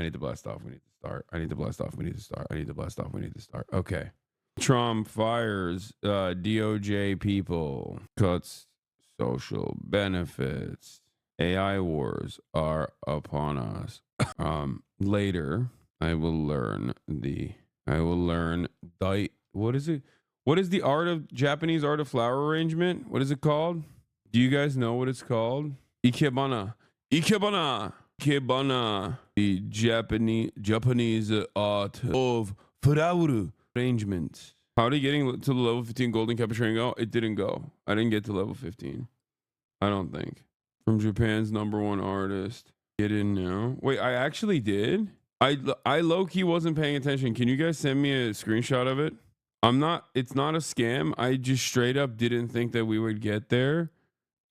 I need to blast off. We need to start. I need to blast off. We need to start. I need to blast off. We need to start. Okay. Trump fires DOJ people, cuts social benefits. AI wars are upon us. Later, I will learn what is it? What is the Japanese art of flower arrangement? What is it called? Do you guys know what it's called? Ikebana. Ikebana. Ikebana. The Japanese art of flower arrangement. How did getting to the level 15 golden capuchin go? It didn't go. I didn't get to level 15. I don't think. From Japan's #1 artist. Get in now. Wait, I actually did? I low-key wasn't paying attention. Can you guys send me a screenshot of it? It's not a scam. I just straight up didn't think that we would get there.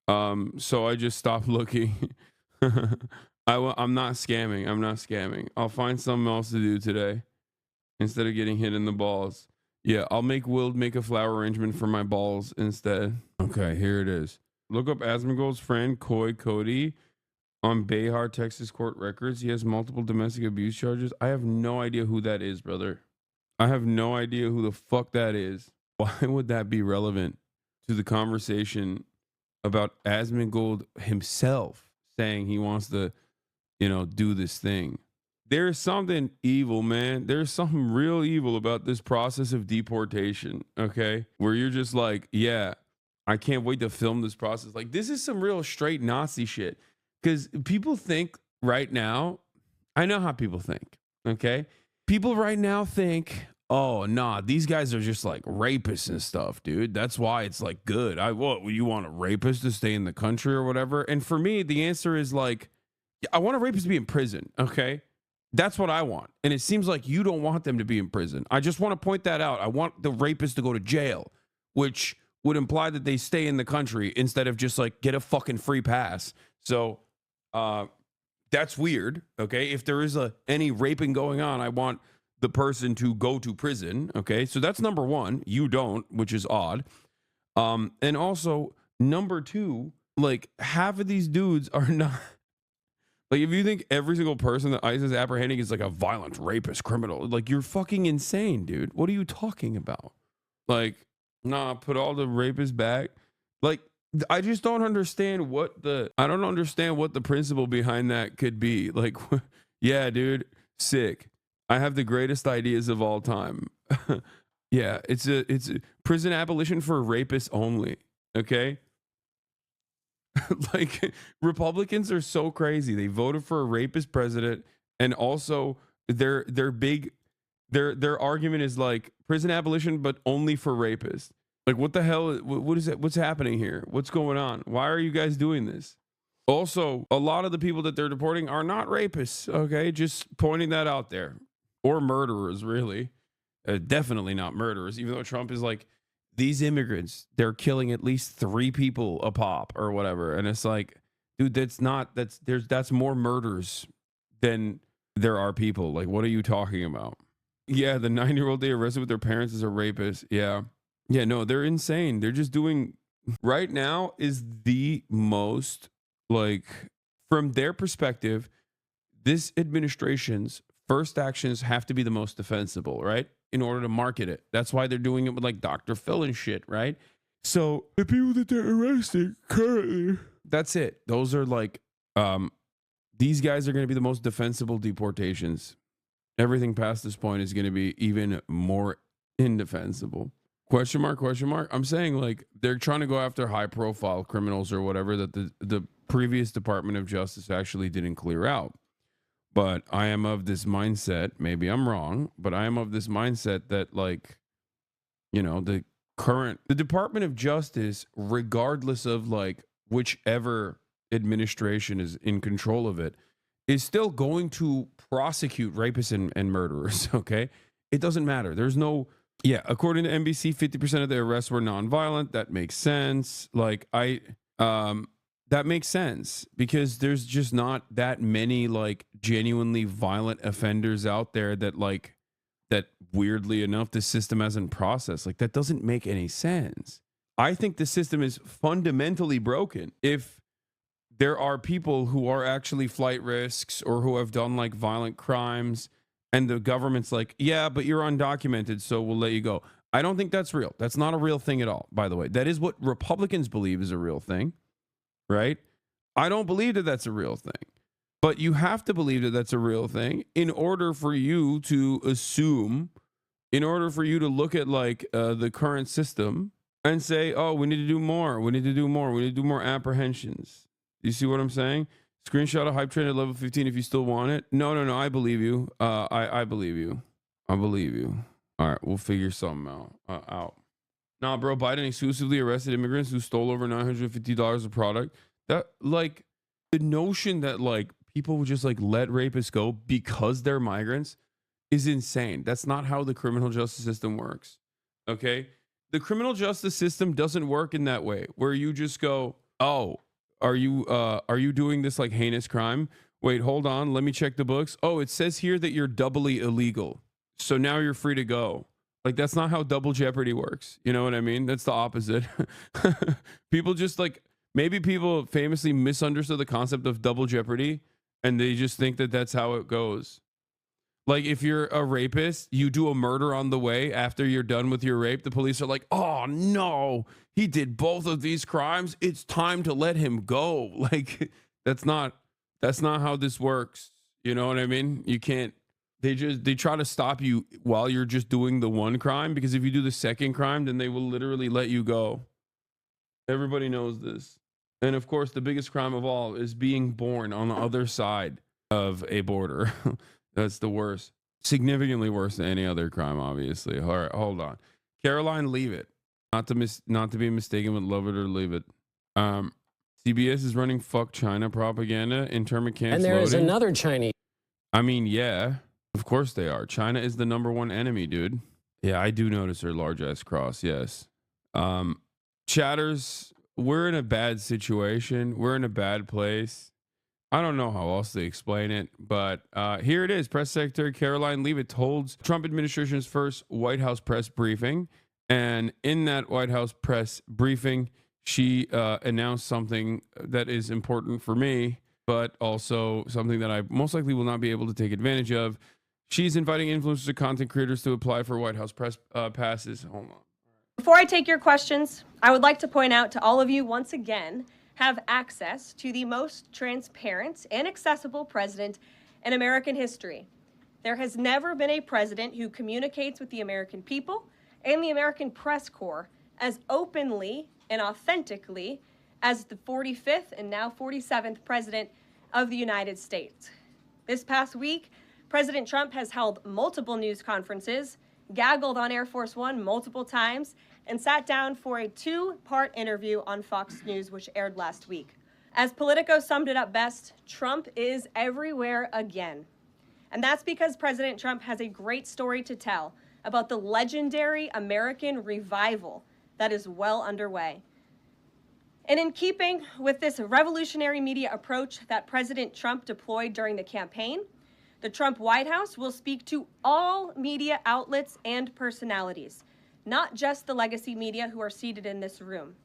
So I just stopped looking. I'm not scamming. I'm not scamming. I'll find something else to do today instead of getting hit in the balls. Yeah, I'll make Will make a flower arrangement for my balls instead. Okay, here it is. Look up Asmongold's friend, Coy Cody, on Behar, Texas court records. He has multiple domestic abuse charges. I have no idea who that is, brother. I have no idea who the fuck that is. Why would that be relevant to the conversation about Asmongold himself saying he wants to, do this thing? There's something evil, man. There's something real evil about this process of deportation, okay? Where you're just like, yeah, I can't wait to film this process. Like, this is some real straight Nazi shit. Because people think right now, I know how people think, okay? People right now think, oh, nah, these guys are just like rapists and stuff, dude. That's why it's like good. You want a rapist to stay in the country or whatever? And for me, the answer is like, I want a rapist to be in prison, okay? That's what I want. And it seems like you don't want them to be in prison. I just want to point that out. I want the rapist to go to jail, which would imply that they stay in the country instead of just like get a fucking free pass. So that's weird. Okay. If there is any raping going on, I want the person to go to prison. Okay. So that's number one. You don't, which is odd. And also number two, like half of these dudes are not. Like, if you think every single person that ICE is apprehending is like a violent rapist criminal, like, you're fucking insane, dude. What are you talking about? Like, nah, put all the rapists back. Like, I just don't understand I don't understand what the principle behind that could be. Like, yeah, dude, sick. I have the greatest ideas of all time. Yeah, it's a prison abolition for rapists only. Okay. Like, Republicans are so crazy. They voted for a rapist president, and also their argument is like prison abolition, but only for rapists. Like, what the hell? What is it? What's happening here? What's going on? Why are you guys doing this? Also, a lot of the people that they're deporting are not rapists. Okay, just pointing that out there, or murderers, really. Definitely not murderers. Even though Trump is like, these immigrants, they're killing at least 3 people a pop or whatever. And it's like, dude, that's more murders than there are people. Like, what are you talking about? Yeah, the 9-year-old they arrested with their parents is a rapist. Yeah. Yeah, no, they're insane. They're just doing right now is the most, like, from their perspective, this administration's first actions have to be the most defensible, right? In order to market it. That's why they're doing it with like Dr. Phil and shit, right? So the people that they're arresting currently, that's it. Those are like, these guys are going to be the most defensible deportations. Everything past this point is going to be even more indefensible. Question mark, question mark. I'm saying, like, they're trying to go after high profile criminals or whatever that the previous Department of Justice actually didn't clear out. But I am of this mindset, maybe I'm wrong, but I am of this mindset that, like, the Department of Justice, regardless of like whichever administration is in control of it, is still going to prosecute rapists and murderers. Okay. It doesn't matter. There's no, yeah. According to NBC, 50% of the arrests were nonviolent. That makes sense. Like, that makes sense because there's just not that many like genuinely violent offenders out there that weirdly enough the system hasn't processed. Like, that doesn't make any sense. I think the system is fundamentally broken. If there are people who are actually flight risks or who have done like violent crimes, and the government's like, yeah, but you're undocumented, so we'll let you go. I don't think that's real. That's not a real thing at all, by the way. That is what Republicans believe is a real thing, right? I don't believe that that's a real thing. But you have to believe that that's a real thing in order for you to assume, in order for you to look at like the current system and say, oh, we need to do more. We need to do more. We need to do more apprehensions. You see what I'm saying? Screenshot a hype train at level 15 if you still want it. No. I believe you. I believe you. I believe you. All right, we'll figure something out. Nah, bro, Biden exclusively arrested immigrants who stole over $950 of product. That, like, the notion that, like, people would just, like, let rapists go because they're migrants is insane. That's not how the criminal justice system works, okay? The criminal justice system doesn't work in that way, where you just go, oh, are you doing this, like, heinous crime? Wait, hold on, let me check the books. Oh, it says here that you're doubly illegal, so now you're free to go. Like, that's not how double jeopardy works. You know what I mean? That's the opposite. People just, like, maybe people famously misunderstood the concept of double jeopardy, and they just think that that's how it goes. Like, if you're a rapist, you do a murder on the way after you're done with your rape, the police are like, oh no, he did both of these crimes, it's time to let him go. Like, that's not how this works. You know what I mean? You can't. They try to stop you while you're just doing the one crime, because if you do the second crime, then they will literally let you go. Everybody knows this. And of course, the biggest crime of all is being born on the other side of a border. That's the worst. Significantly worse than any other crime, obviously. All right, hold on. Caroline, leave it. Not to be mistaken with love it or leave it. CBS is running fuck China propaganda, internment camps. And there is another Chinese. I mean, yeah. Of course they are. China is the #1 enemy, dude. Yeah, I do notice her large ass cross. Yes. Chatters, we're in a bad situation. We're in a bad place. I don't know how else to explain it, but here it is. Press Secretary Caroline Leavitt holds Trump administration's first White House press briefing. And in that White House press briefing, she announced something that is important for me, but also something that I most likely will not be able to take advantage of. She's inviting influencers and content creators to apply for White House press passes. Hold on. Before I take your questions, I would like to point out to all of you once again, have access to the most transparent and accessible president in American history. There has never been a president who communicates with the American people and the American press corps as openly and authentically as the 45th and now 47th president of the United States. This past week, President Trump has held multiple news conferences, gaggled on Air Force One multiple times, and sat down for a 2-part interview on Fox News, which aired last week. As Politico summed it up best, Trump is everywhere again. And that's because President Trump has a great story to tell about the legendary American revival that is well underway. And in keeping with this revolutionary media approach that President Trump deployed during the campaign, the Trump White House will speak to all media outlets and personalities, not just the legacy media who are seated in this room.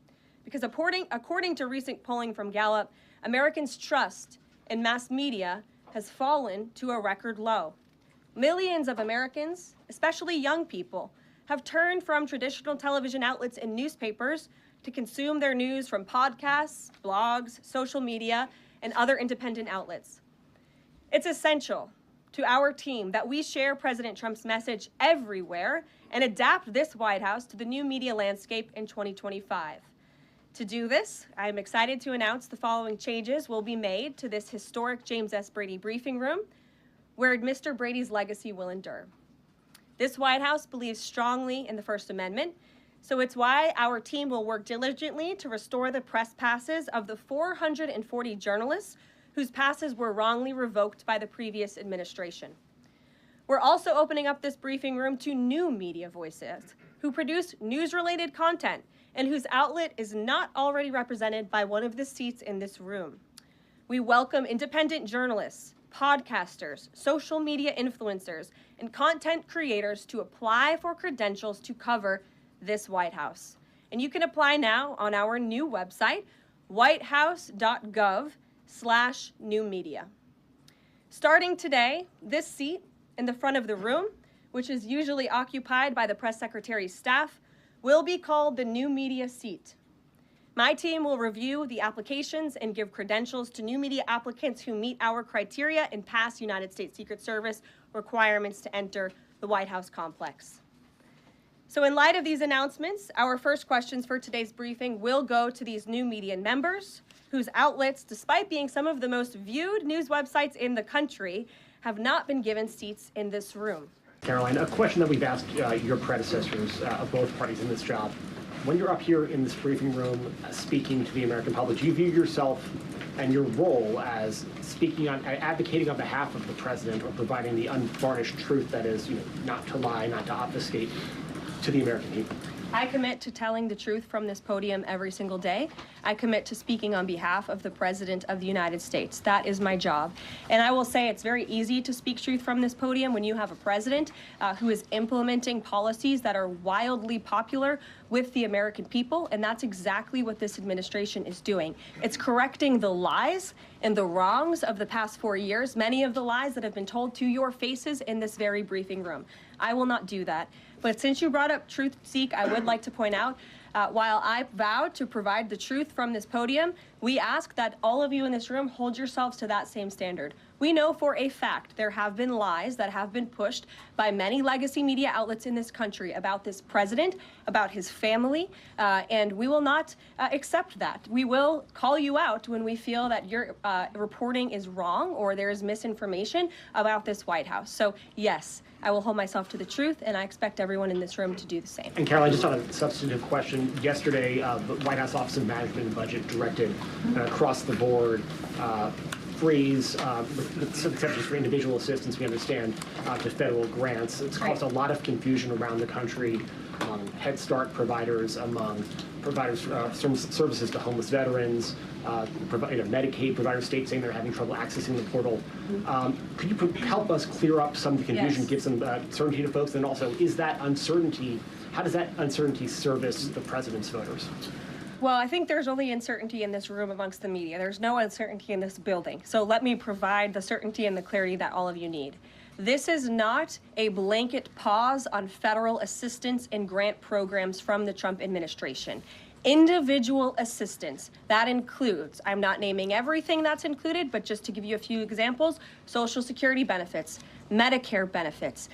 Because according to recent polling from Gallup, Americans' trust in mass media has fallen to a record low. Millions of Americans, especially young people, have turned from traditional television outlets and newspapers to consume their news from podcasts, blogs, social media, and other independent outlets. It's essential to our team that we share President Trump's message everywhere and adapt this White House to the new media landscape in 2025. To do this, I am excited to announce the following changes will be made to this historic James S. Brady briefing room, where Mr. Brady's legacy will endure. This White House believes strongly in the First Amendment, so it's why our team will work diligently to restore the press passes of the 440 journalists whose passes were wrongly revoked by the previous administration. We're also opening up this briefing room to new media voices who produce news-related content and whose outlet is not already represented by one of the seats in this room. We welcome independent journalists, podcasters, social media influencers, and content creators to apply for credentials to cover this White House. And you can apply now on our new website, whitehouse.gov, new media. Starting today, this seat in the front of the room, which is usually occupied by the press secretary's staff, will be called the new media seat. My team will review the applications and give credentials to new media applicants who meet our criteria and pass United States Secret Service requirements to enter the White House complex. So in light of these announcements, our first questions for today's briefing will go to these new media members whose outlets, despite being some of the most viewed news websites in the country, have not been given seats in this room. Caroline, a question that we've asked your predecessors of both parties in this job. When you're up here in this briefing room speaking to the American public, do you view yourself and your role as speaking on, advocating on behalf of the president or providing the unvarnished truth that is, not to lie, not to obfuscate to the American people? I commit to telling the truth from this podium every single day. I commit to speaking on behalf of the President of the United States. That is my job. And I will say it's very easy to speak truth from this podium when you have a president who is implementing policies that are wildly popular with the American people, and that's exactly what this administration is doing. It's correcting the lies and the wrongs of the past 4 years, many of the lies that have been told to your faces in this very briefing room. I will not do that. But since you brought up Truth Seek, I would like to point out, while I vowed to provide the truth from this podium, we ask that all of you in this room hold yourselves to that same standard. We know for a fact there have been lies that have been pushed by many legacy media outlets in this country about this president, about his family, and we will not accept that. We will call you out when we feel that your reporting is wrong or there is misinformation about this White House. So yes, I will hold myself to the truth, and I expect everyone in this room to do the same. And Caroline, just on a substantive question, yesterday the White House Office of Management and Budget directed across the board freeze, with some exceptions for individual assistance, we understand, to federal grants. It's caused a lot of confusion around the country among Head Start providers, among providers services to homeless veterans, Medicaid providers, states saying they're having trouble accessing the portal. Could you help us clear up some of the confusion, Yes. give some certainty to folks? And also, is that uncertainty, how does that uncertainty service the president's voters? Well, I think there's only uncertainty in this room amongst the media. There's no uncertainty in this building. So let me provide the certainty and the clarity that all of you need. This is not a blanket pause on federal assistance and grant programs from the Trump administration. Individual assistance, that includes, I'm not naming everything that's included, but just to give you a few examples, Social Security benefits, Medicare benefits,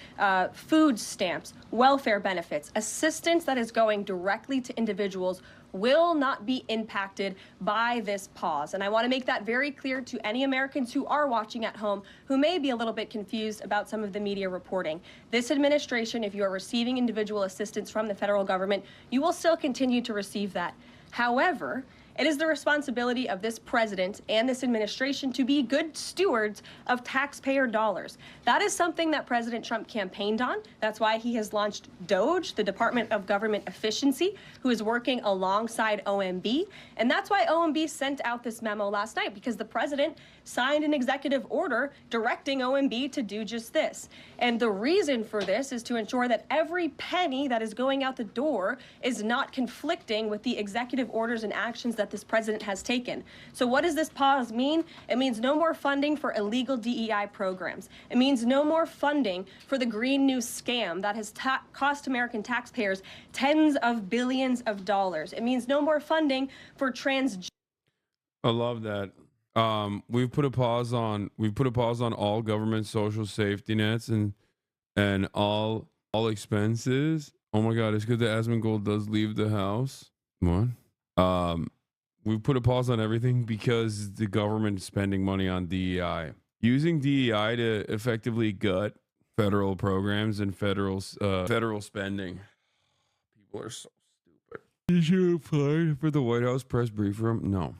food stamps, welfare benefits, assistance that is going directly to individuals will not be impacted by this pause. And I want to make that very clear to any Americans who are watching at home who may be a little bit confused about some of the media reporting. This administration, if you are receiving individual assistance from the federal government, you will still continue to receive that. However, it is the responsibility of this president and this administration to be good stewards of taxpayer dollars. That is something that President Trump campaigned on. That's why he has launched DOGE, the Department of Government Efficiency, who is working alongside OMB. And that's why OMB sent out this memo last night, because the president signed an executive order directing OMB to do just this. And the reason for this is to ensure that every penny that is going out the door is not conflicting with the executive orders and actions that this president has taken. So what does this pause mean? It means no more funding for illegal DEI programs. It means no more funding for the Green New scam that has cost American taxpayers tens of billions of dollars. It means no more funding for I love that. We've put a pause on all government social safety nets and all expenses. Oh my God, it's good that Asmongold does leave the house. What? We've put a pause on everything because the government is spending money on DEI. Using DEI to effectively gut federal programs and federal spending. People are so stupid. Did you apply for the White House press brief room? No.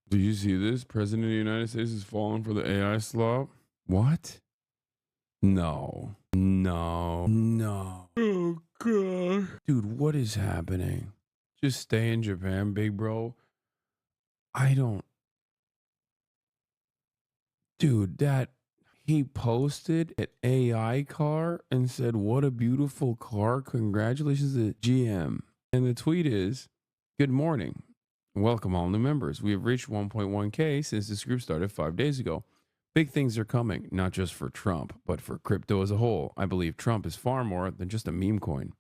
Did you see this? President of the United States is falling for the AI slop. What? No. Oh God. Dude, what is happening? Just stay in Japan, big bro. Dude, that he posted an AI car and said, "What a beautiful car. Congratulations to GM." And the tweet is, "Good morning. Welcome all new members. We have reached 1.1K since this group started 5 days ago. Big things are coming, not just for Trump, but for crypto as a whole. I believe Trump is far more than just a meme coin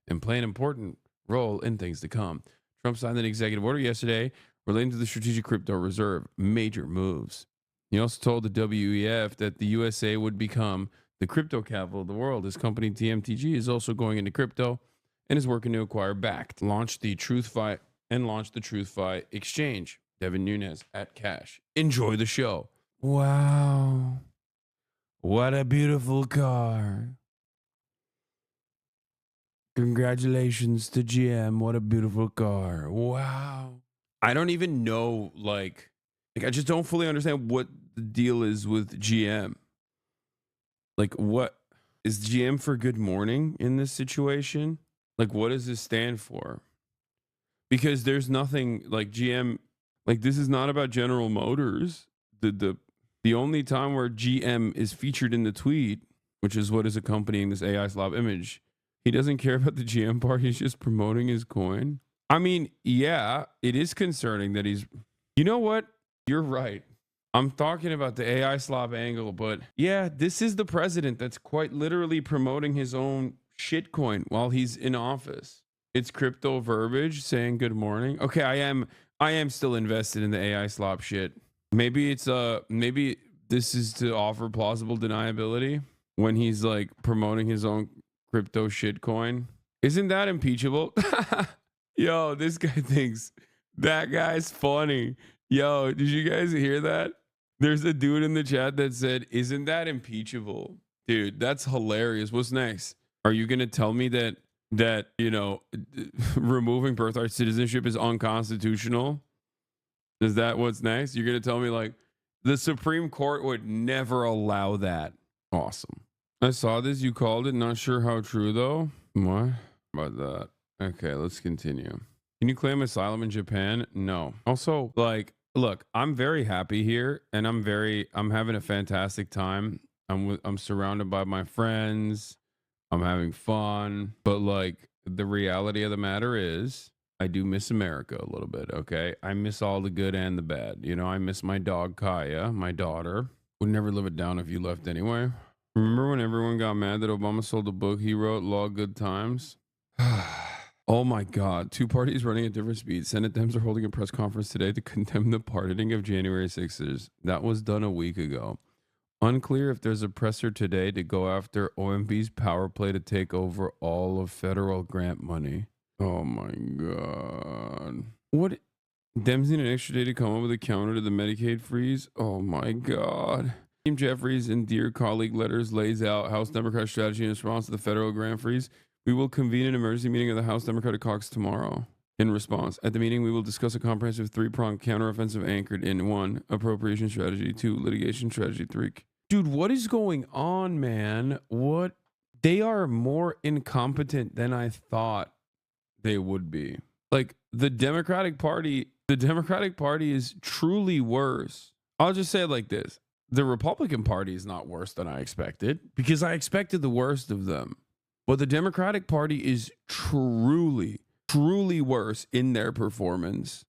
and play an important role in things to come. Trump signed an executive order yesterday relating to the strategic crypto reserve. Major moves. He also told the WEF that the USA would become the crypto capital of the world. His company TMTG is also going into crypto and is working to acquire Bakkt. Launched the TruthFi exchange. Devin Nunes at Cash. Enjoy the show. Wow. What a beautiful car. Congratulations to GM. What a beautiful car. Wow. I don't even know, like I just don't fully understand what the deal is with GM. Like, what is GM for good morning in this situation? Like, what does this stand for? Because there's nothing like GM, like this is not about General Motors. The only time where GM is featured in the tweet, which is what is accompanying this AI slop image, he doesn't care about the GM part. He's just promoting his coin. I mean, yeah, it is concerning that he's, you know what? You're right. I'm talking about the AI slop angle, but yeah, this is the president that's quite literally promoting his own shitcoin while he's in office. It's crypto verbiage saying good morning. Okay, I am still invested in the AI slop shit. Maybe maybe this is to offer plausible deniability when he's like promoting his own crypto shitcoin. Isn't that impeachable? Yo, this guy thinks that guy's funny. Yo, did you guys hear that? There's a dude in the chat that said, "Isn't that impeachable?" Dude, that's hilarious. What's next? Are you going to tell me that, removing birthright citizenship is unconstitutional? Is that what's next? You're going to tell me like the Supreme Court would never allow that. Awesome. I saw this. You called it. Not sure how true though. What about that? Okay, let's continue. Can you claim asylum in Japan? No. Also, like, look, I'm very happy here and I'm having a fantastic time. I'm surrounded by my friends. I'm having fun, but like the reality of the matter is I do miss America a little bit, okay? I miss all the good and the bad. You know, I miss my dog Kaya, my daughter. Would never live it down if you left anyway. Remember when everyone got mad that Obama sold the book he wrote, Law Good Times? Oh my God. Two parties running at different speeds. Senate Dems are holding a press conference today to condemn the pardoning of January 6ers. That was done a week ago. Unclear if there's a presser today to go after OMB's power play to take over all of federal grant money. Oh my God. What? Dems need an extra day to come up with a counter to the Medicaid freeze? Oh my God. Team Jeffries in Dear Colleague letters lays out House Democrat strategy in response to the federal grant freeze. We will convene an emergency meeting of the House Democratic Caucus tomorrow. In response, at the meeting, we will discuss a comprehensive three-pronged counteroffensive anchored in 1. Appropriation strategy, 2. Litigation strategy, 3. Dude, what is going on, man? What? They are more incompetent than I thought they would be. Like the Democratic Party is truly worse. I'll just say it like this. The Republican Party is not worse than I expected because I expected the worst of them. But the Democratic Party is truly worse in their performance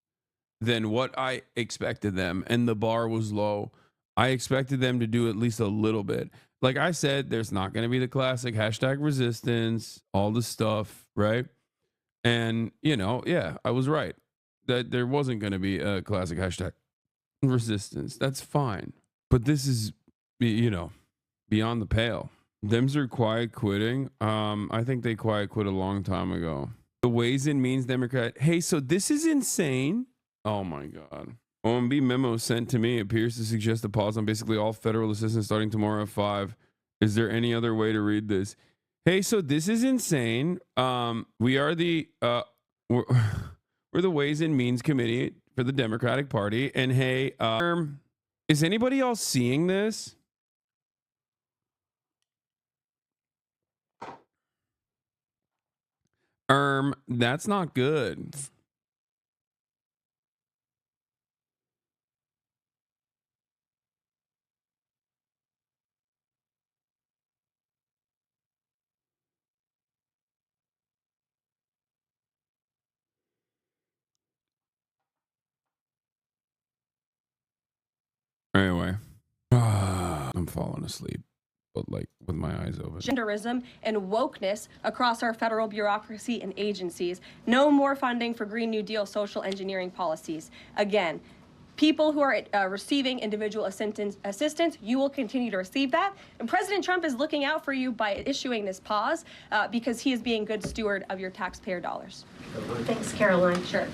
than what I expected them. And the bar was low. I expected them to do at least a little bit. Like I said, there's not going to be the classic hashtag resistance, all the stuff, right? And, yeah, I was right that there wasn't going to be a classic hashtag resistance. That's fine. But this is, beyond the pale. Dems are quiet quitting. I think they quiet quit a long time ago. The Ways and Means Democrat. Hey, so this is insane. Oh my God. OMB memo sent to me appears to suggest a pause on basically all federal assistance starting tomorrow at 5. Is there any other way to read this? Hey, so this is insane. We are we're the Ways and Means Committee for the Democratic Party. And hey, is anybody else seeing this? That's not good. I'm falling asleep, but like with my eyes open. Genderism and wokeness across our federal bureaucracy and agencies. No more funding for Green New Deal social engineering policies. Again, people who are receiving individual assistance, you will continue to receive that. And President Trump is looking out for you by issuing this pause because he is being good steward of your taxpayer dollars. Thanks, Caroline. Sure.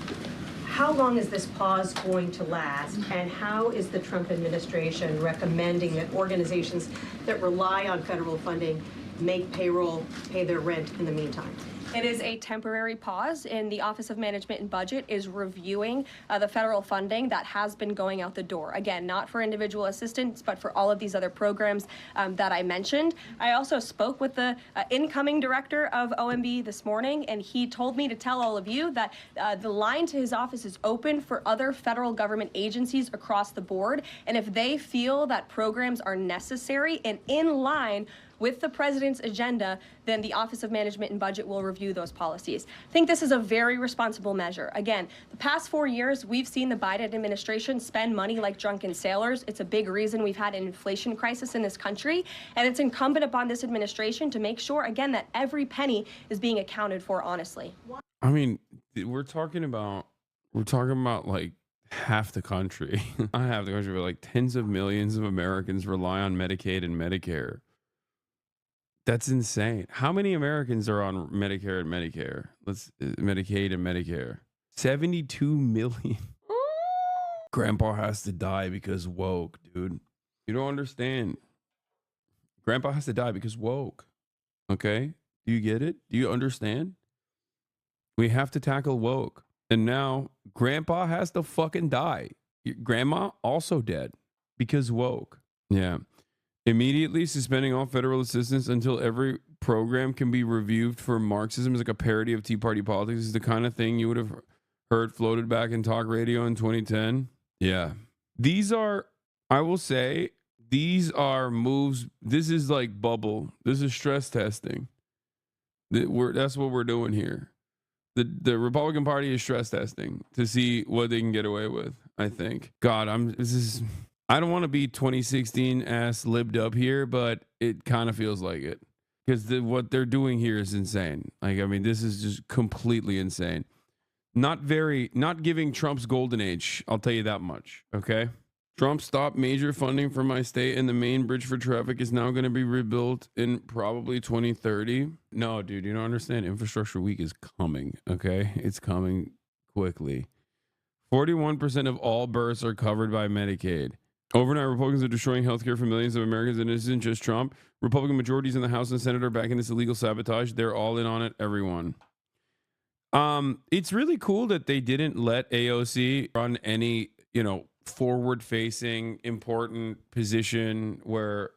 How long is this pause going to last, and how is the Trump administration recommending that organizations that rely on federal funding make payroll, pay their rent in the meantime? It is a temporary pause, and the Office of Management and Budget is reviewing the federal funding that has been going out the door. Again, not for individual assistance, but for all of these other programs that I mentioned. I also spoke with the incoming director of OMB this morning, and he told me to tell all of you that the line to his office is open for other federal government agencies across the board. And if they feel that programs are necessary and in line with the president's agenda, then the Office of Management and Budget will review those policies. I think this is a very responsible measure. Again, the past 4 years, we've seen the Biden administration spend money like drunken sailors. It's a big reason we've had an inflation crisis in this country. And it's incumbent upon this administration to make sure, again, that every penny is being accounted for honestly. I mean, we're talking about like half the country. Not half the country, but like tens of millions of Americans rely on Medicaid and Medicare. That's insane. How many Americans are on Medicare and Medicare? Medicaid and Medicare. 72 million. Grandpa has to die because woke, dude. You don't understand. Grandpa has to die because woke. Okay? Do you get it? Do you understand? We have to tackle woke. And now Grandpa has to fucking die. Grandma also dead because woke. Yeah. Immediately suspending all federal assistance until every program can be reviewed for Marxism is like a parody of Tea Party politics. Is the kind of thing you would have heard floated back in talk radio in 2010. Yeah. These are, I will say, these are moves. This is like bubble. This is stress testing. That's what we're doing here. The Republican Party is stress testing to see what they can get away with, I think. God, I don't want to be 2016 ass libbed up here, but it kind of feels like it because what they're doing here is insane. Like, I mean, this is just completely insane. Not giving Trump's golden age. I'll tell you that much. Okay. Trump stopped major funding for my state, and the main bridge for traffic is now going to be rebuilt in probably 2030. No, dude, you don't understand. Infrastructure week is coming. Okay. It's coming quickly. 41% of all births are covered by Medicaid. Overnight, Republicans are destroying healthcare for millions of Americans, and it isn't just Trump. Republican majorities in the House and Senate are backing this illegal sabotage. They're all in on it, everyone. It's really cool that they didn't let AOC run any, forward-facing, important position where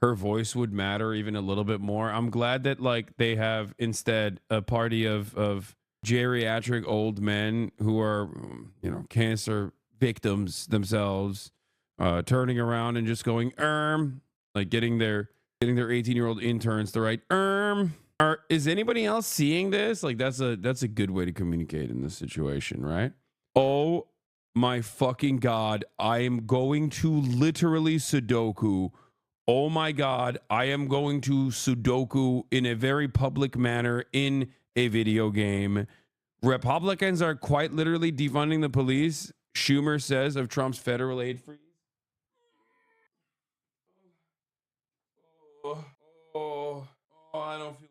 her voice would matter even a little bit more. I'm glad that they have instead a party of geriatric old men who are, cancer victims themselves. Turning around and just going, like getting their 18-year-old interns to write, is anybody else seeing this? Like that's a good way to communicate in this situation, right? Oh my fucking God, I am going to literally Sudoku. Oh my God, I am going to Sudoku in a very public manner in a video game. Republicans are quite literally defunding the police, Schumer says of Trump's federal aid freeze. I don't feel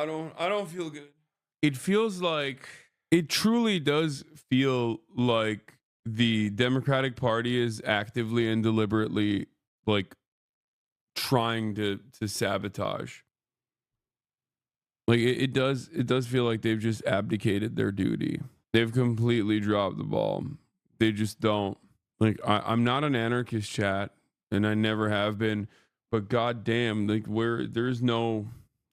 good. I don't feel good. It feels like, it truly does feel like the Democratic Party is actively and deliberately trying to sabotage. Like it does feel like they've just abdicated their duty. They've completely dropped the ball. They just don't. I'm not an anarchist, chat, and I never have been. But goddamn, there's no,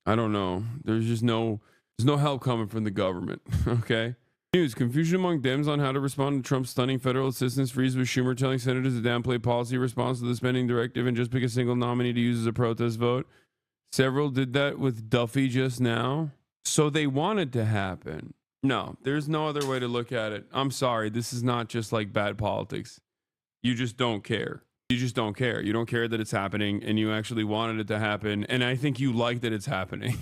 I don't know. There's no help coming from the government. Okay. News: confusion among Dems on how to respond to Trump's stunning federal assistance freeze, with Schumer telling senators to downplay policy response to the spending directive and just pick a single nominee to use as a protest vote. Several did that with Duffy just now. So they wanted to happen. No, there's no other way to look at it. I'm sorry. This is not just bad politics. You just don't care. You just don't care. You don't care that it's happening, and you actually wanted it to happen. And I think you like that it's happening.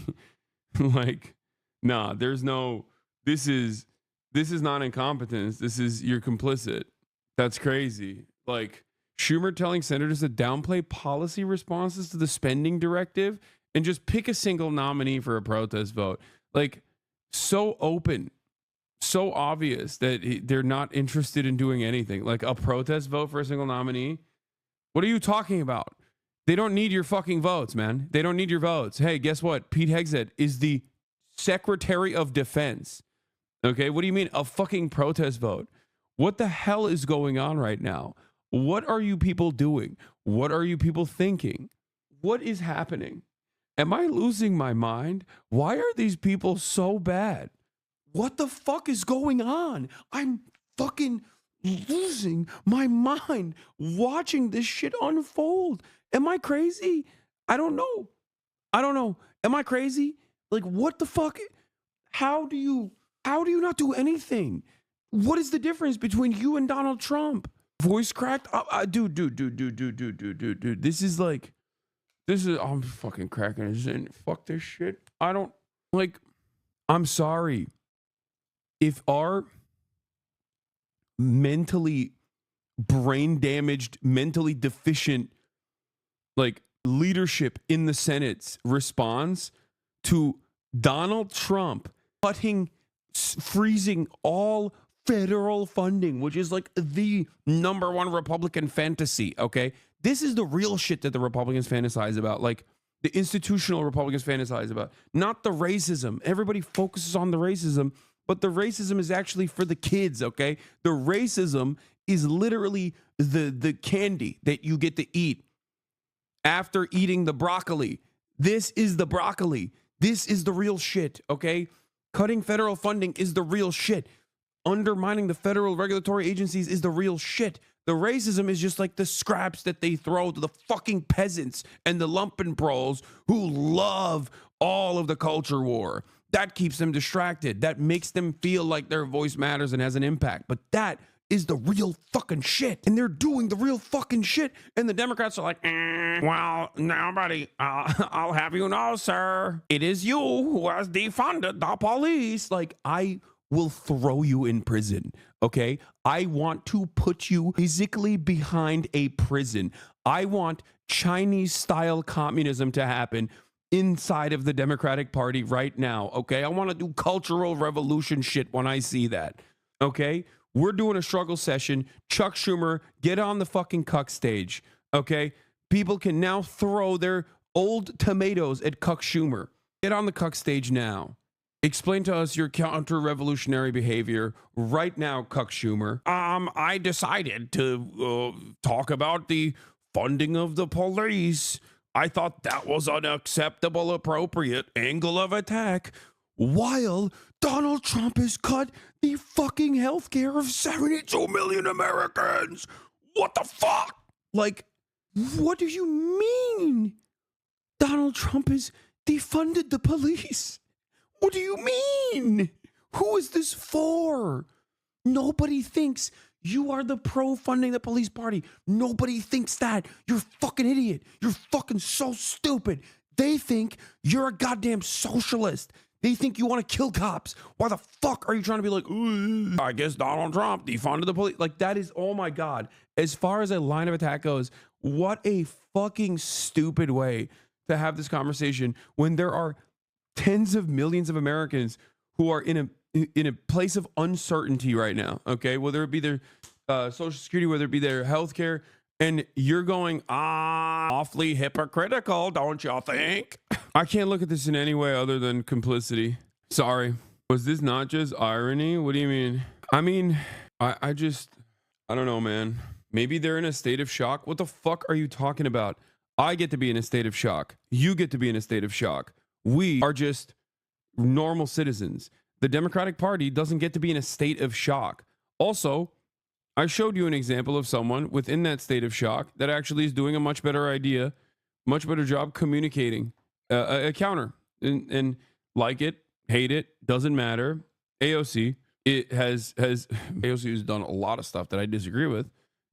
Like, nah, there's no, this is not incompetence. This is, you're complicit. That's crazy. Like, Schumer telling senators to downplay policy responses to the spending directive and just pick a single nominee for a protest vote. Like, so open, so obvious that they're not interested in doing anything. Like, a protest vote for a single nominee. What are you talking about? They don't need your fucking votes, man. They don't need your votes. Hey, guess what? Pete Hegseth is the Secretary of Defense. Okay, what do you mean a fucking protest vote? What the hell is going on right now? What are you people doing? What are you people thinking? What is happening? Am I losing my mind? Why are these people so bad? What the fuck is going on? I'm fucking losing my mind watching this shit unfold. Am I crazy? I don't know. Am I crazy? Like, what the fuck? How do you not do anything? What is the difference between you and Donald Trump? Voice cracked? Dude. This is, I'm fucking cracking this in. Fuck this shit. I'm sorry. If our mentally brain damaged, mentally deficient, leadership in the Senate responds to Donald Trump freezing all federal funding, which is the number one Republican fantasy, okay? This is the real shit that the Republicans fantasize about, the institutional Republicans fantasize about, not the racism. Everybody focuses on the racism, but the racism is actually for the kids, okay? The racism is literally the candy that you get to eat after eating the broccoli. This is the broccoli. This is the real shit, okay? Cutting federal funding is the real shit. Undermining the federal regulatory agencies is the real shit. The racism is just the scraps that they throw to the fucking peasants and the lumpen proles who love all of the culture war. That keeps them distracted. That makes them feel like their voice matters and has an impact. But that is the real fucking shit. And they're doing the real fucking shit. And the Democrats are like, well, nobody, I'll have you know, sir, it is you who has defunded the police. I will throw you in prison, okay? I want to put you physically behind a prison. I want Chinese-style communism to happen inside of the Democratic Party right now, okay? I want to do cultural revolution shit when I see that, okay? We're doing a struggle session. Chuck Schumer, get on the fucking cuck stage, okay? People can now throw their old tomatoes at Cuck Schumer. Get on the cuck stage now. Explain to us your counter-revolutionary behavior right now, Cuck Schumer. I decided to talk about the funding of the police. I thought that was an acceptable, appropriate angle of attack, while Donald Trump has cut the fucking healthcare of 72 million Americans. What the fuck? What do you mean? Donald Trump has defunded the police. What do you mean? Who is this for? Nobody thinks you are the pro-funding the police party. Nobody thinks that. You're a fucking idiot. You're fucking so stupid. They think you're a goddamn socialist. They think you want to kill cops. Why the fuck are you trying to be I guess Donald Trump defunded the police? That is, oh my God. As far as a line of attack goes, what a fucking stupid way to have this conversation when there are tens of millions of Americans who are in a place of uncertainty right now, okay? Whether it be their Social Security, whether it be their health care, and you're going, awfully hypocritical, don't you think? I can't look at this in any way other than complicity. Sorry. Was this not just irony? What do you mean? I mean, I don't know, man. Maybe they're in a state of shock. What the fuck are you talking about? I get to be in a state of shock. You get to be in a state of shock. We are just normal citizens. The Democratic Party doesn't get to be in a state of shock. Also, I showed you an example of someone within that state of shock that actually is doing a much better job communicating a counter. And like it, hate it, doesn't matter. AOC, AOC has done a lot of stuff that I disagree with.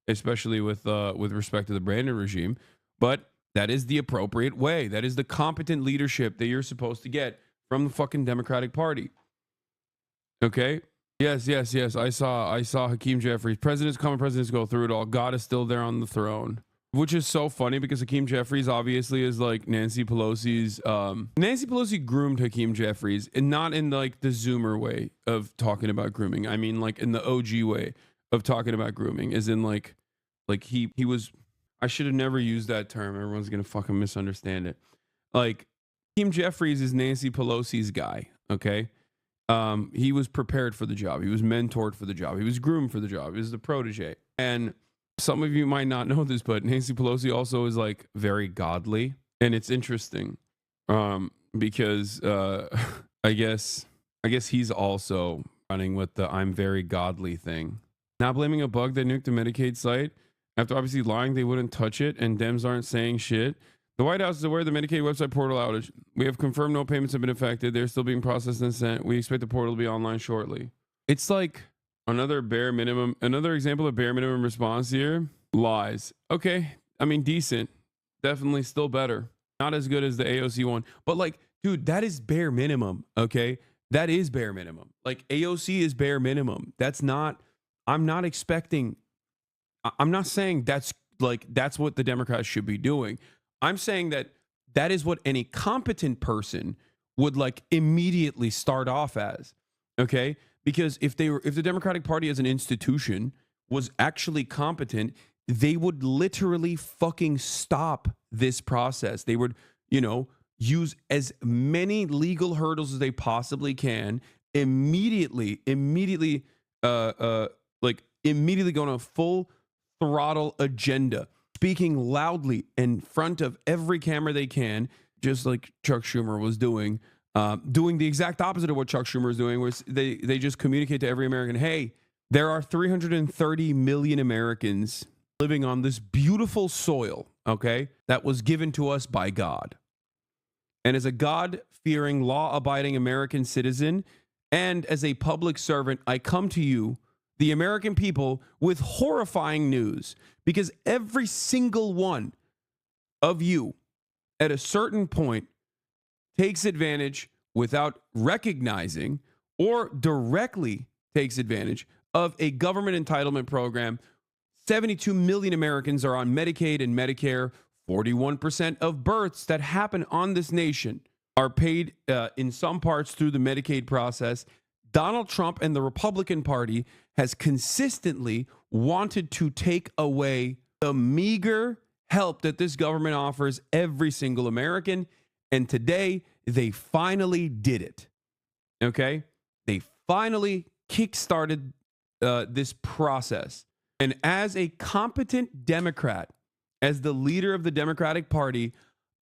especially with respect to the Brandon regime. But that is the appropriate way. That is the competent leadership that you're supposed to get from the fucking Democratic Party. Okay. Yes. I saw Hakeem Jeffries. Presidents come and presidents go, through it all. God is still there on the throne. Which is so funny because Hakeem Jeffries obviously is like Nancy Pelosi's. Nancy Pelosi groomed Hakeem Jeffries, and not in like the Zoomer way of talking about grooming. I mean, like in the OG way of talking about grooming, as in like he was. I should have never used that term. Everyone's gonna fucking misunderstand it. Like Hakeem Jeffries is Nancy Pelosi's guy. Okay, he was prepared for the job. He was mentored for the job. He was groomed for the job. He was the protege, and some of you might not know this, but Nancy Pelosi also is like very godly, and it's interesting because I guess he's also running with the "I'm very godly" thing. Not blaming a bug that nuked a Medicaid site after obviously lying they wouldn't touch it, and Dems aren't saying shit. The White House is aware of the Medicaid website portal outage. We have confirmed no payments have been affected. They're still being processed and sent. We expect the portal to be online shortly. It's like another example of bare minimum response here. Lies. Okay. I mean, decent. Definitely still better. Not as good as the AOC one. But like, dude, that is bare minimum. Okay. That is bare minimum. Like AOC is bare minimum. I'm not saying that's what the Democrats should be doing. I'm saying that is what any competent person would like immediately start off as. Okay. Because if the Democratic Party as an institution was actually competent, they would literally fucking stop this process. They would, use as many legal hurdles as they possibly can, immediately go on a full throttle agenda, speaking loudly in front of every camera they can, just like Chuck Schumer was doing the exact opposite of what Chuck Schumer is doing, where they just communicate to every American, hey, there are 330 million Americans living on this beautiful soil, okay, that was given to us by God. And as a God-fearing, law-abiding American citizen, and as a public servant, I come to you, the American people, with horrifying news, because every single one of you at a certain point takes advantage without recognizing or directly takes advantage of a government entitlement program. 72 million Americans are on Medicaid and Medicare. 41% of births that happen on this nation are paid in some parts through the Medicaid process. Donald Trump and the Republican Party has consistently wanted to take away the meager help that this government offers every single American. And today, they finally did it. Okay? They finally kickstarted this process. And as a competent Democrat, as the leader of the Democratic Party,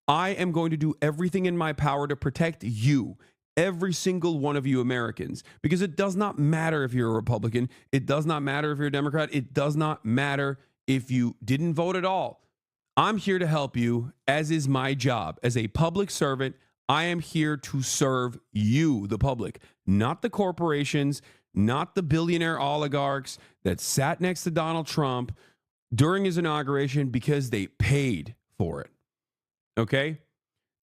I am going to do everything in my power to protect you, every single one of you Americans, because it does not matter if you're a Republican. It does not matter if you're a Democrat. It does not matter if you didn't vote at all. I'm here to help you, as is my job. As a public servant, I am here to serve you, the public, not the corporations, not the billionaire oligarchs that sat next to Donald Trump during his inauguration because they paid for it. Okay?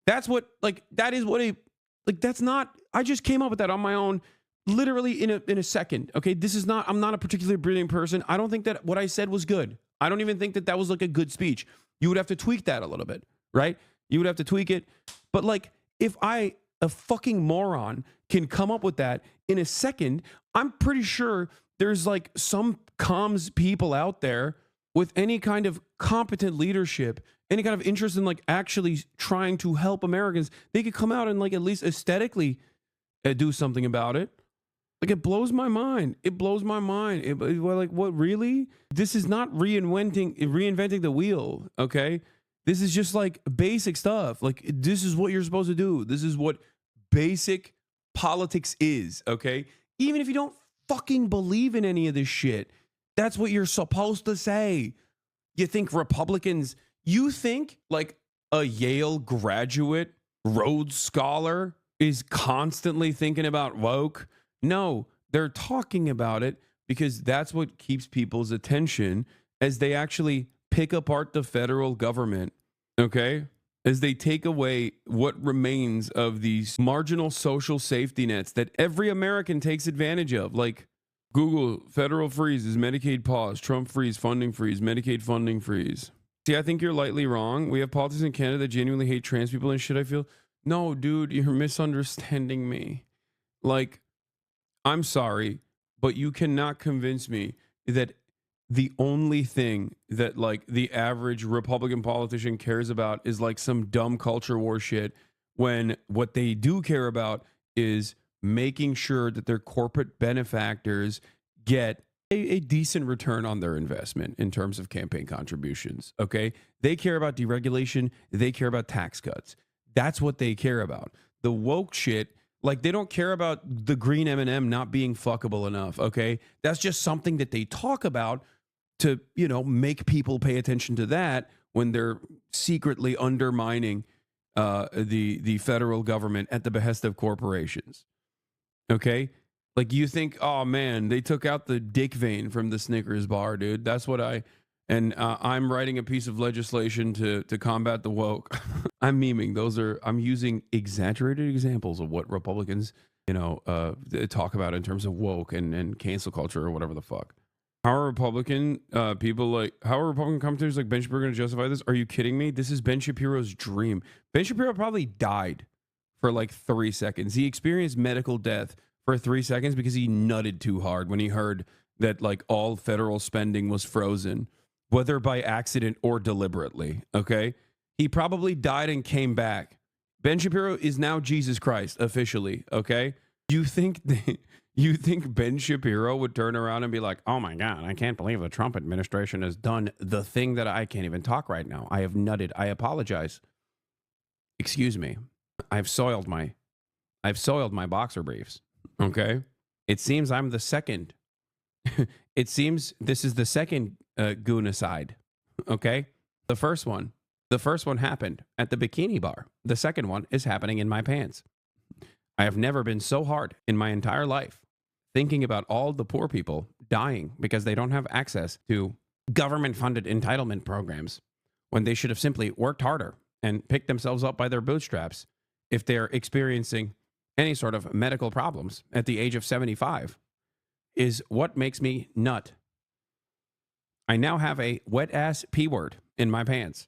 That's what, that's not, I just came up with that on my own, literally in a second. Okay? I'm not a particularly brilliant person. I don't think that what I said was good. I don't even think that was like a good speech. You would have to tweak that a little bit, right? You would have to tweak it. But like, if I, a fucking moron, can come up with that in a second, I'm pretty sure there's like some comms people out there with any kind of competent leadership, any kind of interest in like actually trying to help Americans. They could come out and like at least aesthetically do something about it. Like, it blows my mind. It blows my mind. Like, what, really? This is not reinventing the wheel, okay? This is just like basic stuff. Like, this is what you're supposed to do. This is what basic politics is, okay? Even if you don't fucking believe in any of this shit, that's what you're supposed to say. You think Republicans, you think like a Yale graduate, Rhodes Scholar is constantly thinking about woke? No, they're talking about it because that's what keeps people's attention as they actually pick apart the federal government, okay? As they take away what remains of these marginal social safety nets that every American takes advantage of, like Google, federal freezes, Medicaid pause, Trump freeze, funding freeze, Medicaid funding freeze. See, I think you're lightly wrong. We have politicians in Canada that genuinely hate trans people and shit, I feel. No, dude, you're misunderstanding me. Like, I'm sorry, but you cannot convince me that the only thing that like the average Republican politician cares about is like some dumb culture war shit, when what they do care about is making sure that their corporate benefactors get a decent return on their investment in terms of campaign contributions. Okay. They care about deregulation. They care about tax cuts. That's what they care about. The woke shit, like they don't care about the green M&M not being fuckable enough. Okay. That's just something that they talk about to, you know, make people pay attention to that when they're secretly undermining the federal government at the behest of corporations. Okay. Like you think, oh man, they took out the dick vein from the Snickers bar, dude. That's what I'm writing a piece of legislation to combat the woke. I'm memeing. I'm using exaggerated examples of what Republicans, you know, talk about in terms of woke and cancel culture or whatever the fuck. How are Republican how are Republican commentators like Ben Shapiro going to justify this? Are you kidding me? This is Ben Shapiro's dream. Ben Shapiro probably died for like 3 seconds. He experienced medical death for 3 seconds because he nutted too hard when he heard that like all federal spending was frozen, whether by accident or deliberately. Okay. He probably died and came back. Ben Shapiro is now Jesus Christ officially. Okay. You think Ben Shapiro would turn around and be like, oh my God, I can't believe the Trump administration has done the thing that I can't even talk right now. I have nutted. I apologize. Excuse me. I've soiled my boxer briefs. Okay. It seems I'm the second. It seems this is the second goonacide. Okay. The first one happened at the bikini bar. The second one is happening in my pants. I have never been so hard in my entire life thinking about all the poor people dying because they don't have access to government-funded entitlement programs when they should have simply worked harder and picked themselves up by their bootstraps if they're experiencing any sort of medical problems at the age of 75 is what makes me nut. I now have a wet-ass P word in my pants.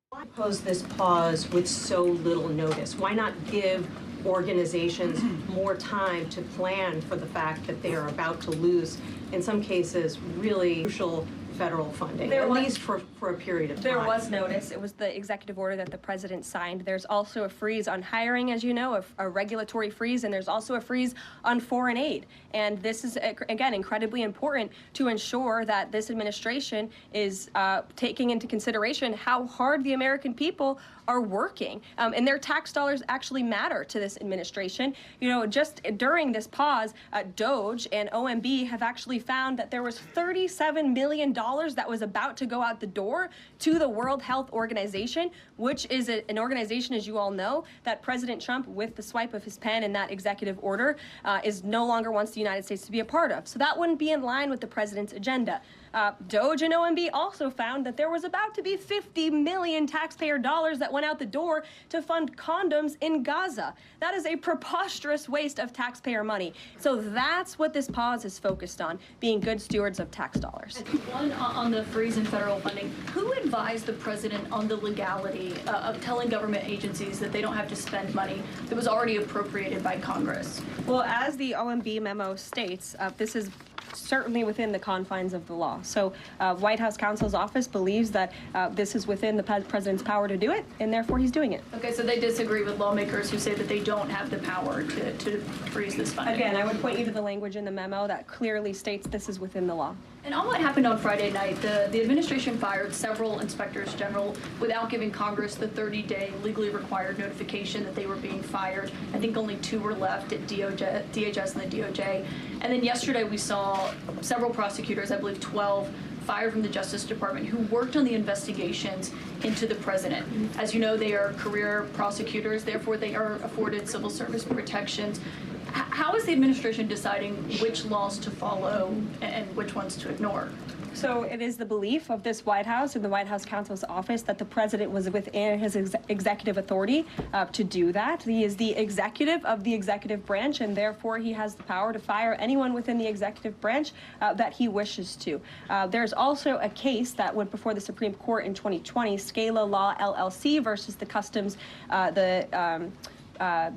Why pose this pause with so little notice? Why not give organizations more time to plan for the fact that they are about to lose, in some cases, really crucial federal funding, at least for a period of time? There was notice. It was the executive order that the president signed. There's also a freeze on hiring, as you know, a regulatory freeze, and there's also a freeze on foreign aid. And this is, again, incredibly important to ensure that this administration is taking into consideration how hard the American people are working. And their tax dollars actually matter to this administration. You know, just during this pause, DOJ and OMB have actually found that there was $37 million that was about to go out the door to the World Health Organization, which is an organization, as you all know, that President Trump, with the swipe of his pen in that executive order, is no longer wants the United States to be a part of. So that wouldn't be in line with the president's agenda. DOJ and OMB also found that there was about to be 50 million taxpayer dollars that went out the door to fund condoms in Gaza. That is a preposterous waste of taxpayer money. So that's what this pause is focused on, being good stewards of tax dollars. One on the freeze in federal funding. Who advised the president on the legality of telling government agencies that they don't have to spend money that was already appropriated by Congress? Well, as the OMB memo states, this is certainly within the confines of the law. So White House counsel's office believes that this is within the president's power to do it, and therefore he's doing it. Okay, so they disagree with lawmakers who say that they don't have the power to freeze this funding. Again, I would point you to the language in the memo that clearly states this is within the law. And on what happened on Friday night, the administration fired several inspectors general without giving Congress the 30-day legally required notification that they were being fired. I think only 2 were left at DHS and the DOJ. And then yesterday we saw several prosecutors, I believe 12, fired from the Justice Department who worked on the investigations into the president. As you know, they are career prosecutors, therefore they are afforded civil service protections. How is the administration deciding which laws to follow and which ones to ignore? So it is the belief of this White House and the White House counsel's office that the president was within his executive authority to do that. He is the executive of the executive branch, and therefore he has the power to fire anyone within the executive branch that he wishes to. There's also a case that went before the Supreme Court in 2020, Scala Law LLC versus the Customs,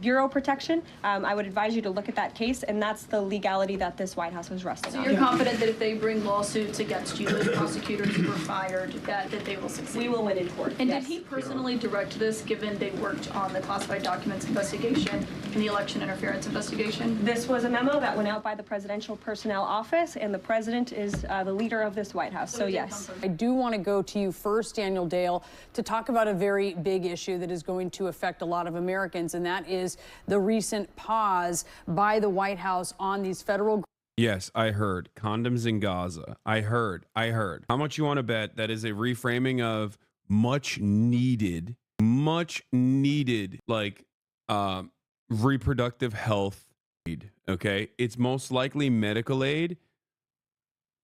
Bureau Protection. I would advise you to look at that case, and that's the legality that this White House was resting on. So you're confident that if they bring lawsuits against you, those prosecutors who were fired, that they will succeed? We will win in court. And yes. Did he personally direct this, given they worked on the classified documents investigation and the election interference investigation? This was a memo that went out by the Presidential Personnel Office, and the president is the leader of this White House, so yes. I do want to go to you first, Daniel Dale, to talk about a very big issue that is going to affect a lot of Americans, and that is the recent pause by the White House on these federal. Yes, I heard condoms in Gaza. I heard. How much you want to bet that is a reframing of much needed, like reproductive health aid? Okay, it's most likely medical aid,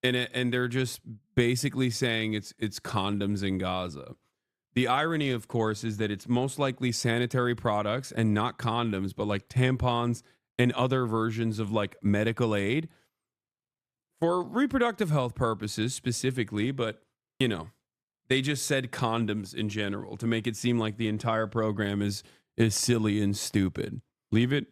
and they're just basically saying it's condoms in Gaza. The irony, of course, is that it's most likely sanitary products and not condoms, but like tampons and other versions of like medical aid for reproductive health purposes specifically. But, you know, they just said condoms in general to make it seem like the entire program is silly and stupid. Leave it.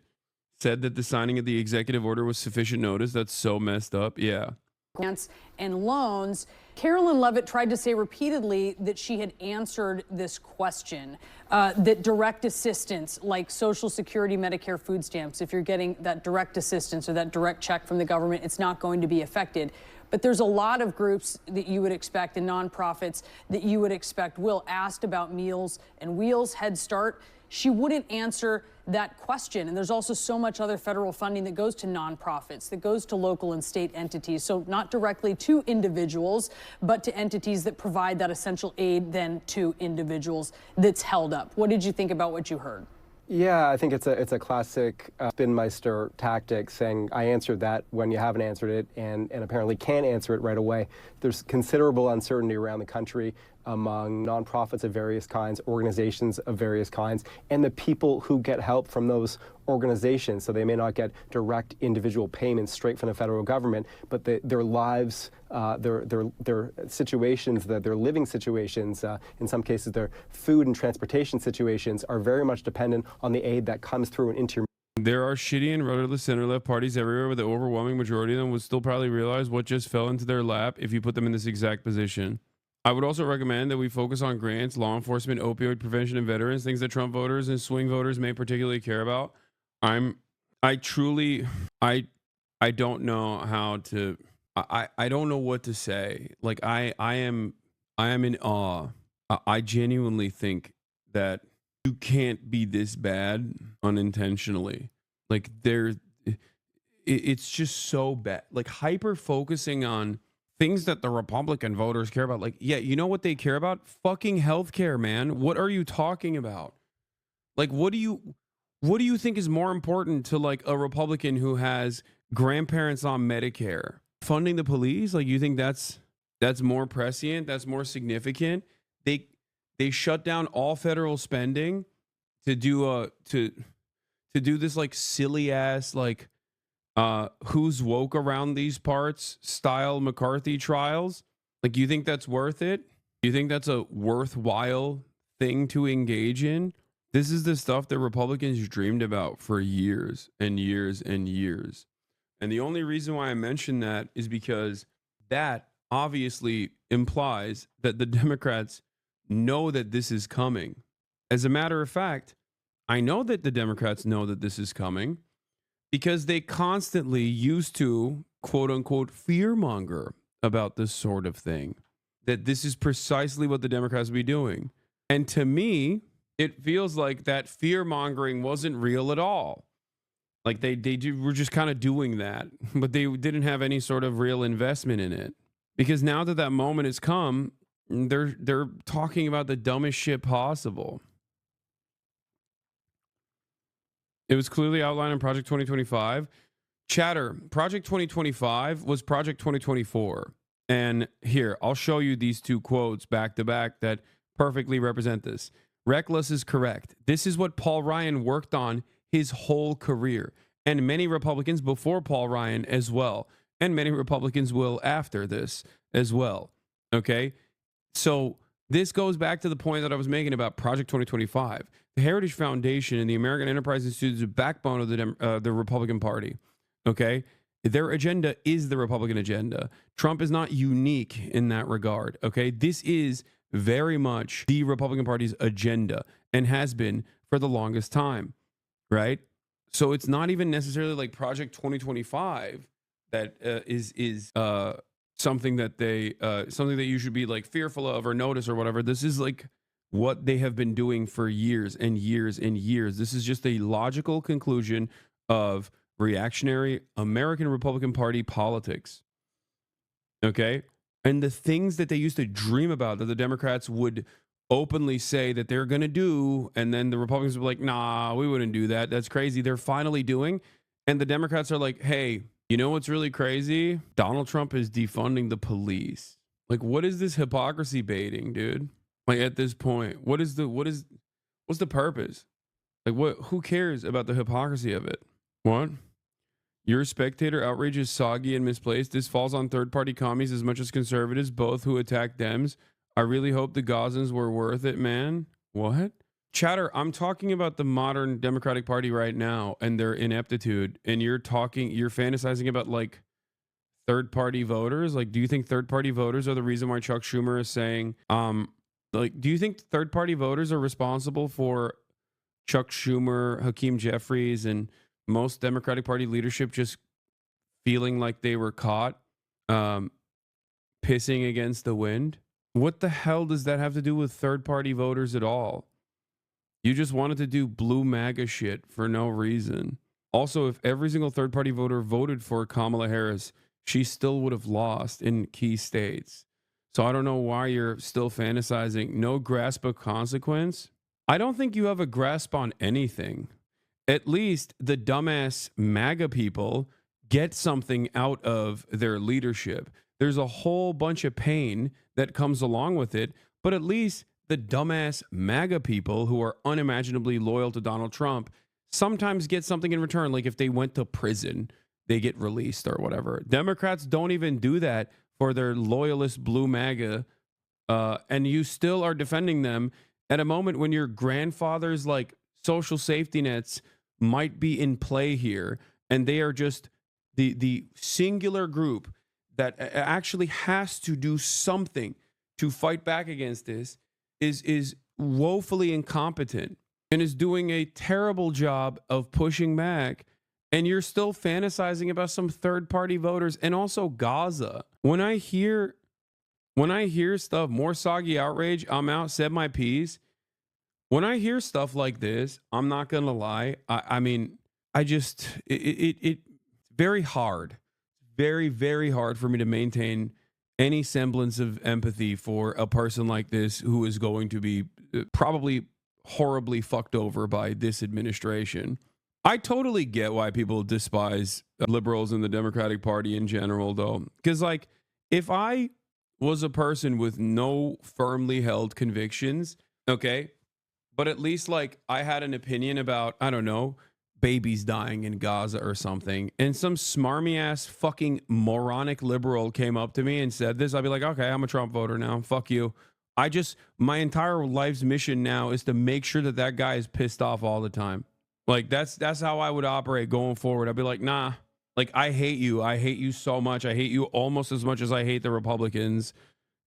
Said that the signing of the executive order was sufficient notice. That's so messed up. Yeah. Grants and loans. Carolyn Levitt tried to say repeatedly that she had answered this question, that direct assistance like Social Security, Medicare, food stamps, if you're getting that direct assistance or that direct check from the government, it's not going to be affected. But there's a lot of groups that you would expect and nonprofits that you would expect will asked about Meals and Wheels, Head Start. She wouldn't answer that question. And there's also so much other federal funding that goes to nonprofits, that goes to local and state entities. So not directly to individuals, but to entities that provide that essential aid then to individuals that's held up. What did you think about what you heard? Yeah, I think it's a classic spinmeister tactic, saying I answered that when you haven't answered it, and apparently can't answer it right away. There's considerable uncertainty around the country among nonprofits of various kinds, organizations of various kinds, and the people who get help from those organizations. So they may not get direct individual payments straight from the federal government, but their lives, their situations, their living situations, in some cases their food and transportation situations, are very much dependent on the aid that comes through and into your. There are shitty and rudderless center-left parties everywhere, but the overwhelming majority of them would still probably realize what just fell into their lap if you put them in this exact position. I would also recommend that we focus on grants, law enforcement, opioid prevention, and veterans, things that Trump voters and swing voters may particularly care about. I don't know how to, I don't know what to say. Like I am in awe. I genuinely think that you can't be this bad unintentionally. Like it's just so bad. Like hyper focusing on things that the Republican voters care about. Like, yeah, you know what they care about? Fucking healthcare, man. What are you talking about? Like, what do you think is more important to like a Republican who has grandparents on Medicare? Funding the police? Like, you think that's more prescient? That's more significant? They shut down all federal spending to do this like silly ass like who's woke around these parts style McCarthy trials. Like, you think that's worth it? You think that's a worthwhile thing to engage in? This is the stuff that Republicans dreamed about for years and years and years. And the only reason why I mention that is because that obviously implies that the Democrats know that this is coming. As a matter of fact, I know that the Democrats know that this is coming because they constantly used to, quote unquote, fearmonger about this sort of thing, that this is precisely what the Democrats will be doing. And to me, it feels like that fear-mongering wasn't real at all. Like they were just kind of doing that, but they didn't have any sort of real investment in it. Because now that moment has come, They're talking about the dumbest shit possible. It was clearly outlined in Project 2025. Chatter, Project 2025 was Project 2024. And here, I'll show you these two quotes back to back that perfectly represent this. Reckless is correct. This is what Paul Ryan worked on his whole career, and many Republicans before Paul Ryan as well, and many Republicans will after this as well. Okay? So this goes back to the point that I was making about Project 2025. The Heritage Foundation and the American Enterprise Institute is the backbone of the Republican Party. Okay? Their agenda is the Republican agenda. Trump is not unique in that regard. Okay? This is very much the Republican Party's agenda and has been for the longest time. Right? So it's not even necessarily like Project 2025 that is something that they something that you should be like fearful of or notice or whatever. This is like what they have been doing for years and years and years. This is just a logical conclusion of reactionary American Republican Party politics. Okay? And the things that they used to dream about that the Democrats would openly say that they're going to do, and then the Republicans would be like, nah, we wouldn't do that. That's crazy. They're finally doing. And the Democrats are like, hey, you know what's really crazy? Donald Trump is defunding the police. Like, what is this hypocrisy baiting, dude? Like, at this point, what's the purpose? Like, who cares about the hypocrisy of it? What? Your spectator outrage is soggy and misplaced. This falls on third-party commies as much as conservatives, both who attack Dems. I really hope the Gazans were worth it, man. What? Chatter, I'm talking about the modern Democratic Party right now and their ineptitude. And you're fantasizing about like third-party voters. Like, do you think third-party voters are the reason why Chuck Schumer is saying, do you think third-party voters are responsible for Chuck Schumer, Hakeem Jeffries, and most Democratic Party leadership just feeling like they were caught pissing against the wind? What the hell does that have to do with third-party voters at all? You just wanted to do blue MAGA shit for no reason. Also, if every single third-party voter voted for Kamala Harris, she still would have lost in key states. So I don't know why you're still fantasizing. No grasp of consequence? I don't think you have a grasp on anything. At least the dumbass MAGA people get something out of their leadership. There's a whole bunch of pain that comes along with it, but at least the dumbass MAGA people who are unimaginably loyal to Donald Trump sometimes get something in return. Like if they went to prison, they get released or whatever. Democrats don't even do that for their loyalist blue MAGA, and you still are defending them at a moment when your grandfather's like social safety nets might be in play here, and they are just the singular group that actually has to do something to fight back against this is woefully incompetent and is doing a terrible job of pushing back, and you're still fantasizing about some third-party voters and also Gaza. When I hear stuff, more soggy outrage, I'm out, said my piece. When I hear stuff like this, I'm not gonna lie. It's very hard, very, very hard for me to maintain any semblance of empathy for a person like this who is going to be probably horribly fucked over by this administration. I totally get why people despise liberals in the Democratic Party in general, though. Because, like, if I was a person with no firmly held convictions, okay, but at least, like, I had an opinion about, I don't know, babies dying in Gaza or something, and some smarmy ass fucking moronic liberal came up to me and said this, I'd be like, okay, I'm a Trump voter now. Fuck you. My entire life's mission now is to make sure that that guy is pissed off all the time. Like, that's how I would operate going forward. I'd be like, nah, like, I hate you. I hate you so much. I hate you almost as much as I hate the Republicans.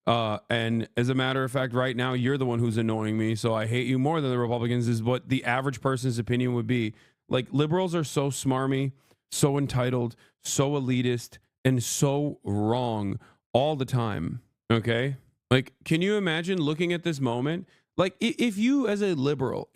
And as a matter of fact, right now, you're the one who's annoying me. So I hate you more than the Republicans is what the average person's opinion would be. Like, liberals are so smarmy, so entitled, so elitist, and so wrong all the time. Okay? Like, can you imagine looking at this moment? Like, if you as a liberal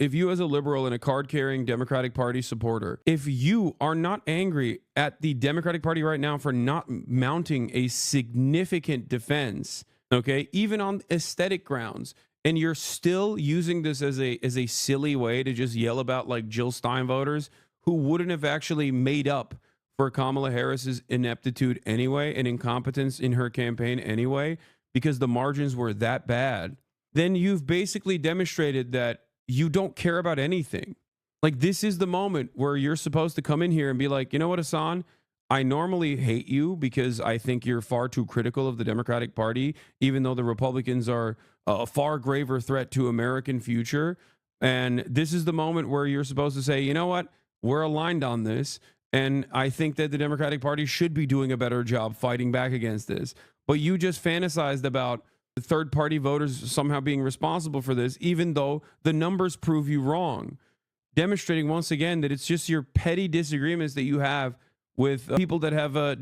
and a card-carrying Democratic Party supporter, if you are not angry at the Democratic Party right now for not mounting a significant defense okay, even on aesthetic grounds. And you're still using this as a silly way to just yell about like Jill Stein voters who wouldn't have actually made up for Kamala Harris's ineptitude anyway and incompetence in her campaign anyway, because the margins were that bad. Then you've basically demonstrated that you don't care about anything. Like, this is the moment where you're supposed to come in here and be like, you know what, Hassan? I normally hate you because I think you're far too critical of the Democratic Party, even though the Republicans are a far graver threat to American future. And this is the moment where you're supposed to say, you know what? We're aligned on this. And I think that the Democratic Party should be doing a better job fighting back against this. But you just fantasized about the third-party voters somehow being responsible for this, even though the numbers prove you wrong, demonstrating once again that it's just your petty disagreements that you have with people that have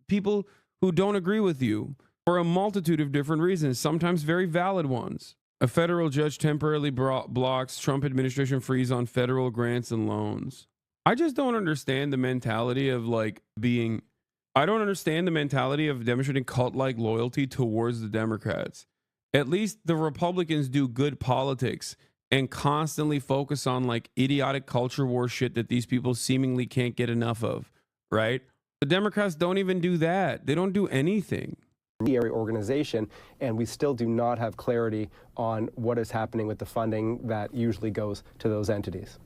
people who don't agree with you for a multitude of different reasons, sometimes very valid ones. A federal judge temporarily blocks Trump administration freeze on federal grants and loans. I just don't understand the mentality of I don't understand the mentality of demonstrating cult-like loyalty towards the Democrats. At least the Republicans do good politics and constantly focus on like idiotic culture war shit that these people seemingly can't get enough of, right? The Democrats don't even do that. They don't do anything. Organization, and we still do not have clarity on what is happening with the funding that usually goes to those entities.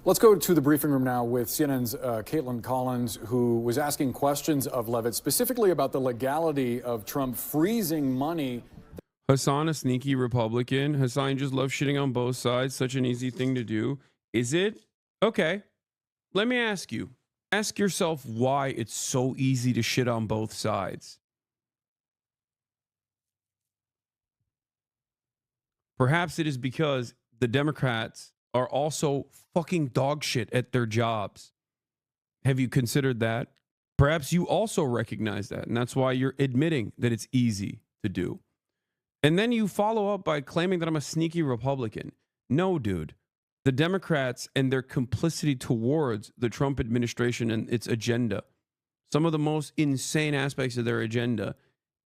Let's go to the briefing room now with CNN's Caitlin Collins, who was asking questions of Levitt specifically about the legality of Trump freezing money. Hassan, a sneaky Republican. Hassan just loves shitting on both sides. Such an easy thing to do. Is it? Okay. Let me ask you. Ask yourself why it's so easy to shit on both sides. Perhaps it is because the Democrats are also fucking dog shit at their jobs. Have you considered that? Perhaps you also recognize that, and that's why you're admitting that it's easy to do. And then you follow up by claiming that I'm a sneaky Republican. No, dude. The Democrats and their complicity towards the Trump administration and its agenda, some of the most insane aspects of their agenda,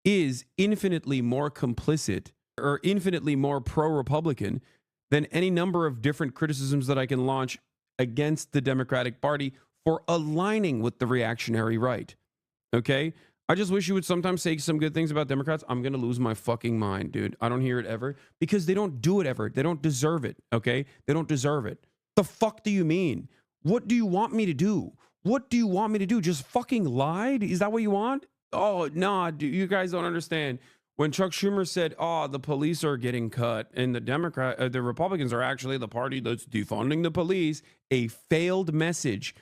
is infinitely more complicit or infinitely more pro-Republican than any number of different criticisms that I can launch against the Democratic Party for aligning with the reactionary right. Okay? I just wish you would sometimes say some good things about Democrats. I'm going to lose my fucking mind, dude. I don't hear it ever because they don't do it ever. They don't deserve it, okay? They don't deserve it. The fuck do you mean? What do you want me to do? What do you want me to do? Just fucking lie? Is that what you want? Oh, nah, dude, you guys don't understand. When Chuck Schumer said, oh, the police are getting cut and the Republicans are actually the party that's defunding the police, a failed message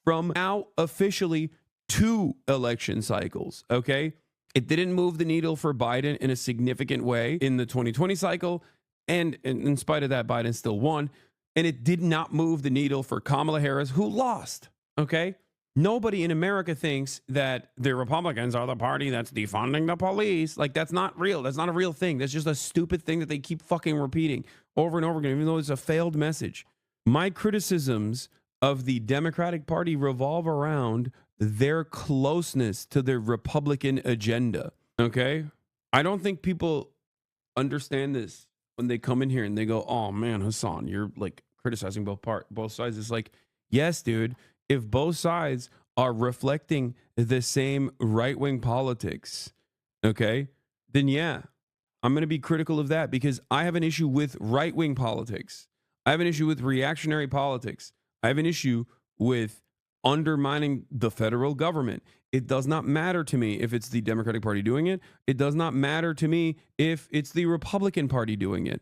from now officially 2 election cycles, okay? It didn't move the needle for Biden in a significant way in the 2020 cycle, and in spite of that, Biden still won, and it did not move the needle for Kamala Harris, who lost, okay? Nobody in America thinks that the Republicans are the party that's defunding the police. Like, that's not real. That's not a real thing. That's just a stupid thing that they keep fucking repeating over and over again, even though it's a failed message. My criticisms of the Democratic Party revolve around their closeness to the Republican agenda, okay? I don't think people understand this when they come in here and they go, oh, man, Hassan, you're, like, criticizing both sides. It's like, yes, dude. If both sides are reflecting the same right-wing politics, okay, then yeah, I'm going to be critical of that because I have an issue with right-wing politics. I have an issue with reactionary politics. I have an issue with undermining the federal government. It does not matter to me if it's the Democratic Party doing it. It does not matter to me if it's the Republican Party doing it,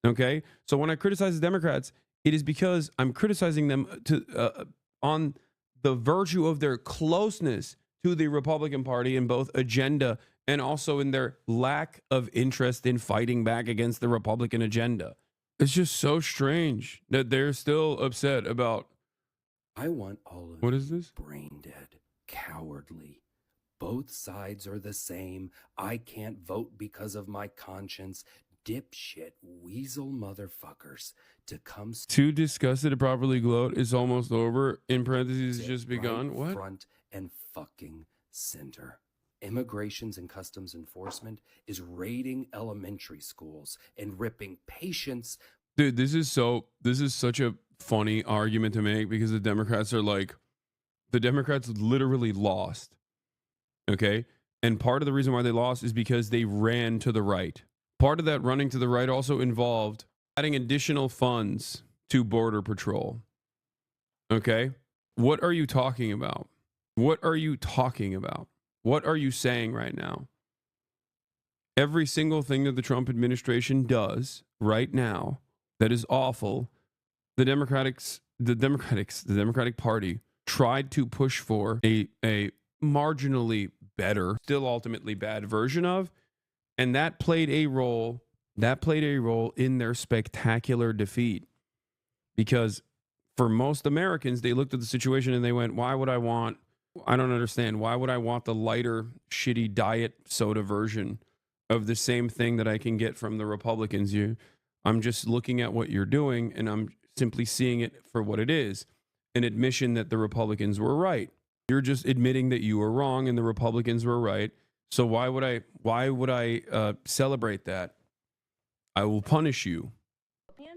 okay? So when I criticize the Democrats, it is because I'm criticizing them on the virtue of their closeness to the Republican Party in both agenda and also in their lack of interest in fighting back against the Republican agenda. It's just so strange that they're still upset about. I want all of What is this? Brain dead, cowardly. Both sides are the same. I can't vote because of my conscience. Dipshit weasel motherfuckers to come Too disgusted to properly gloat is almost over. In parentheses, just begun. Right What? Front and fucking center. Immigrations and Customs Enforcement is raiding elementary schools and ripping patients. Dude, this is such a funny argument to make because the Democrats literally lost. Okay? And part of the reason why they lost is because they ran to the right. Part of that running to the right also involved adding additional funds to Border Patrol. Okay? What are you talking about? What are you talking about? What are you saying right now? Every single thing that the Trump administration does right now that is awful, the Democratic Party tried to push for a marginally better, still ultimately bad version of, and that played a role in their spectacular defeat. Because for most Americans, they looked at the situation and they went, I don't understand. Why would I want the lighter, shitty diet soda version of the same thing that I can get from the Republicans? I'm just looking at what you're doing and I'm simply seeing it for what it is. An admission that the Republicans were right. You're just admitting that you were wrong and the Republicans were right. So why would I celebrate that? I will punish you.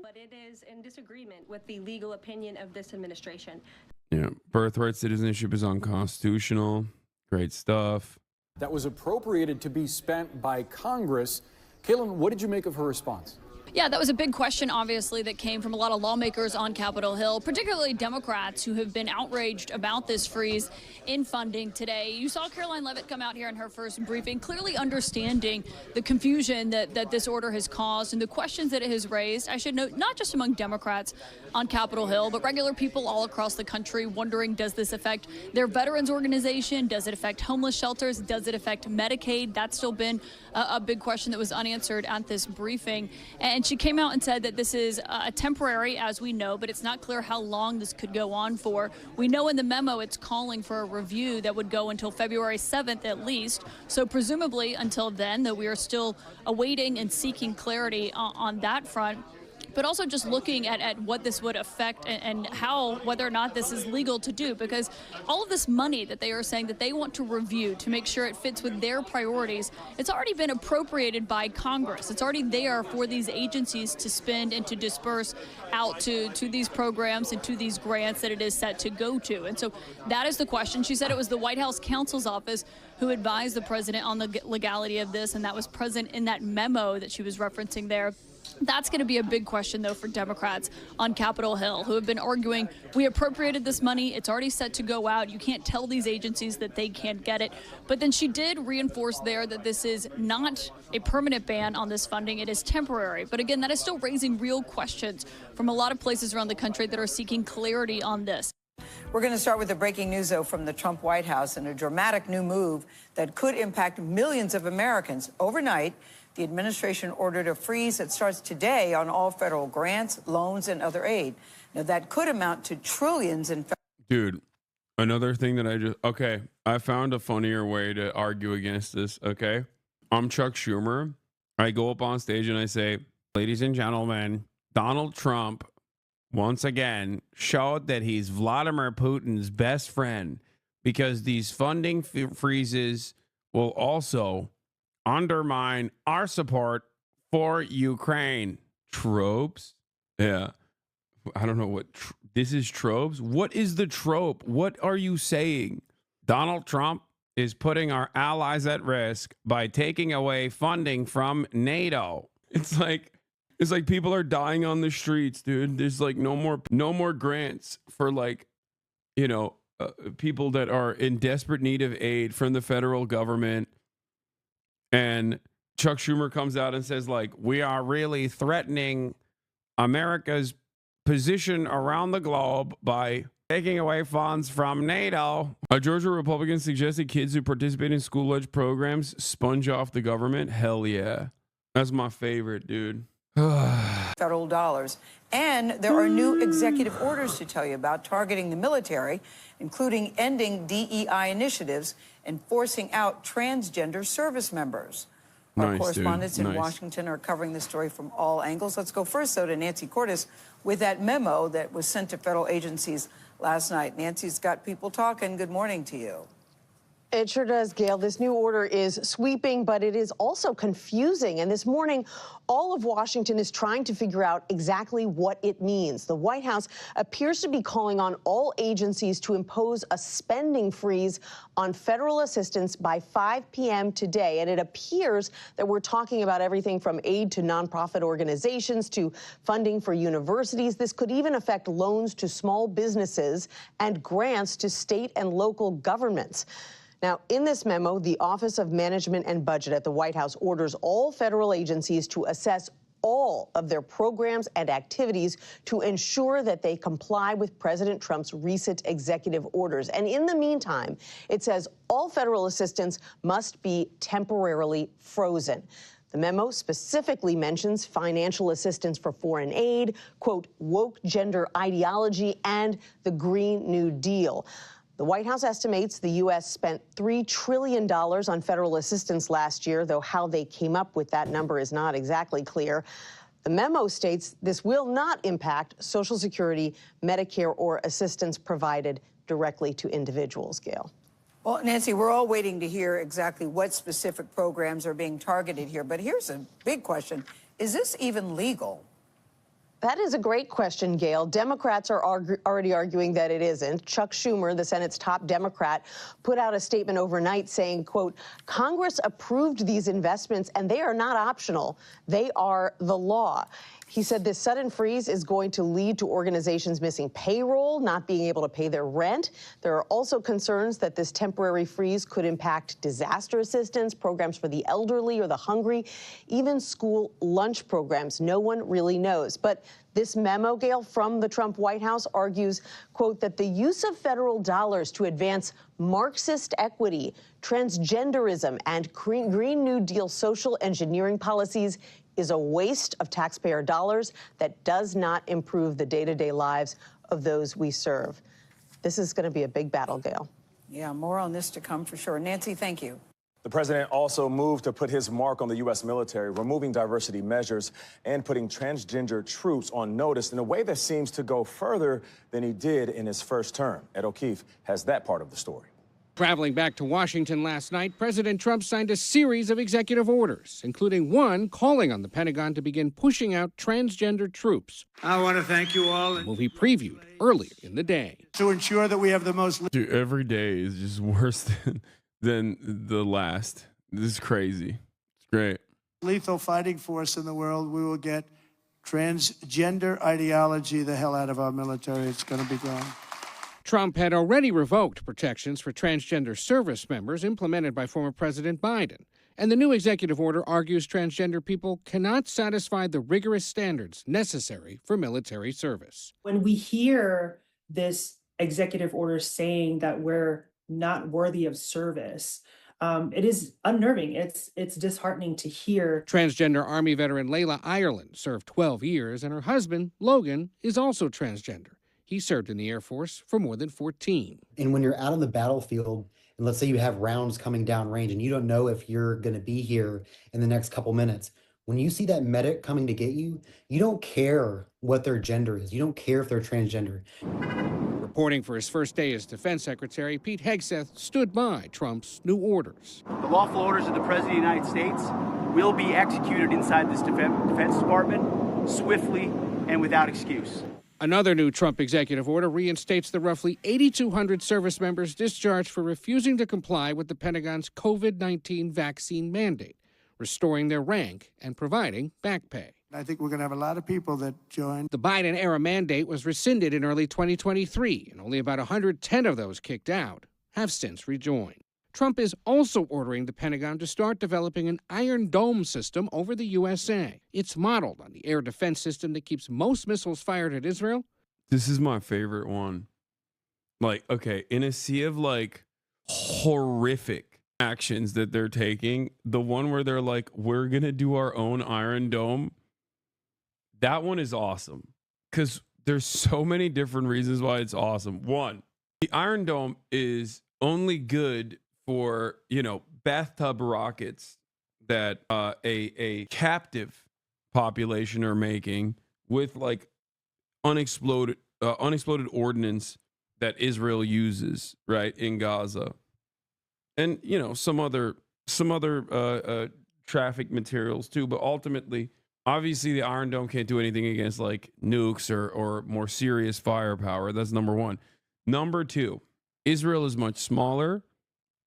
But it is in disagreement with the legal opinion of this administration. Yeah, birthright citizenship is unconstitutional. Great stuff. That was appropriated to be spent by Congress. Caitlin, what did you make of her response? Yeah, that was a big question, obviously, that came from a lot of lawmakers on Capitol Hill, particularly Democrats who have been outraged about this freeze in funding today. You saw Caroline Leavitt come out here in her first briefing, clearly understanding the confusion that this order has caused and the questions that it has raised. I should note, not just among Democrats on Capitol Hill, but regular people all across the country wondering, does this affect their veterans organization? Does it affect homeless shelters? Does it affect Medicaid? That's still been a big question that was unanswered at this briefing. And she came out and said that this is temporary, as we know, but it's not clear how long this could go on for. We know in the memo it's calling for a review that would go until February 7th at least. So presumably until then, that we are still awaiting and seeking clarity on that front. But also just looking at what this would affect and how, whether or not this is legal to do, because all of this money that they are saying that they want to review to make sure it fits with their priorities, it's already been appropriated by Congress. It's already there for these agencies to spend and to disperse out to these programs and to these grants that it is set to go to. And so that is the question. She said it was the White House counsel's office who advised the president on the legality of this, and that was present in that memo that she was referencing there. That's going to be a big question, though, for Democrats on Capitol Hill, who have been arguing, we appropriated this money. It's already set to go out. You can't tell these agencies that they can't get it. But then she did reinforce there that this is not a permanent ban on this funding. It is temporary. But again, that is still raising real questions from a lot of places around the country that are seeking clarity on this. We're going to start with the breaking news, though, from the Trump White House and a dramatic new move that could impact millions of Americans. Overnight, the administration ordered a freeze that starts today on all federal grants, loans, and other aid. Now, that could amount to trillions in... Dude, another thing that I found a funnier way to argue against this, okay? I'm Chuck Schumer. I go up on stage and I say, ladies and gentlemen, Donald Trump, once again, showed that he's Vladimir Putin's best friend because these funding freezes will also undermine our support for Ukraine. Tropes? Yeah. I don't know what this is. Tropes? What is the trope? What are you saying? Donald Trump is putting our allies at risk by taking away funding from NATO. It's like people are dying on the streets, dude. There's like no more grants for people that are in desperate need of aid from the federal government. And Chuck Schumer comes out and says, like, we are really threatening America's position around the globe by taking away funds from NATO. A Georgia Republican suggested kids who participate in school lunch programs sponge off the government. Hell yeah. That's my favorite, dude. federal dollars. And there are new executive orders to tell you about targeting the military, including ending DEI initiatives and forcing out transgender service members. Our correspondents in Washington are covering this story from all angles. Let's go first, though, to Nancy Cordes with that memo that was sent to federal agencies last night. Nancy's got people talking. Good morning to you. It sure does, Gail. This new order is sweeping, but it is also confusing. And this morning, all of Washington is trying to figure out exactly what it means. The White House appears to be calling on all agencies to impose a spending freeze on federal assistance by 5 p.m. today. And it appears that we're talking about everything from aid to nonprofit organizations to funding for universities. This could even affect loans to small businesses and grants to state and local governments. Now, in this memo, the Office of Management and Budget at the White House orders all federal agencies to assess all of their programs and activities to ensure that they comply with President Trump's recent executive orders. And in the meantime, it says all federal assistance must be temporarily frozen. The memo specifically mentions financial assistance for foreign aid, quote, woke gender ideology, and the Green New Deal. The White House estimates the U.S. spent $3 trillion on federal assistance last year, though how they came up with that number is not exactly clear. The memo states this will not impact Social Security, Medicare, or assistance provided directly to individuals, Gail. Well, Nancy, we're all waiting to hear exactly what specific programs are being targeted here. But here's a big question. Is this even legal? That is a great question, Gail. Democrats are already arguing that it isn't. Chuck Schumer, the Senate's top Democrat, put out a statement overnight saying, quote, Congress approved these investments and they are not optional. They are the law. He said this sudden freeze is going to lead to organizations missing payroll, not being able to pay their rent. There are also concerns that this temporary freeze could impact disaster assistance, programs for the elderly or the hungry, even school lunch programs. No one really knows. But this memo, Gail, from the Trump White House argues, quote, that the use of federal dollars to advance Marxist equity, transgenderism, and Green New Deal social engineering policies is a waste of taxpayer dollars that does not improve the day-to-day lives of those we serve. This is going to be a big battle, Gail. Yeah, more on this to come for sure. Nancy, thank you. The president also moved to put his mark on the U.S. military, removing diversity measures and putting transgender troops on notice in a way that seems to go further than he did in his first term. Ed O'Keefe has that part of the story. Traveling back to Washington last night, President Trump signed a series of executive orders, including one calling on the Pentagon to begin pushing out transgender troops. I want to thank you all. A movie previewed earlier in the day. To ensure that we have the most... Dude, every day is just worse than the last. This is crazy. It's great. Lethal fighting force in the world. We will get transgender ideology the hell out of our military. It's going to be gone. Trump had already revoked protections for transgender service members implemented by former President Biden. And the new executive order argues transgender people cannot satisfy the rigorous standards necessary for military service. When we hear this executive order saying that we're not worthy of service, it is unnerving. It's disheartening to hear. Transgender Army veteran Layla Ireland served 12 years, and her husband, Logan, is also transgender. He served in the Air Force for more than 14. And when you're out on the battlefield, and let's say you have rounds coming down range and you don't know if you're going to be here in the next couple minutes, when you see that medic coming to get you, you don't care what their gender is. You don't care if they're transgender. Reporting for his first day as defense secretary, Pete Hegseth stood by Trump's new orders. The lawful orders of the President of the United States will be executed inside this Defense Department swiftly and without excuse. Another new Trump executive order reinstates the roughly 8,200 service members discharged for refusing to comply with the Pentagon's COVID-19 vaccine mandate, restoring their rank and providing back pay. I think we're going to have a lot of people that join. The Biden-era mandate was rescinded in early 2023, and only about 110 of those kicked out have since rejoined. Trump is also ordering the Pentagon to start developing an Iron Dome system over the USA. It's modeled on the air defense system that keeps most missiles fired at Israel. This is my favorite one. Like, okay, in a sea of like horrific actions that they're taking, the one where they're like, we're going to do our own Iron Dome, that one is awesome. Because there's so many different reasons why it's awesome. One, the Iron Dome is only good for, you know, bathtub rockets that a captive population are making with like unexploded ordnance that Israel uses, right, in Gaza. and you know some other traffic materials too. But ultimately, obviously, the Iron Dome can't do anything against like nukes or more serious firepower. That's number one. Number two, Israel is much smaller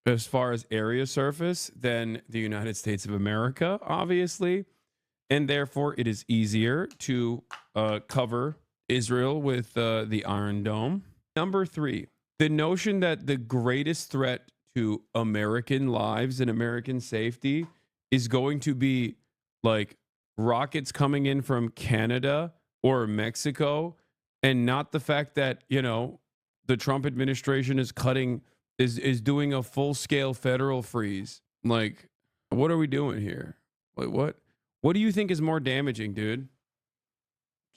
as far as area surface than the United States of America, obviously, and therefore it is easier to cover Israel with the Iron Dome. Number three, the notion that the greatest threat to American lives and American safety is going to be like rockets coming in from Canada or Mexico, and not the fact that, you know, the Trump administration is doing a full-scale federal freeze. Like, what are we doing here? Like, what do you think is more damaging, dude?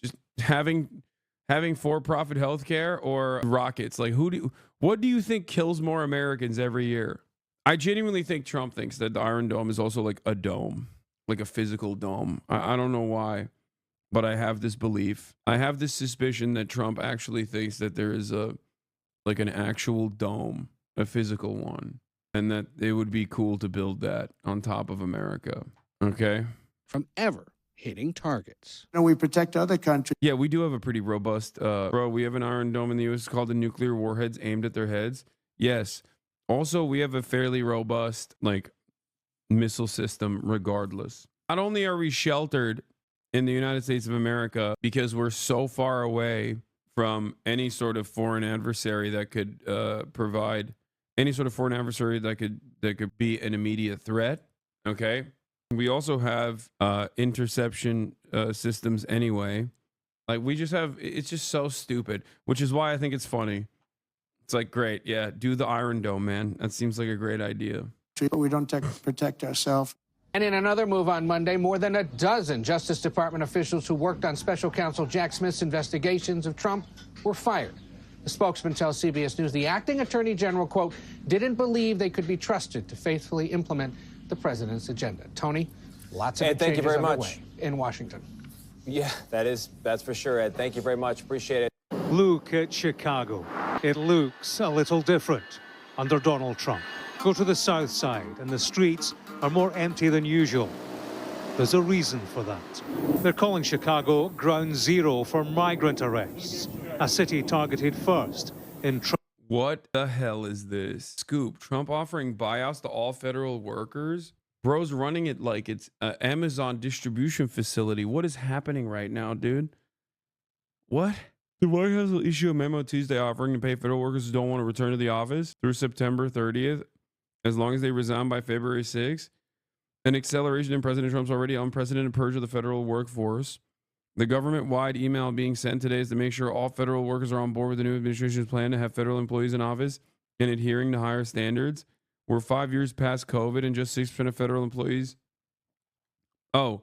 Just having for-profit healthcare or rockets? Like, what do you think kills more Americans every year? I genuinely think Trump thinks that the Iron Dome is also like a dome, like a physical dome. I don't know why, but I have this belief. I have this suspicion that Trump actually thinks that there is an actual dome, a physical one, and that it would be cool to build that on top of America. Okay? From ever hitting targets. And we protect other countries. Yeah, we do have a pretty robust, we have an Iron Dome in the U.S. called the nuclear warheads aimed at their heads. Yes. Also, we have a fairly robust, like, missile system regardless. Not only are we sheltered in the United States of America because we're so far away from any sort of foreign adversary that could provide any sort of foreign adversary that could be an immediate threat, okay? We also have interception systems anyway. Like, we just have, it's just so stupid, which is why I think it's funny. It's like, great, yeah, do the Iron Dome, man. That seems like a great idea. But we don't protect ourselves. And in another move on Monday, more than a dozen Justice Department officials who worked on special counsel Jack Smith's investigations of Trump were fired. The spokesman tells CBS News the acting attorney general, quote, didn't believe they could be trusted to faithfully implement the president's agenda. Tony, lots of Ed, thank you very underway much. in Washington. Yeah, that's for sure, Ed. Thank you very much. Appreciate it. Look at Chicago. It looks a little different under Donald Trump. Go to the south side, and the streets are more empty than usual. There's a reason for that. They're calling Chicago ground zero for migrant arrests, a city targeted first in Trump. What the hell is this? Scoop, Trump offering buyouts to all federal workers? Bro's running it like it's an Amazon distribution facility. What is happening right now, dude? What? The White House will issue a memo Tuesday offering to pay federal workers who don't want to return to the office through September 30th, as long as they resign by February 6th. An acceleration in President Trump's already unprecedented purge of the federal workforce. The government-wide email being sent today is to make sure all federal workers are on board with the new administration's plan to have federal employees in office and adhering to higher standards. We're 5 years past COVID and just 6% of federal employees. Oh,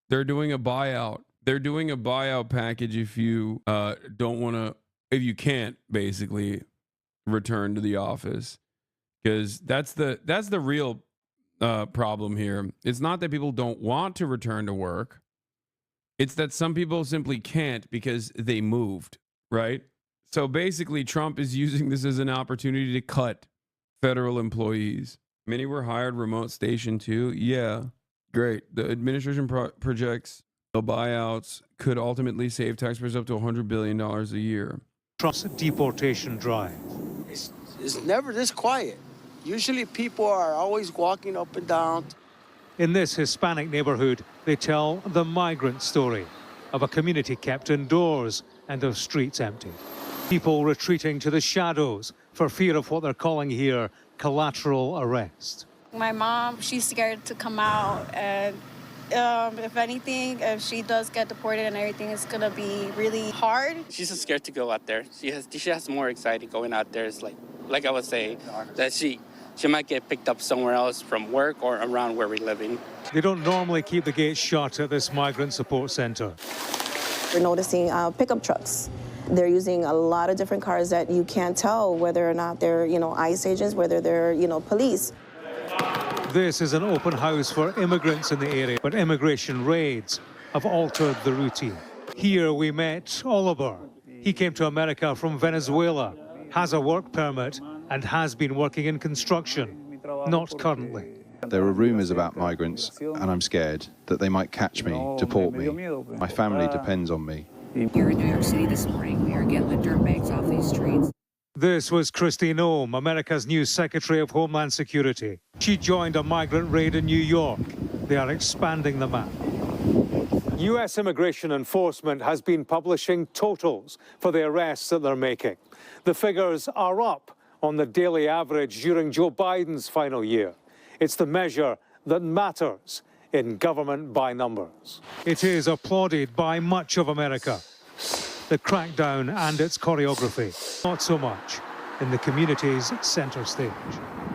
they're doing a buyout. They're doing a buyout package if you don't want to, if you can't basically return to the office, because that's the real problem here. It's not that people don't want to return to work. It's that some people simply can't because they moved, right? So basically, Trump is using this as an opportunity to cut federal employees. Many were hired remote station too. Yeah, great. The administration projects the buyouts could ultimately save taxpayers up to $100 billion a year. Trump's deportation drive. It's never this quiet. Usually people are always walking up and down. In this Hispanic neighborhood, they tell the migrant story of a community kept indoors and of streets emptied. People retreating to the shadows for fear of what they're calling here collateral arrest. My mom, she's scared to come out, and if anything, if she does get deported and everything, it's gonna be really hard. She's just scared to go out there. She has more anxiety going out there. It's like I was saying, that she might get picked up somewhere else from work or around where we're living. They don't normally keep the gates shut at this migrant support center. We're noticing pickup trucks. They're using a lot of different cars that you can't tell whether or not they're, ICE agents, whether they're, police. This is an open house for immigrants in the area, but immigration raids have altered the routine. Here we met Oliver. He came to America from Venezuela, has a work permit, and has been working in construction. Not currently. There are rumors about migrants, and I'm scared that they might catch me, deport me. My family depends on me. Here in New York City this morning, we are getting the dirt bags off these streets. This was Kristi Noem, America's new Secretary of Homeland Security. She joined a migrant raid in New York. They are expanding the map. U.S. immigration enforcement has been publishing totals for the arrests that they're making. The figures are up on the daily average during Joe Biden's final year. It's the measure that matters in government by numbers. It is applauded by much of America. The crackdown and its choreography, not so much in the community's center stage.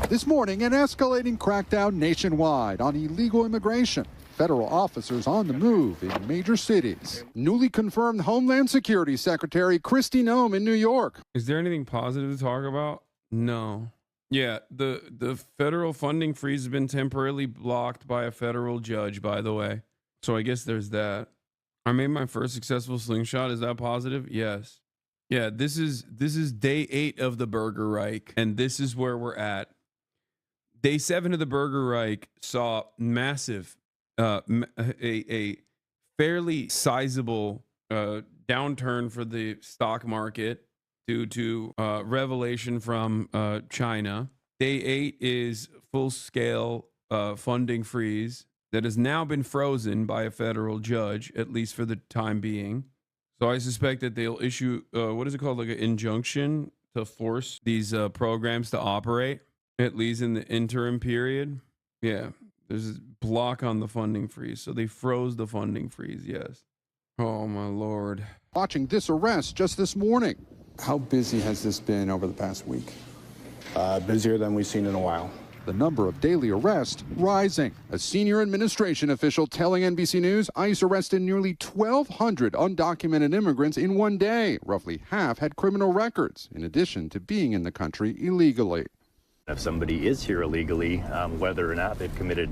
This morning, an escalating crackdown nationwide on illegal immigration. Federal officers on the move in major cities. Newly confirmed Homeland Security Secretary Kristi Noem in New York. Is there anything positive to talk about? No. Yeah, the federal funding freeze has been temporarily blocked by a federal judge, by the way. So I guess there's that. I made my first successful slingshot. Is that positive? Yes. Yeah, this is day 8 of the Burger Reich, and this is where we're at. Day 7 of the Burger Reich saw massive, a fairly sizable downturn for the stock market due to revelation from China. Day 8 is full-scale funding freeze that has now been frozen by a federal judge, at least for the time being. So I suspect that they'll issue, what is it called, like an injunction to force these programs to operate, at least in the interim period. Yeah, there's a block on the funding freeze. So they froze the funding freeze, yes. Oh, my Lord. Watching this arrest just this morning. How busy has this been over the past week? Busier than we've seen in a while. The number of daily arrests rising. A senior administration official telling NBC News ICE arrested nearly 1,200 undocumented immigrants in one day. Roughly half had criminal records, in addition to being in the country illegally. If somebody is here illegally, whether or not they've committed,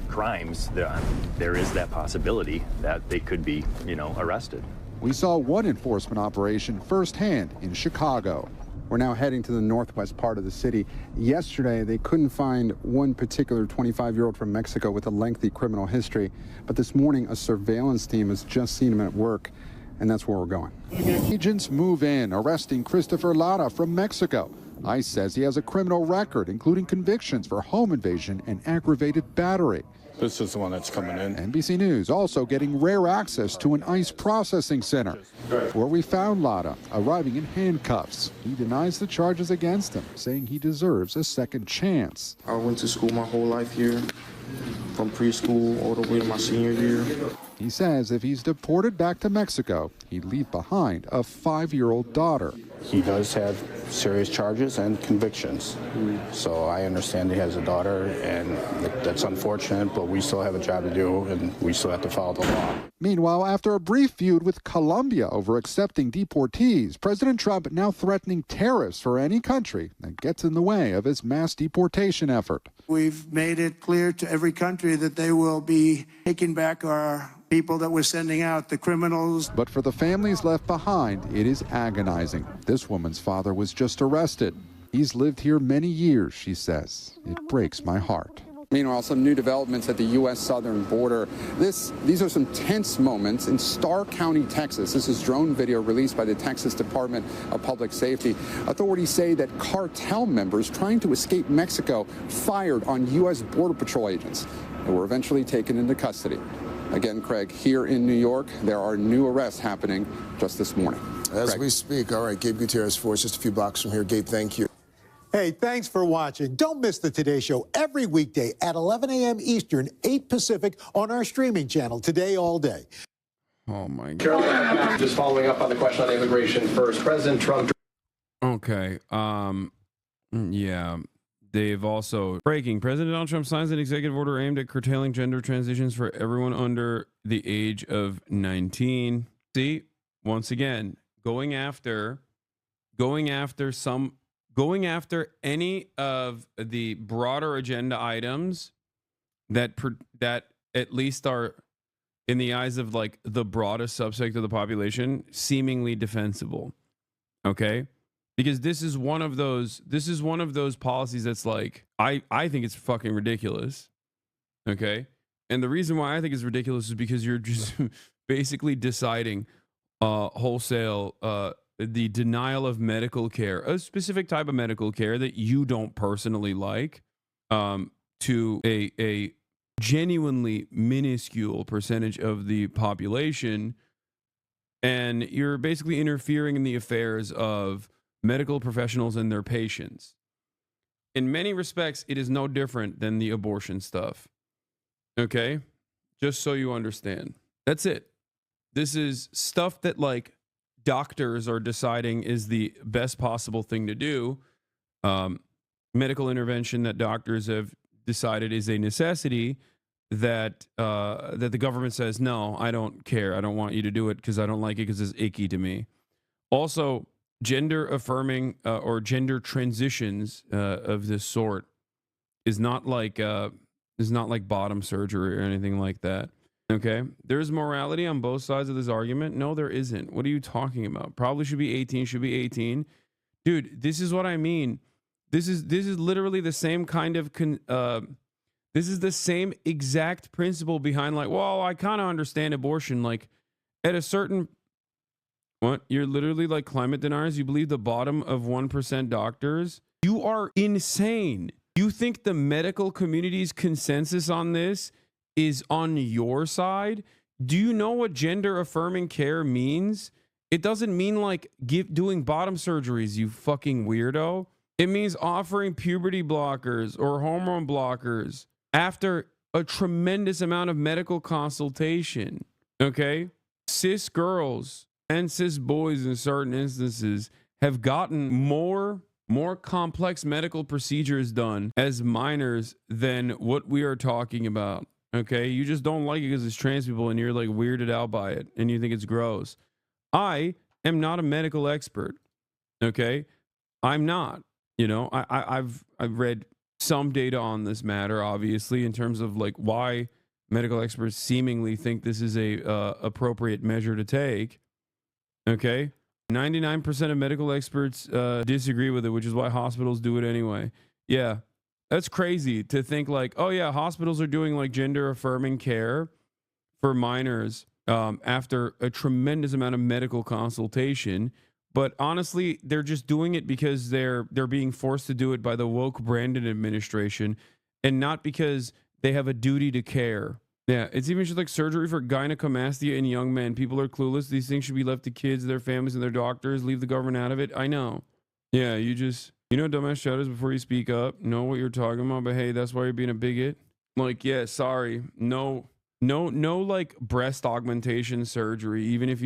crimes, there is that possibility that they could be, arrested. We saw one enforcement operation firsthand in Chicago. We're now heading to the northwest part of the city. Yesterday, they couldn't find one particular 25-year-old from Mexico with a lengthy criminal history. But this morning, a surveillance team has just seen him at work, and that's where we're going. Agents move in, arresting Christopher Lara from Mexico. ICE says he has a criminal record, including convictions for home invasion and aggravated battery. This is the one that's coming in. NBC News also getting rare access to an ICE processing center, where we found Lara arriving in handcuffs. He denies the charges against him, saying he deserves a second chance. I went to school my whole life here, from preschool all the way to my senior year. He says if he's deported back to Mexico, he'd leave behind a 5-year-old daughter. He does have serious charges and convictions. So I understand he has a daughter, and that's unfortunate, but we still have a job to do, and we still have to follow the law. Meanwhile, after a brief feud with Colombia over accepting deportees, President Trump now threatening tariffs for any country that gets in the way of his mass deportation effort. We've made it clear to every country that they will be taking back our people that we're sending out, the criminals. But for the families left behind, it is agonizing. This woman's father was just arrested. He's lived here many years, she says. It breaks my heart. Meanwhile, some new developments at the U.S. southern border. These are some tense moments in Starr County, Texas. This is drone video released by the Texas Department of Public Safety. Authorities say that cartel members trying to escape Mexico fired on U.S. Border Patrol agents and were eventually taken into custody. Again, Craig, here in New York, there are new arrests happening just this morning. As we speak. All right, Gabe Gutierrez for us, just a few blocks from here. Gabe, thank you. Hey, thanks for watching. Don't miss the Today Show every weekday at 11 a.m. Eastern, 8 Pacific on our streaming channel, Today All Day. Oh, my God. Carolina, just following up on the question on immigration first. President Trump. Okay. Yeah. They've also breaking. President Donald Trump signs an executive order aimed at curtailing gender transitions for everyone under the age of 19. See, once again, going after any of the broader agenda items that at least are, in the eyes of like the broadest subsect of the population, seemingly defensible. Okay, Because this is one of those policies that's like, I think it's fucking ridiculous. Okay. And the reason why I think it's ridiculous is because you're just basically deciding wholesale the denial of medical care, a specific type of medical care that you don't personally like, to a genuinely minuscule percentage of the population. And you're basically interfering in the affairs of medical professionals and their patients. In many respects, it is no different than the abortion stuff. Okay? Just so you understand. That's it. This is stuff that, like, doctors are deciding is the best possible thing to do. Medical intervention that doctors have decided is a necessity that the government says, no, I don't care. I don't want you to do it because I don't like it because it's icky to me. Also, gender affirming or gender transitions of this sort is not like bottom surgery or anything like that. Okay, there's morality on both sides of this argument. No, there isn't. What are you talking about? Probably should be 18. Should be 18, dude. This is what I mean. This is literally the same kind of this is the same exact principle behind, like, well, I kind of understand abortion. Like, at a certain what? You're literally like climate deniers. You believe the bottom of 1% doctors. You are insane. You think the medical community's consensus on this is on your side? Do you know what gender affirming care means? It doesn't mean like doing bottom surgeries, you fucking weirdo. It means offering puberty blockers or hormone blockers after a tremendous amount of medical consultation. Okay? Cis girls and cis boys in certain instances have gotten more complex medical procedures done as minors than what we are talking about. Okay, you just don't like it because it's trans people and you're like weirded out by it and you think it's gross. I am not a medical expert. Okay, I'm not. You know, I've read some data on this matter, obviously, in terms of like why medical experts seemingly think this is a appropriate measure to take. Okay, 99% of medical experts disagree with it, which is why hospitals do it anyway. Yeah. That's crazy to think like, oh yeah, hospitals are doing like gender affirming care for minors after a tremendous amount of medical consultation. But honestly, they're just doing it because they're being forced to do it by the woke Brandon administration and not because they have a duty to care. Yeah, it's even just like surgery for gynecomastia in young men. People are clueless. These things should be left to kids, their families, and their doctors. Leave the government out of it. I know. Yeah, you know dumbass shadows before you speak up. Know what you're talking about, but hey, that's why you're being a bigot. Like, yeah, sorry. No like breast augmentation surgery, even if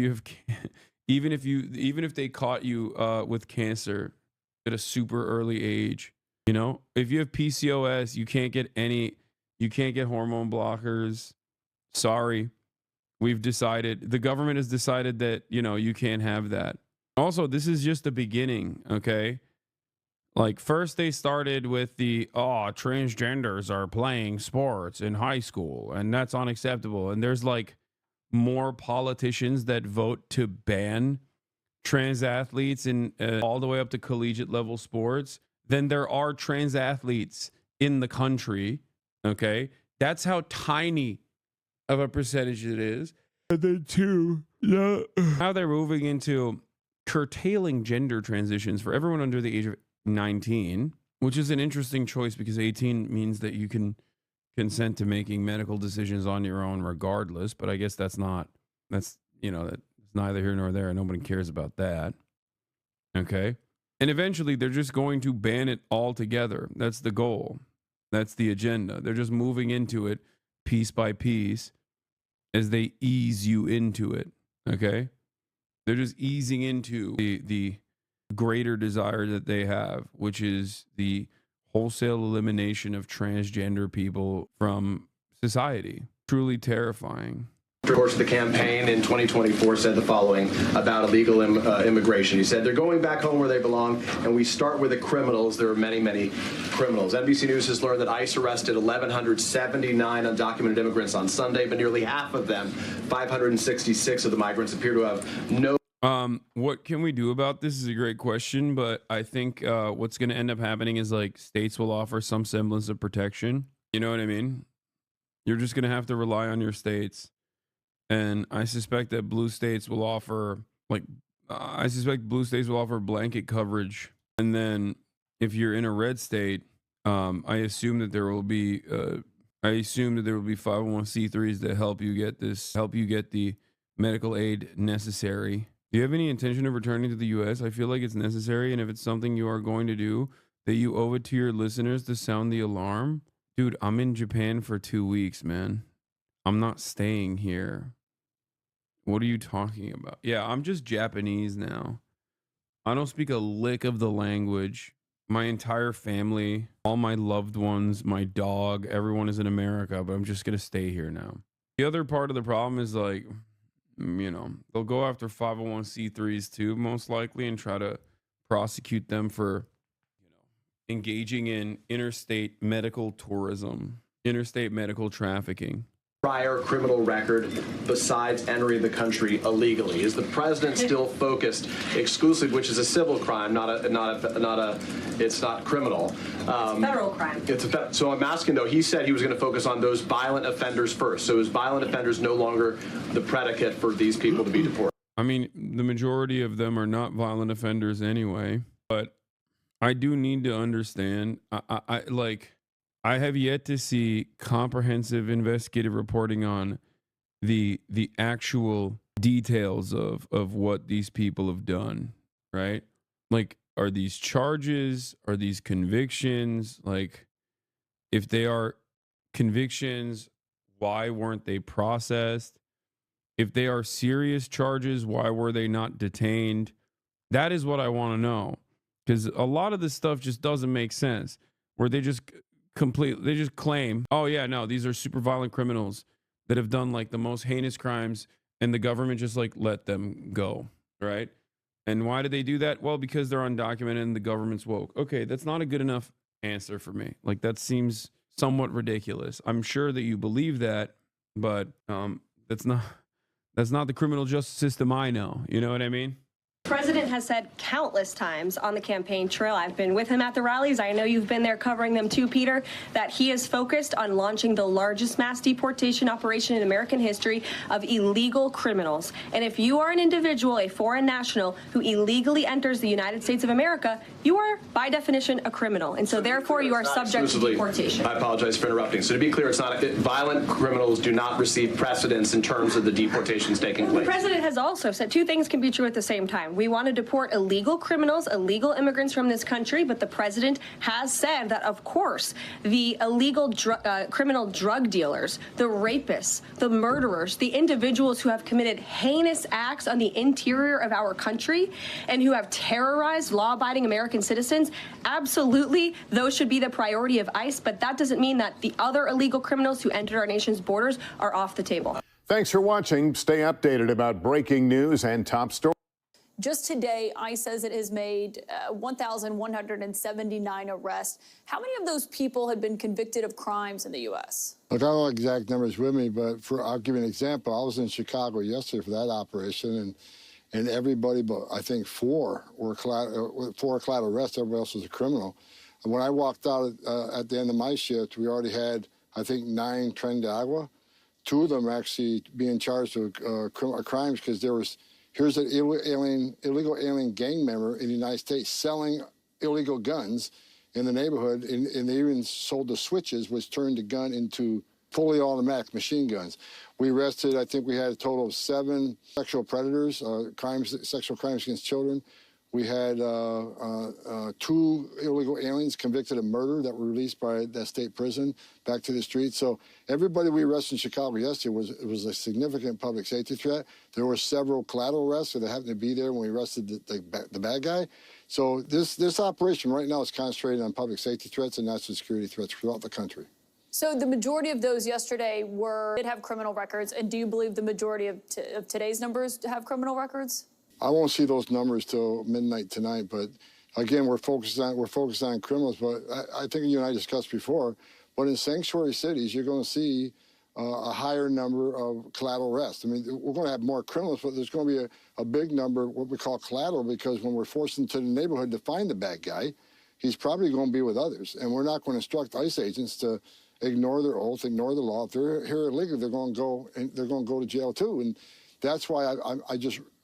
they caught you with cancer at a super early age. You know, if you have PCOS, you can't get hormone blockers. Sorry. The government has decided that, you know, you can't have that. Also, this is just the beginning, okay? Like, first they started with transgenders are playing sports in high school, and that's unacceptable. And there's like more politicians that vote to ban trans athletes in all the way up to collegiate level sports than there are trans athletes in the country, okay? That's how tiny of a percentage it is. And then two, now they're moving into curtailing gender transitions for everyone under the age of 19, which is an interesting choice because 18 means that you can consent to making medical decisions on your own regardless. But I guess that's neither here nor there. Nobody cares about that. Okay. And eventually they're just going to ban it altogether. That's the goal. That's the agenda. They're just moving into it piece by piece as they ease you into it. Okay. They're just easing into the greater desire that they have, which is the wholesale elimination of transgender people from society. Truly terrifying. Of course, the campaign in 2024 said the following about illegal immigration. He said, they're going back home where they belong, and we start with the criminals. There are many, many criminals. NBC News has learned that ICE arrested 1,179 undocumented immigrants on Sunday, but nearly half of them, 566 of the migrants, appear to have no... What can we do about this is a great question, but I think what's going to end up happening is like states will offer some semblance of protection. You know what I mean? You're just going to have to rely on your states. And I suspect that blue states will offer blanket coverage. And then if you're in a red state, I assume that there will be 501c3s that help you get the medical aid necessary. Do you have any intention of returning to the US? I feel like it's necessary, and if it's something you are going to do, that you owe it to your listeners to sound the alarm. Dude, I'm in Japan for 2 weeks, man. I'm not staying here. What are you talking about? Yeah, I'm just Japanese now. I don't speak a lick of the language. My entire family, all my loved ones, my dog, everyone is in America, but I'm just going to stay here now. The other part of the problem is like, you know, they'll go after 501c3s too, most likely, and try to prosecute them for, you know, engaging in interstate medical tourism, interstate medical trafficking. Prior criminal record besides entering the country illegally? Is the president still focused exclusively, which is a civil crime, it's not criminal? It's a federal crime. So I'm asking though, he said he was going to focus on those violent offenders first. So is violent offenders no longer the predicate for these people to be deported? I mean, the majority of them are not violent offenders anyway, but I do need to understand, I have yet to see comprehensive investigative reporting on the actual details of what these people have done, right? Like, are these charges? Are these convictions? Like, if they are convictions, why weren't they processed? If they are serious charges, why were they not detained? That is what I want to know, because a lot of this stuff just doesn't make sense, where they just claim, oh yeah, no, these are super violent criminals that have done like the most heinous crimes, and the government just like let them go, right? And why do they do that? Well, because they're undocumented and the government's woke. Okay, that's not a good enough answer for me. Like, that seems somewhat ridiculous. I'm sure that you believe that, but that's not the criminal justice system I know. You know what I mean? The president has said countless times on the campaign trail, I've been with him at the rallies, I know you've been there covering them too, Peter, that he is focused on launching the largest mass deportation operation in American history of illegal criminals. And if you are an individual, a foreign national, who illegally enters the United States of America, you are, by definition, a criminal. And so therefore, you are subject to deportation. I apologize for interrupting. So to be clear, it's not violent criminals do not receive precedence in terms of the deportations taking place. The president has also said two things can be true at the same time. We want to deport illegal criminals, illegal immigrants from this country, but the president has said that, of course, the illegal criminal drug dealers, the rapists, the murderers, the individuals who have committed heinous acts on the interior of our country and who have terrorized law-abiding American citizens, absolutely, those should be the priority of ICE, but that doesn't mean that the other illegal criminals who entered our nation's borders are off the table. Thanks for watching. Stay updated about breaking news and top stories. Just today, ICE says it has made 1,179 arrests. How many of those people have been convicted of crimes in the U.S.? Look, I don't know exact numbers with me, but I'll give you an example. I was in Chicago yesterday for that operation, and everybody but I think four were collateral arrests. Everybody else was a criminal. And when I walked out at the end of my shift, we already had, I think, 9 tren de agua. 2 of them actually being charged with crimes because there was... Here's an illegal alien gang member in the United States selling illegal guns in the neighborhood, and they even sold the switches, which turned the gun into fully automatic machine guns. We arrested, I think we had a total of 7 sexual predators, sexual crimes against children. We had 2 illegal aliens convicted of murder that were released by that state prison back to the streets. So everybody we arrested in Chicago yesterday was a significant public safety threat. There were several collateral arrests that happened to be there when we arrested the bad guy. So this operation right now is concentrated on public safety threats and national security threats throughout the country. So the majority of those yesterday did have criminal records, and do you believe the majority of today's numbers have criminal records? I won't see those numbers till midnight tonight, but again, we're focused on criminals. But I think you and I discussed before, but in sanctuary cities, you're going to see a higher number of collateral arrests. I mean, we're going to have more criminals, but there's going to be a big number, what we call collateral, because when we're forced into the neighborhood to find the bad guy, he's probably going to be with others. And we're not going to instruct ICE agents to ignore their oath, ignore the law. If they're here illegally, they're going to go to jail too. And that's why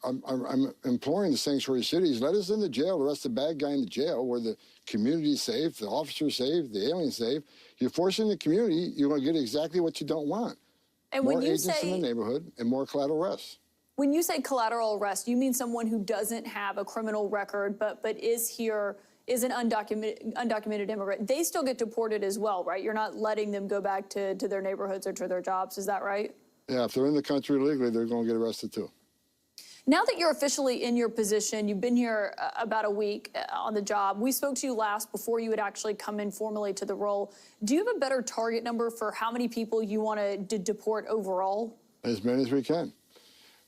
I'm imploring the sanctuary cities, let us in the jail, arrest the bad guy in the jail where the community's safe, the officer's safe, the alien's safe. You're forcing the community, you're going to get exactly what you don't want. And more when you agents say, in the neighborhood and more collateral arrests. When you say collateral arrest, you mean someone who doesn't have a criminal record but is here, is an undocumented immigrant. They still get deported as well, right? You're not letting them go back to their neighborhoods or to their jobs. Is that right? Yeah, if they're in the country illegally, they're going to get arrested too. Now that you're officially in your position, you've been here about a week on the job. We spoke to you last before you had actually come in formally to the role. Do you have a better target number for how many people you want to deport overall? As many as we can.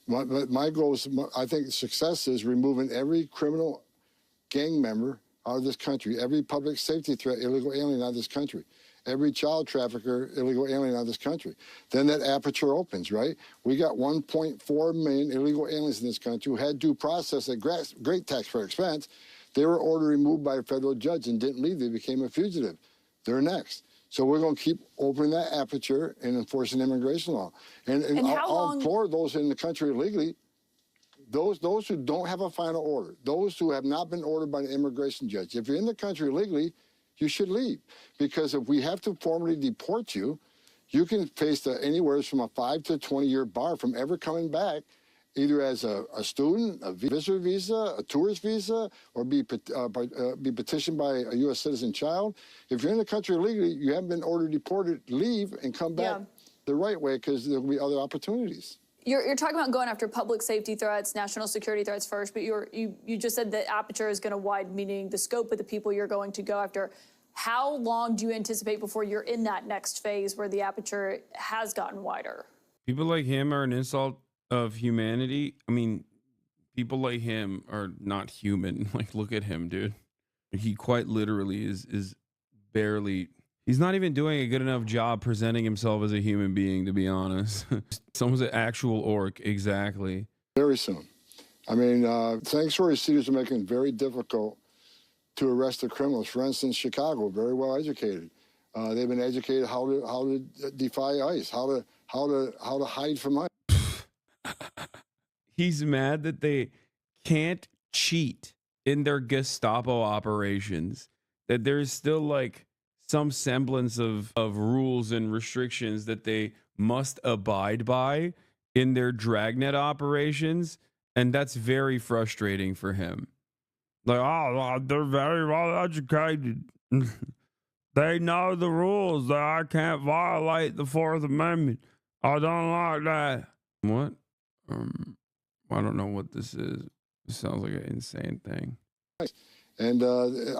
My goal is, I think success is removing every criminal gang member out of this country, every public safety threat, illegal alien out of this country, every child trafficker, illegal alien out of this country. Then that aperture opens, right? We got 1.4 million illegal aliens in this country who had due process at great taxpayer expense. They were ordered removed by a federal judge and didn't leave. They became a fugitive. They're next. So we're going to keep opening that aperture and enforcing immigration law. And I'll implore those in the country illegally, those who don't have a final order, those who have not been ordered by an immigration judge, if you're in the country illegally, you should leave. Because if we have to formally deport you, you can face anywhere from a 5 to 20-year bar from ever coming back, either as a student, a visitor visa, a tourist visa, or be petitioned by a U.S. citizen child. If you're in the country illegally, you haven't been ordered deported, leave and come back the right way, because there'll be other opportunities. You're talking about going after public safety threats, national security threats first, but you just said the aperture is going to widen, meaning the scope of the people you're going to go after. How long do you anticipate before you're in that next phase where the aperture has gotten wider? People like him are an insult of humanity. I mean, people like him are not human. Like, look at him, dude. He quite literally is barely... He's not even doing a good enough job presenting himself as a human being, to be honest. Someone's an actual orc, exactly. Very soon. I mean, sanctuary cities are making it very difficult to arrest the criminals. For instance, Chicago, very well educated. They've been educated how to defy ICE, how to hide from ICE. He's mad that they can't cheat in their Gestapo operations. That there's still like some semblance of rules and restrictions that they must abide by in their dragnet operations, and that's very frustrating for him. Like, oh, they're very well educated. They know the rules that I can't violate the Fourth Amendment. I don't like that. What? I don't know what this is. It sounds like an insane thing. And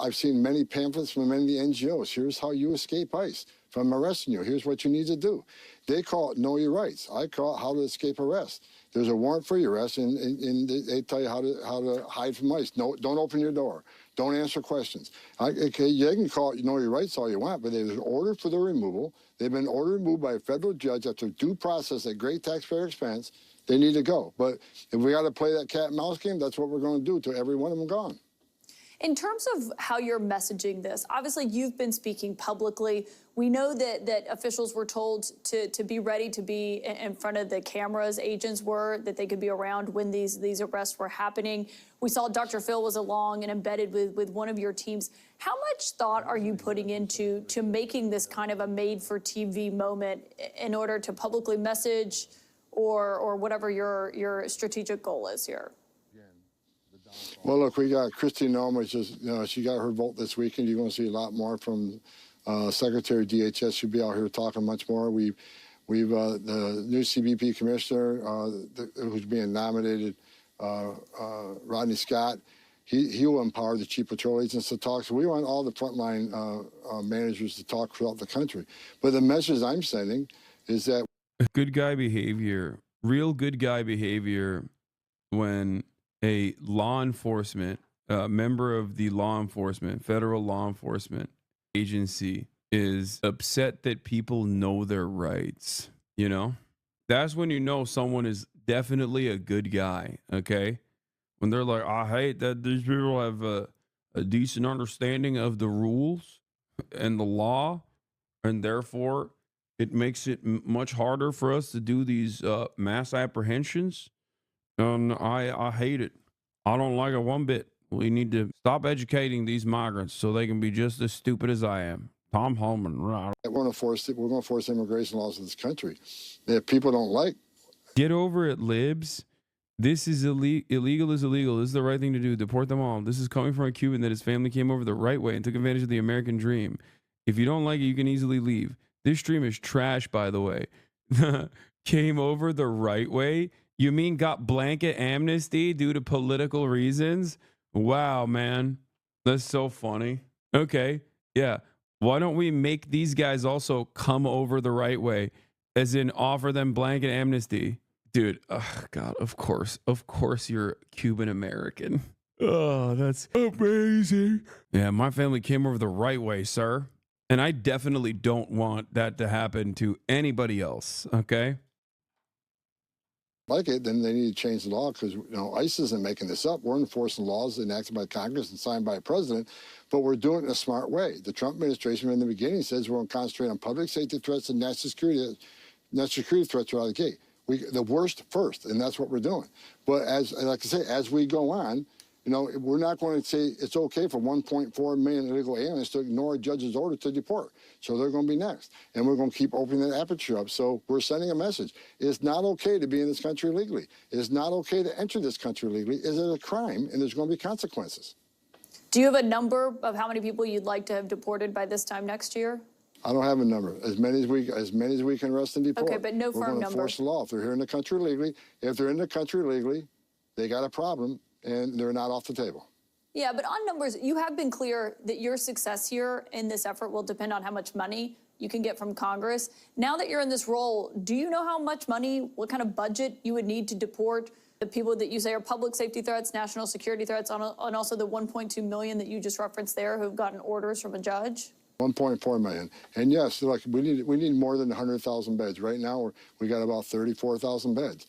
I've seen many pamphlets from many NGOs. Here's how you escape ICE from arresting you. Here's what you need to do. They call it Know Your Rights. I call it How to Escape Arrest. There's a warrant for your arrest, and they tell you how to hide from ICE. No, don't open your door. Don't answer questions. Okay, you can call it Know Your Rights all you want, but there's an order for their removal. They've been ordered removed by a federal judge after due process at great taxpayer expense. They need to go. But if we got to play that cat and mouse game, that's what we're going to do till every one of them gone. In terms of how you're messaging this, obviously you've been speaking publicly. We know that officials were told to be ready to be in front of the cameras. Agents were, that they could be around when these arrests were happening. We saw Dr. Phil was along and embedded with one of your teams. How much thought are you putting into making this kind of a made-for-TV moment in order to publicly message or whatever your strategic goal is here? Well, look, we got Kristi Noem, she got her vote this weekend. You're going to see a lot more from Secretary of DHS. She'll be out here talking much more. We've the new CBP commissioner who's being nominated, Rodney Scott. He will empower the chief patrol agents to talk. So we want all the frontline managers to talk throughout the country. But the message I'm sending is that good guy behavior, real good guy behavior, when a law enforcement member of the federal law enforcement agency is upset that people know their rights. You know, that's when you know someone is definitely a good guy. Okay. When they're like, I hate that these people have a decent understanding of the rules and the law, and therefore it makes it much harder for us to do these mass apprehensions. And I hate it. I don't like it one bit. We need to stop educating these migrants so they can be just as stupid as I am. Tom Homan, right? We're going to force immigration laws in this country. If people don't like, get over it, libs. This is illegal is illegal. This is the right thing to do. Deport them all. This is coming from a Cuban that his family came over the right way and took advantage of the American dream. If you don't like it, you can easily leave. This stream is trash, by the way. Came over the right way? You mean got blanket amnesty due to political reasons? Wow, man. That's so funny. Okay. Yeah. Why don't we make these guys also come over the right way? As in offer them blanket amnesty? Dude, oh God, of course you're Cuban American. Oh, that's amazing. Yeah, my family came over the right way, sir. And I definitely don't want that to happen to anybody else, okay? like it, then they need to change the law because, ICE isn't making this up. We're enforcing laws enacted by Congress and signed by a president, but we're doing it in a smart way. The Trump administration in the beginning says we're going to concentrate on public safety threats and national security threats are out of the gate. The worst first, and that's what we're doing. But like I say, as we go on, we're not going to say it's okay for 1.4 million illegal aliens to ignore a judge's order to deport. So they're going to be next. And we're going to keep opening that aperture up. So we're sending a message. It's not okay to be in this country illegally. It's not okay to enter this country illegally. It's a crime, and there's going to be consequences. Do you have a number of how many people you'd like to have deported by this time next year? I don't have a number. As many as we can arrest and deport. Okay, but no firm number. We're going to enforce the law. If they're here in the country illegally, they got a problem, and they're not off the table. Yeah, but on numbers, you have been clear that your success here in this effort will depend on how much money you can get from Congress. Now that you're in this role, do you know how much money, what kind of budget you would need to deport the people that you say are public safety threats, national security threats, and also the 1.2 million that you just referenced there who've gotten orders from a judge? 1.4 million. And yes, look, we need more than 100,000 beds. Right now, we got about 34,000 beds.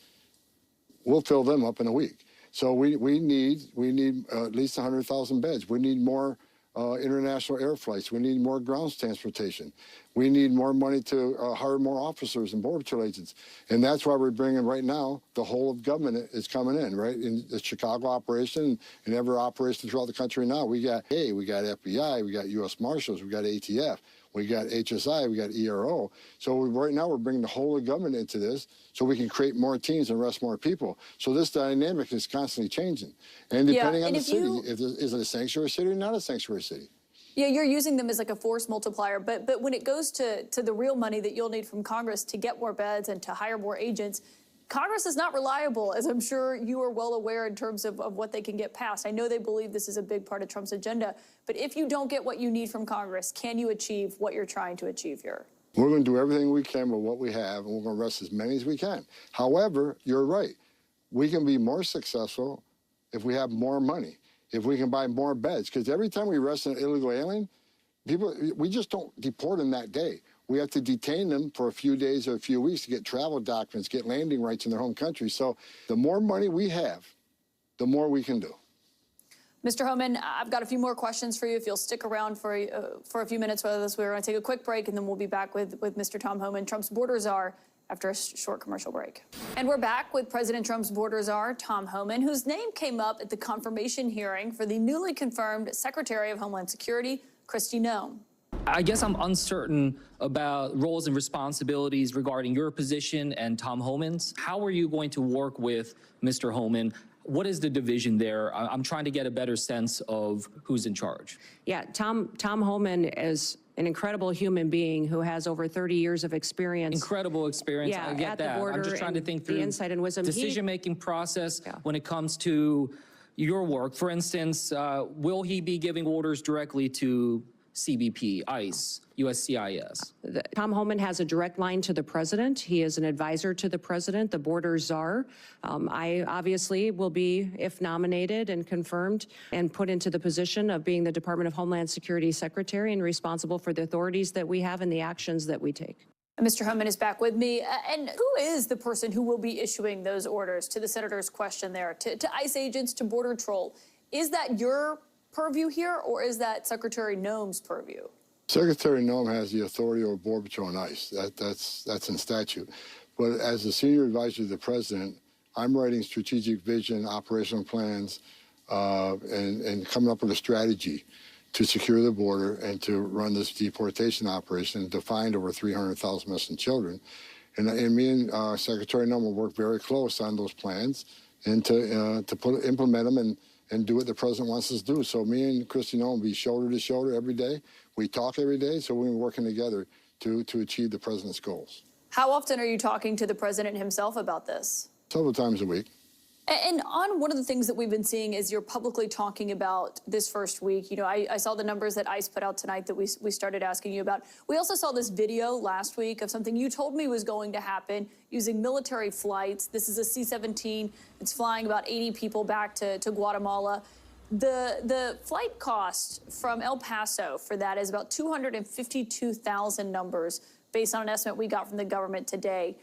We'll fill them up in a week. So we need at least 100,000 beds. We need more international air flights. We need more ground transportation. We need more money to hire more officers and Border Patrol agents. And that's why we're bringing right now, the whole of government is coming in, right? In the Chicago operation and every operation throughout the country now. We got FBI, we got U.S. Marshals, we got ATF, we got HSI, we got ERO. So right now we're bringing the whole of government into this so we can create more teams and arrest more people. So this dynamic is constantly changing. And depending on the city, is it a sanctuary city or not a sanctuary city? Yeah, you're using them as like a force multiplier, but when it goes to the real money that you'll need from Congress to get more beds and to hire more agents, Congress is not reliable, as I'm sure you are well aware in terms of what they can get passed. I know they believe this is a big part of Trump's agenda, but if you don't get what you need from Congress, can you achieve what you're trying to achieve here? We're going to do everything we can with what we have, and we're going to arrest as many as we can. However, you're right. We can be more successful if we have more money, if we can buy more beds. Because every time we arrest an illegal alien, we just don't deport them that day. We have to detain them for a few days or a few weeks to get travel documents, get landing rights in their home country. So the more money we have, the more we can do. Mr. Homan, I've got a few more questions for you. If you'll stick around for a few minutes with us, we're going to take a quick break, and then we'll be back with Mr. Tom Homan, Trump's border czar, after a short commercial break. And we're back with President Trump's border czar, Tom Homan, whose name came up at the confirmation hearing for the newly confirmed Secretary of Homeland Security, Kristi Noem. I guess I'm uncertain about roles and responsibilities regarding your position and Tom Homan's. How are you going to work with Mr. Homan? What is the division there? I'm trying to get a better sense of who's in charge. Yeah, Tom Homan is an incredible human being who has over 30 years of experience. Incredible experience. Yeah, I get at that. The border, I'm just trying to think through the insight and wisdom. Decision-making process when it comes to your work. For instance, will he be giving orders directly to CBP, ICE, USCIS? Tom Homan has a direct line to the president. He is an advisor to the president, the border czar. I obviously will be, if nominated and confirmed, and put into the position of being the Department of Homeland Security Secretary and responsible for the authorities that we have and the actions that we take. Mr. Homan is back with me. And who is the person who will be issuing those orders, to the senator's question there, to ICE agents, to Border Patrol? Is that your purview here, or is that Secretary Noem's purview? Secretary Noem has the authority over Border Patrol and ICE. That's in statute. But as the senior advisor to the president, I'm writing strategic vision, operational plans, and coming up with a strategy to secure the border and to run this deportation operation to find over 300,000 missing children. And me and Secretary Noem will work very close on those plans and to implement them and do what the president wants us to do. So me and Kristi Noem will be shoulder to shoulder every day. We talk every day, so we're working together to achieve the president's goals. How often are you talking to the president himself about this? Several times a week. And on one of the things that we've been seeing is you're publicly talking about this first week. You know, I saw the numbers that ICE put out tonight that we started asking you about. We also saw this video last week of something you told me was going to happen using military flights. This is a C-17. It's flying about 80 people back to Guatemala. The flight cost from El Paso for that is about 252,000 numbers based on an estimate we got from the government today.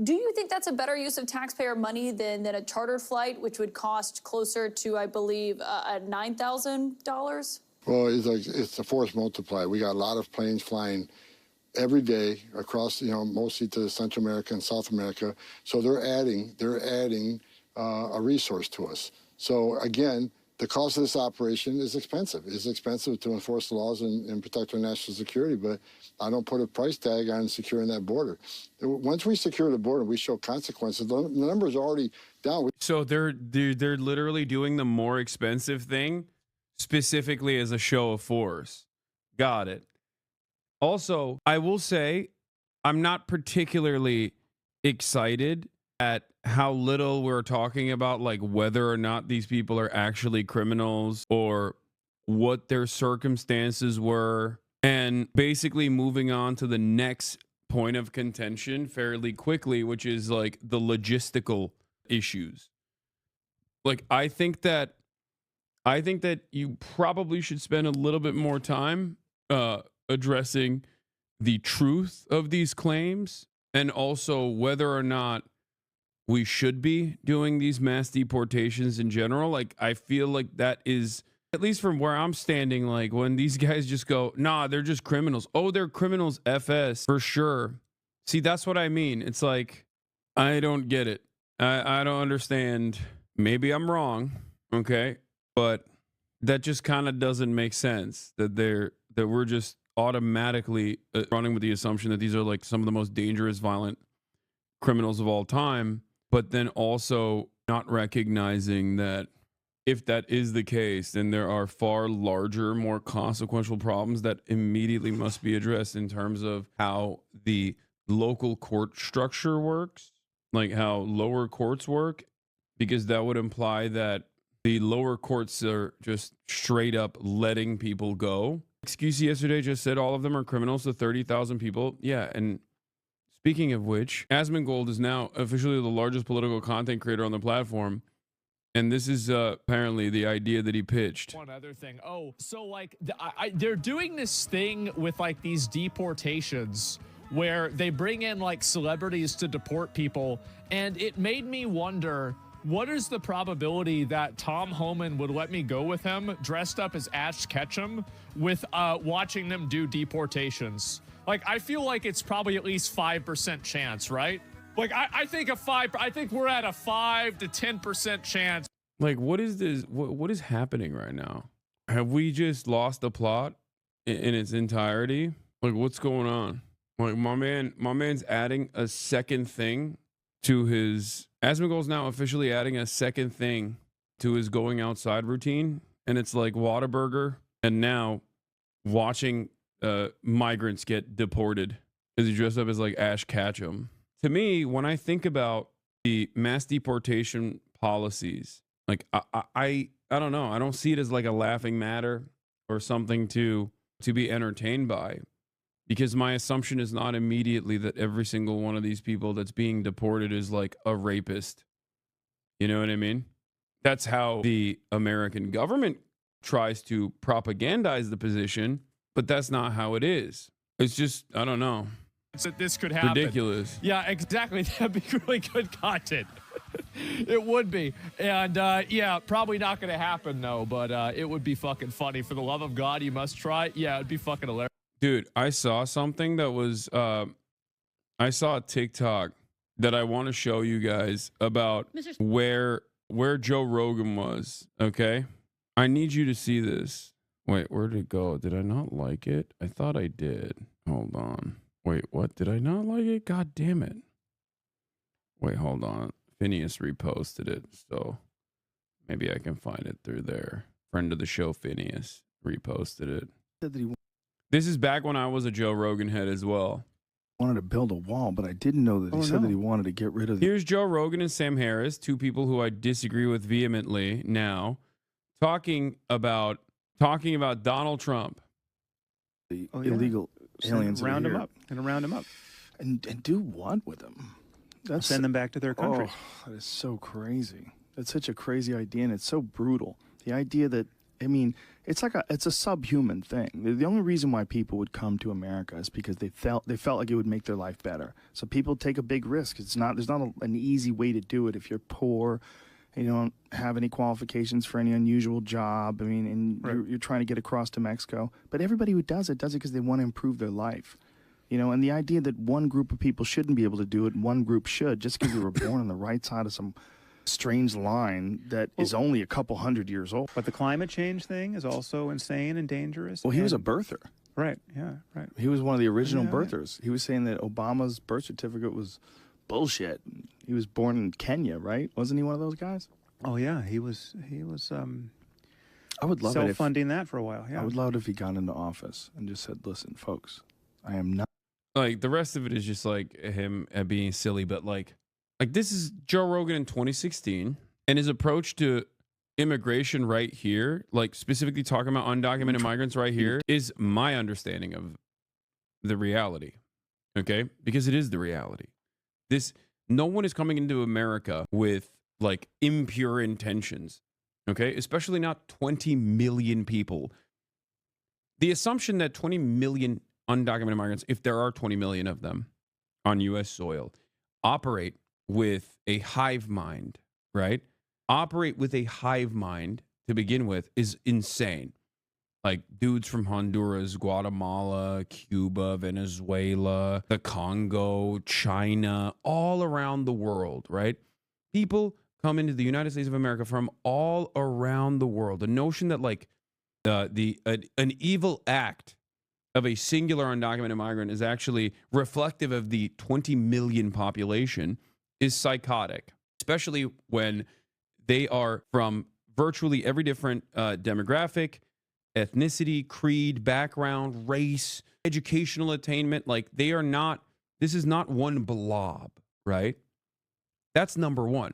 Do you think that's a better use of taxpayer money than a chartered flight, which would cost closer to, I believe, $9,000? Well, it's a force multiplier. We got a lot of planes flying every day across, mostly to Central America and South America. So they're adding a resource to us. So again, the cost of this operation is expensive. It's expensive to enforce the laws and protect our national security, but I don't put a price tag on securing that border. Once we secure the border, we show consequences. The number's already down. So they're literally doing the more expensive thing specifically as a show of force. Got it. Also, I will say I'm not particularly excited at how little we're talking about, like, whether or not these people are actually criminals or what their circumstances were, and basically moving on to the next point of contention fairly quickly, which is like the logistical issues. Like, I think that you probably should spend a little bit more time addressing the truth of these claims, and also whether or not we should be doing these mass deportations in general. Like, I feel like that is, at least from where I'm standing, like, when these guys just go, nah, they're just criminals. Oh, they're criminals, FS, for sure. See, that's what I mean. It's like, I don't get it. I don't understand. Maybe I'm wrong, okay? But that just kind of doesn't make sense, that we're just automatically running with the assumption that these are like some of the most dangerous, violent criminals of all time, but then also not recognizing that if that is the case, then there are far larger, more consequential problems that immediately must be addressed in terms of how the local court structure works, like how lower courts work, because that would imply that the lower courts are just straight up letting people go. Excuse yesterday just said all of them are criminals to 30,000 people. Yeah, and speaking of which, Asmongold is now officially the largest political content creator on the platform. And this is apparently the idea that he pitched. One other thing. Oh, so like they're doing this thing with like these deportations where they bring in like celebrities to deport people. And it made me wonder, what is the probability that Tom Homan would let me go with him dressed up as Ash Ketchum with watching them do deportations? Like, I feel like it's probably at least 5% chance, right? Like, I think I think we're at a 5 to 10% chance. Like, what is this? What is happening right now? Have we just lost the plot in its entirety? Like, what's going on? Like, my man's adding a second thing to his. Asmongold's now officially adding a second thing to his going outside routine, and it's like Whataburger, and now watching migrants get deported as he dressed up as like Ash Ketchum. To me, when I think about the mass deportation policies, like I don't know, I don't see it as like a laughing matter or something to be entertained by, because my assumption is not immediately that every single one of these people that's being deported is like a rapist. You know what I mean? That's how the American government tries to propagandize the position, but that's not how it is. It's just, I don't know. that this could happen. Ridiculous. Yeah, exactly. That'd be really good content. It would be. And yeah, probably not going to happen though, but it would be fucking funny. For the love of God, you must try. Yeah, it'd be fucking hilarious. Dude, I saw something that was I saw a TikTok that I want to show you guys about where Joe Rogan was, okay? I need you to see this. Wait, where did it go? Did I not like it? I thought I did. Hold on. Wait, what? Did I not like it? God damn it. Wait, hold on. Phineas reposted it, so maybe I can find it through there. Friend of the show, Phineas, reposted it. This is back when I was a Joe Rogan head as well. Wanted to build a wall, but I didn't know that he said that he wanted to get rid of Here's Joe Rogan and Sam Harris, two people who I disagree with vehemently now, talking about Donald Trump. the illegal aliens. Round that are them here. up. Gonna round them up. And do what with them? Send them back to their country. Oh, that is so crazy. That's such a crazy idea, and it's so brutal. The idea that, I mean, it's a subhuman thing. The only reason why people would come to America is because they felt like it would make their life better. So people take a big risk. There's not an easy way to do it if you're poor, and you don't have any qualifications for any unusual job. I mean, and you're trying to get across to Mexico. But everybody who does it because they want to improve their life. You know, and the idea that one group of people shouldn't be able to do it and one group should, just because they were born on the right side of some strange line that is only a couple hundred years old. But the climate change thing is also insane and dangerous. Well, he was a birther. Right, yeah, right. He was one of the original birthers. He was saying that Obama's birth certificate was bullshit. He was born in Kenya, right? Wasn't he one of those guys? Oh, yeah, he was I would love self-funding that for a while, yeah. I would love it if he got into office and just said, listen, folks, I am not. Like, the rest of it is just like him being silly, but like this is Joe Rogan in 2016, and his approach to immigration right here, like specifically talking about undocumented migrants right here, is my understanding of the reality. Okay? Because it is the reality. No one is coming into America with like impure intentions. Okay? Especially not 20 million people. The assumption that 20 million undocumented migrants, if there are 20 million of them on U.S. soil, operate with a hive mind, right? Operate with a hive mind to begin with is insane. Like dudes from Honduras, Guatemala, Cuba, Venezuela, the Congo, China, all around the world, right? People come into the United States of America from all around the world. The notion that like an evil act of a singular undocumented migrant is actually reflective of the 20 million population is psychotic, especially when they are from virtually every different demographic, ethnicity, creed, background, race, educational attainment. Like they are not, this is not one blob, right? That's number one.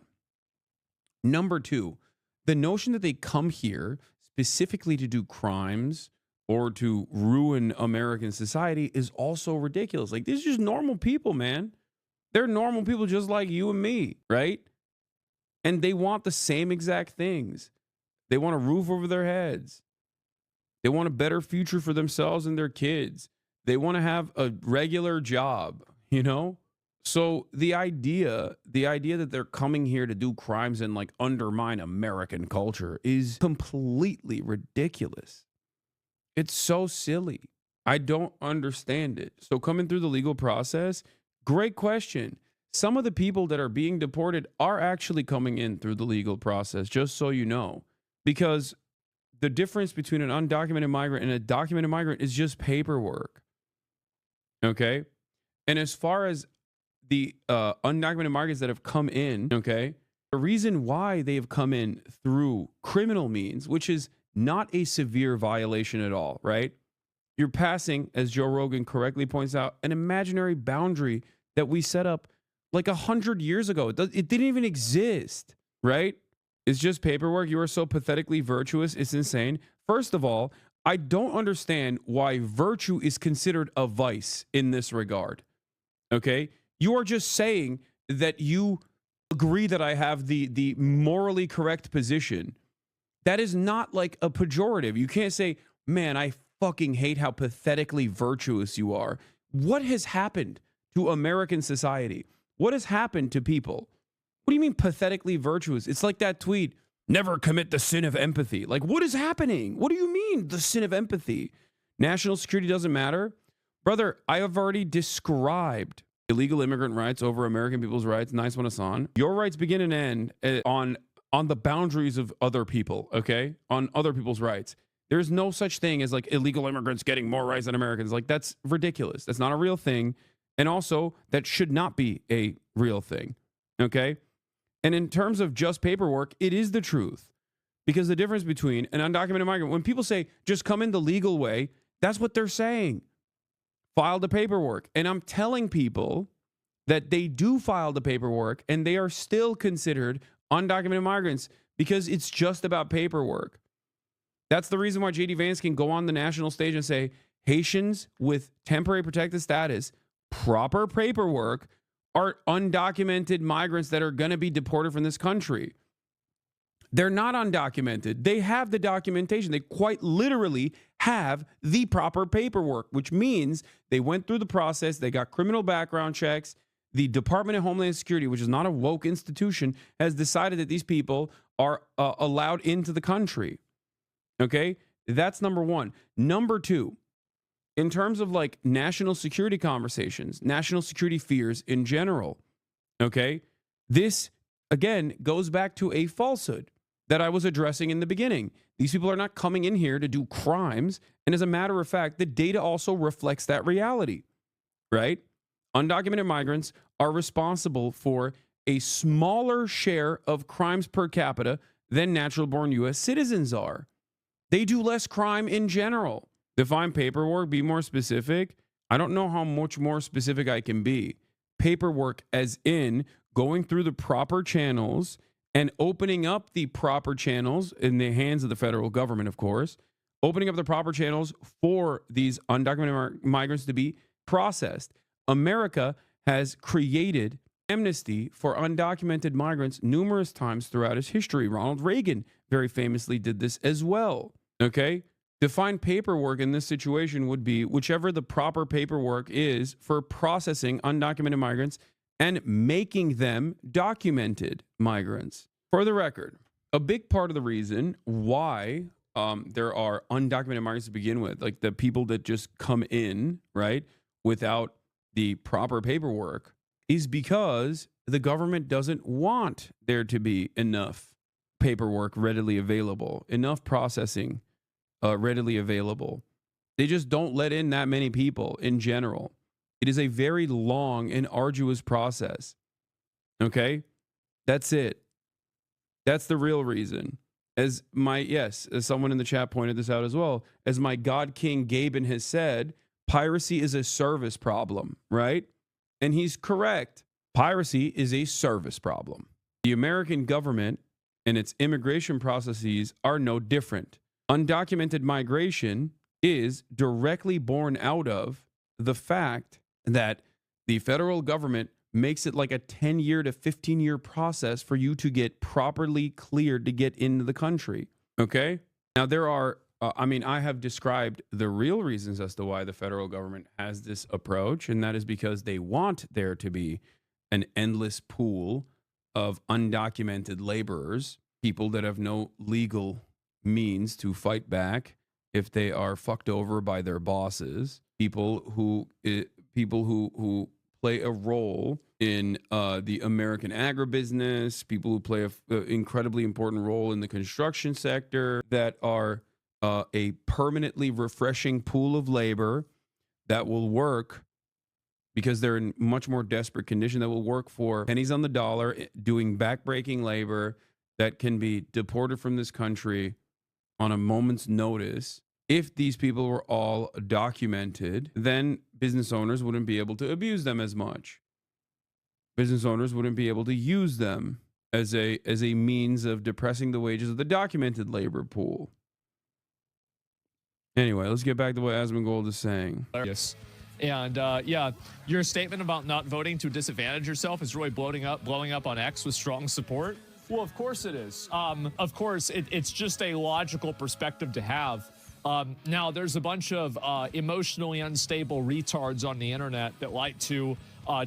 Number two, the notion that they come here specifically to do crimes or to ruin American society is also ridiculous. Like, these are just normal people, man. They're normal people just like you and me, right? And they want the same exact things. They want a roof over their heads. They want a better future for themselves and their kids. They want to have a regular job, you know? So the idea that they're coming here to do crimes and like undermine American culture is completely ridiculous. It's so silly. I don't understand it. So coming through the legal process, great question. Some of the people that are being deported are actually coming in through the legal process, just so you know. Because the difference between an undocumented migrant and a documented migrant is just paperwork. Okay? And as far as the undocumented migrants that have come in, okay, the reason why they have come in through criminal means, which is not a severe violation at all, right? You're passing, as Joe Rogan correctly points out, an imaginary boundary that we set up like 100 years ago. It didn't even exist, right? It's just paperwork. You are so pathetically virtuous. It's insane. First of all, I don't understand why virtue is considered a vice in this regard, okay? You are just saying that you agree that I have the morally correct position. That is not like a pejorative. You can't say, man, I fucking hate how pathetically virtuous you are. What has happened to American society? What has happened to people? What do you mean pathetically virtuous? It's like that tweet, never commit the sin of empathy. Like, what is happening? What do you mean the sin of empathy? National security doesn't matter? Brother, I have already described illegal immigrant rights over American people's rights. Nice one, Hassan. Your rights begin and end on the boundaries of other people, okay? On other people's rights. There's no such thing as like illegal immigrants getting more rights than Americans. Like, that's ridiculous. That's not a real thing. And also, that should not be a real thing, okay? And in terms of just paperwork, it is the truth. Because the difference between an undocumented migrant, when people say just come in the legal way, that's what they're saying. File the paperwork. And I'm telling people that they do file the paperwork and they are still considered undocumented migrants because it's just about paperwork. That's the reason why J.D. Vance can go on the national stage and say Haitians with temporary protected status, proper paperwork, are undocumented migrants that are going to be deported from this country. They're not undocumented. They have the documentation. They quite literally have the proper paperwork, which means they went through the process. They got criminal background checks. The Department of Homeland Security, which is not a woke institution, has decided that these people are allowed into the country. Okay? That's number one. Number two, in terms of like national security conversations, national security fears in general, okay? This, again, goes back to a falsehood that I was addressing in the beginning. These people are not coming in here to do crimes. And as a matter of fact, the data also reflects that reality, right? Undocumented migrants are responsible for a smaller share of crimes per capita than natural-born U.S. citizens are. They do less crime in general. Define paperwork, be more specific. I don't know how much more specific I can be. Paperwork as in going through the proper channels and opening up the proper channels in the hands of the federal government, of course, opening up the proper channels for these undocumented migrants to be processed. America has created amnesty for undocumented migrants numerous times throughout its history. Ronald Reagan very famously did this as well, okay? Defined paperwork in this situation would be whichever the proper paperwork is for processing undocumented migrants and making them documented migrants. For the record, a big part of the reason why there are undocumented migrants to begin with, like the people that just come in, right, without the proper paperwork, is because the government doesn't want there to be enough paperwork readily available, enough processing readily available. They just don't let in that many people in general. It is a very long and arduous process. Okay? That's it. That's the real reason. As someone in the chat pointed this out as well, as my God King Gaben has said, piracy is a service problem, right? And he's correct. Piracy is a service problem. The American government and its immigration processes are no different. Undocumented migration is directly born out of the fact that the federal government makes it like a 10-year to 15-year process for you to get properly cleared to get into the country. Okay? Now, there are, I have described the real reasons as to why the federal government has this approach, and that is because they want there to be an endless pool of undocumented laborers, people that have no legal means to fight back if they are fucked over by their bosses, people who play a role in the American agribusiness, people who play an incredibly important role in the construction sector, that are a permanently refreshing pool of labor that will work because they're in much more desperate condition, that will work for pennies on the dollar, doing backbreaking labor that can be deported from this country on a moment's notice. If these people were all documented, then business owners wouldn't be able to abuse them as much. Business owners wouldn't be able to use them as a means of depressing the wages of the documented labor pool. Anyway, let's get back to what Asmongold is saying. Yes. And your statement about not voting to disadvantage yourself is really blowing up on X with strong support. Well, of course it is. Of course, it's just a logical perspective to have. Now, there's a bunch of emotionally unstable retards on the internet that like to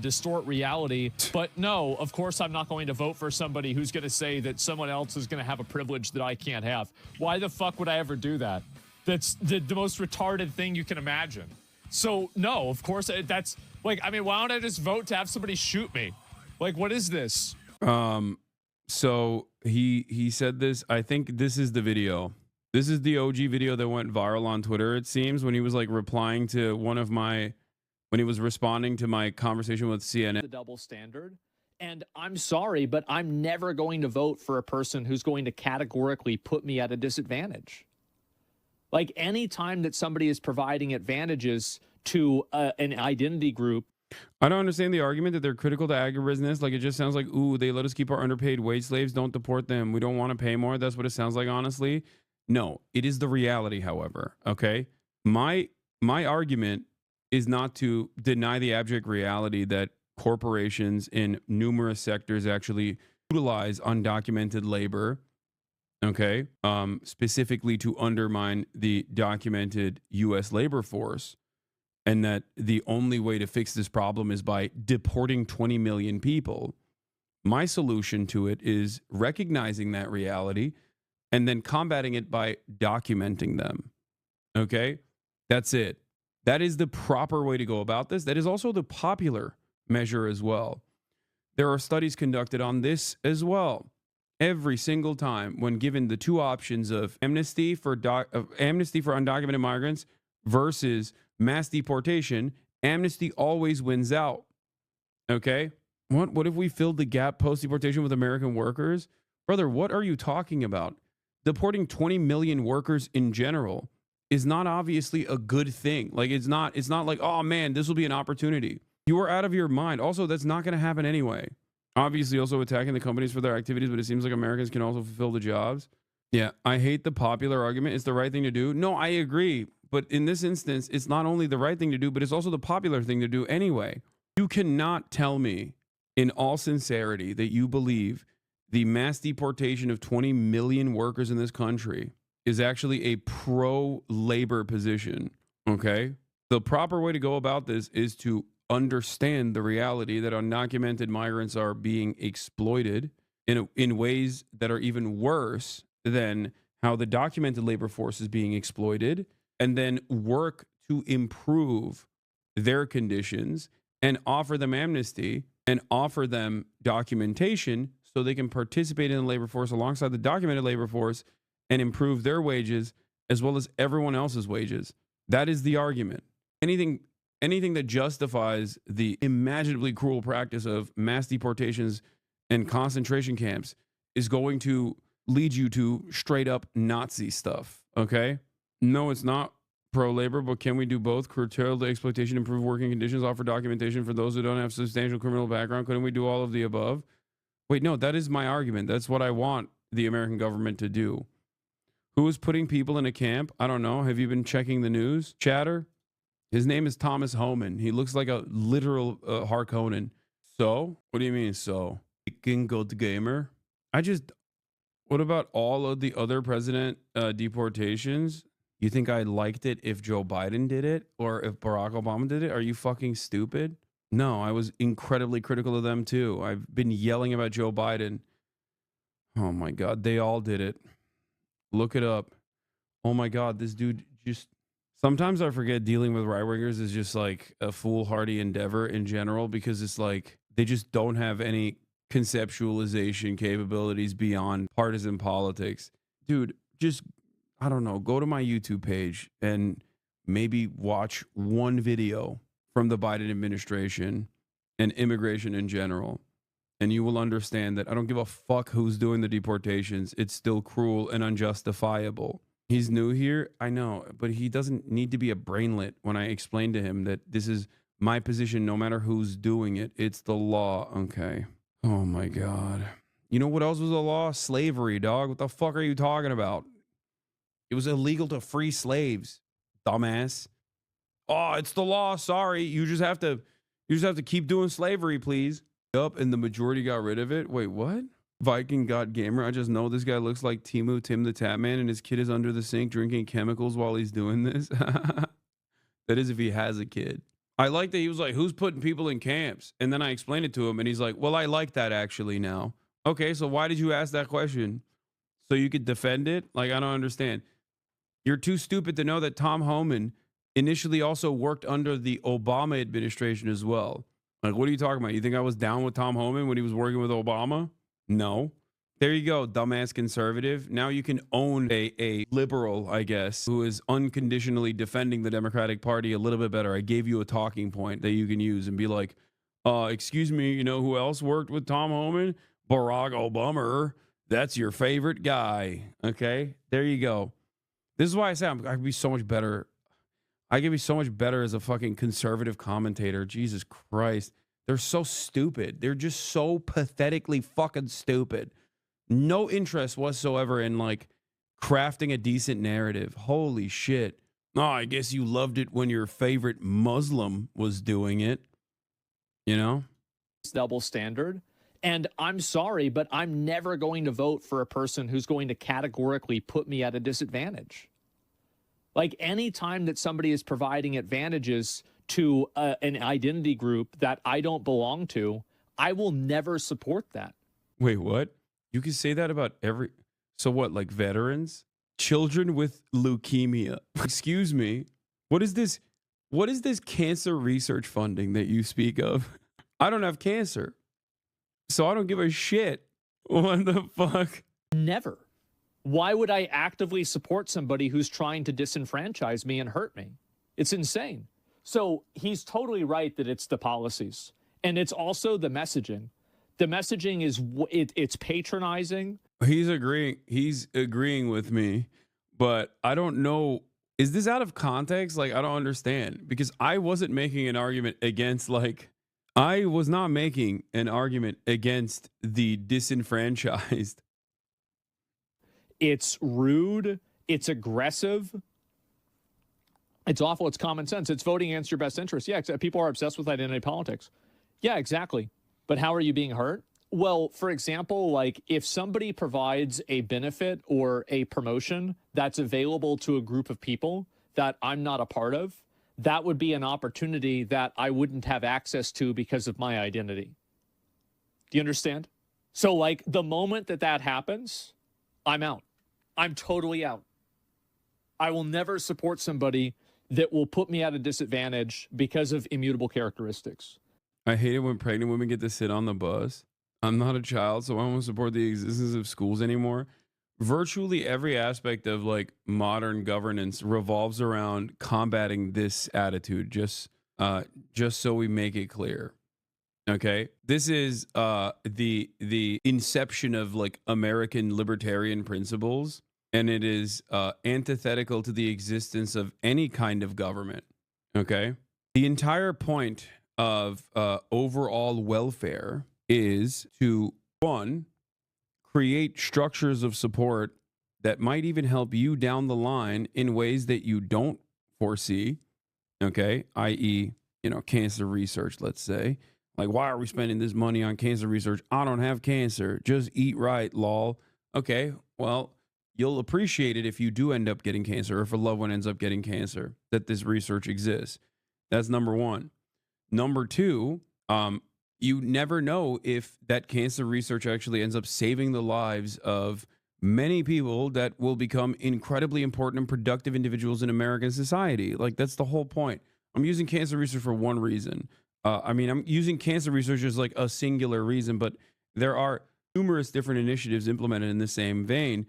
distort reality. But no, of course, I'm not going to vote for somebody who's going to say that someone else is going to have a privilege that I can't have. Why the fuck would I ever do that? That's the most retarded thing you can imagine. So, no, of course, that's like, I mean, why don't I just vote to have somebody shoot me? Like, what is this? So he said this. I think this is the video. This is the OG video that went viral on Twitter, it seems, when he was like replying to when he was responding to my conversation with CNN. The double standard. And I'm sorry, but I'm never going to vote for a person who's going to categorically put me at a disadvantage. Like, any time that somebody is providing advantages to an identity group. I don't understand the argument that they're critical to agribusiness. Like, it just sounds like, ooh, they let us keep our underpaid wage slaves. Don't deport them. We don't want to pay more. That's what it sounds like, honestly. No, it is the reality, however. Okay. My argument is not to deny the abject reality that corporations in numerous sectors actually utilize undocumented labor. Okay. Specifically to undermine the documented U.S. labor force. And that the only way to fix this problem is by deporting 20 million people. My solution to it is recognizing that reality and then combating it by documenting them. Okay? That's it. That is the proper way to go about this. That is also the popular measure as well. There are studies conducted on this as well. Every single time when given the two options of amnesty for undocumented migrants versus mass deportation, amnesty always wins out. Okay? What if we filled the gap post-deportation with American workers? Brother, what are you talking about? Deporting 20 million workers in general is not obviously a good thing. Like, it's not like, oh man, this will be an opportunity. You are out of your mind. Also, that's not going to happen anyway. Obviously, also attacking the companies for their activities, but it seems like Americans can also fulfill the jobs. Yeah, I hate the popular argument. It's the right thing to do. No, I agree. But in this instance, it's not only the right thing to do, but it's also the popular thing to do anyway. You cannot tell me in all sincerity that you believe the mass deportation of 20 million workers in this country is actually a pro-labor position, okay? The proper way to go about this is to understand the reality that undocumented migrants are being exploited in ways that are even worse than how the documented labor force is being exploited, and then work to improve their conditions and offer them amnesty and offer them documentation so they can participate in the labor force alongside the documented labor force and improve their wages as well as everyone else's wages. That is the argument. Anything that justifies the imaginably cruel practice of mass deportations and concentration camps is going to lead you to straight up Nazi stuff, okay? No, it's not pro-labor, but can we do both? Curtail the exploitation, improve working conditions, offer documentation for those who don't have substantial criminal background. Couldn't we do all of the above? Wait, no, that is my argument. That's what I want the American government to do. Who is putting people in a camp? I don't know. Have you been checking the news? Chatter? His name is Thomas Homan. He looks like a literal Harkonnen. So? What do you mean, so? Good gamer? What about all of the other president deportations? You think I liked it if Joe Biden did it or if Barack Obama did it? Are you fucking stupid? No, I was incredibly critical of them too. I've been yelling about Joe Biden. Oh my God, they all did it. Look it up. Oh my God, this dude just... Sometimes I forget dealing with right-wingers is just like a foolhardy endeavor in general because it's like they just don't have any conceptualization capabilities beyond partisan politics. Dude, just... I don't know, go to my YouTube page and maybe watch one video from the Biden administration and immigration in general. And you will understand that I don't give a fuck who's doing the deportations. It's still cruel and unjustifiable. He's new here, I know, but he doesn't need to be a brainlet when I explain to him that this is my position no matter who's doing it. It's the law, okay? Oh my God. You know what else was a law? Slavery, dog. What the fuck are you talking about? It was illegal to free slaves, dumbass. Oh, it's the law. Sorry. You just have to keep doing slavery, please. Yup, and the majority got rid of it. Wait, what? Viking God Gamer. I just know this guy looks like Tim the Tatman, and his kid is under the sink drinking chemicals while he's doing this. That is if he has a kid. I like that he was like, who's putting people in camps? And then I explained it to him, and he's like, well, I like that actually now. Okay, so why did you ask that question? So you could defend it? Like, I don't understand. You're too stupid to know that Tom Homan initially also worked under the Obama administration as well. Like, what are you talking about? You think I was down with Tom Homan when he was working with Obama? No. There you go, dumbass conservative. Now you can own a liberal, I guess, who is unconditionally defending the Democratic Party a little bit better. I gave you a talking point that you can use and be like, excuse me, you know who else worked with Tom Homan? Barack Obama. That's your favorite guy. Okay, there you go. This is why I say I could be so much better. I could be so much better as a fucking conservative commentator. Jesus Christ. They're so stupid. They're just so pathetically fucking stupid. No interest whatsoever in like crafting a decent narrative. Holy shit. Oh, I guess you loved it when your favorite Muslim was doing it. You know? It's double standard. And I'm sorry, but I'm never going to vote for a person who's going to categorically put me at a disadvantage. Like any time that somebody is providing advantages to an identity group that I don't belong to, I will never support that. Wait, what? You can say that about every... So what, like veterans? Children with leukemia. Excuse me. What is this? What is this cancer research funding that you speak of? I don't have cancer. So I don't give a shit. What the fuck? Never. Why would I actively support somebody who's trying to disenfranchise me and hurt me? It's insane. So he's totally right that it's the policies. And it's also the messaging. The messaging is it's patronizing. He's agreeing with me, but I don't know. Is this out of context? Like, I don't understand, because I wasn't making an argument against, like, I was not making an argument against the disenfranchised. It's rude. It's aggressive. It's awful. It's common sense. It's voting against your best interest. Yeah, people are obsessed with identity politics. Yeah, exactly. But how are you being hurt? Well, for example, like if somebody provides a benefit or a promotion that's available to a group of people that I'm not a part of, that would be an opportunity that I wouldn't have access to because of my identity. Do you understand? So like the moment that that happens, I'm out. I'm totally out. I will never support somebody that will put me at a disadvantage because of immutable characteristics. I hate it when pregnant women get to sit on the bus. I'm not a child, so I won't support the existence of schools anymore. Virtually every aspect of like modern governance revolves around combating this attitude. Just so we make it clear. Okay, this is the inception of like American libertarian principles, and it is antithetical to the existence of any kind of government. Okay, the entire point of overall welfare is to, one, create structures of support that might even help you down the line in ways that you don't foresee, okay, i.e., you know, cancer research, let's say. Like, why are we spending this money on cancer research? I don't have cancer. Just eat right, lol. Okay, well, you'll appreciate it if you do end up getting cancer, or if a loved one ends up getting cancer, that this research exists. That's number one. Number two, you never know if that cancer research actually ends up saving the lives of many people that will become incredibly important and productive individuals in American society. Like, that's the whole point. I'm using cancer research for one reason. I'm using cancer research as like a singular reason, but there are numerous different initiatives implemented in the same vein.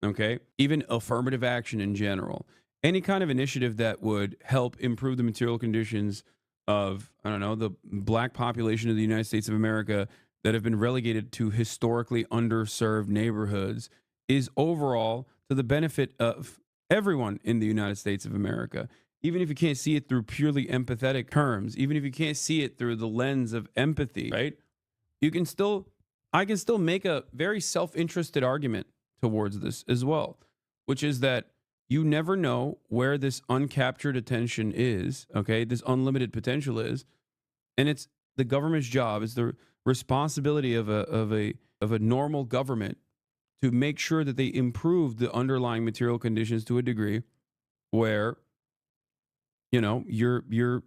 Okay. Even affirmative action in general. Any kind of initiative that would help improve the material conditions of, I don't know, the black population of the United States of America that have been relegated to historically underserved neighborhoods is overall to the benefit of everyone in the United States of America. Even if you can't see it through purely empathetic terms, even if you can't see it through the lens of empathy, right? I can still make a very self-interested argument towards this as well, which is that you never know where this uncaptured attention is, okay? This unlimited potential is, and it's the government's job, it's the responsibility of a normal government to make sure that they improve the underlying material conditions to a degree where, you know, you're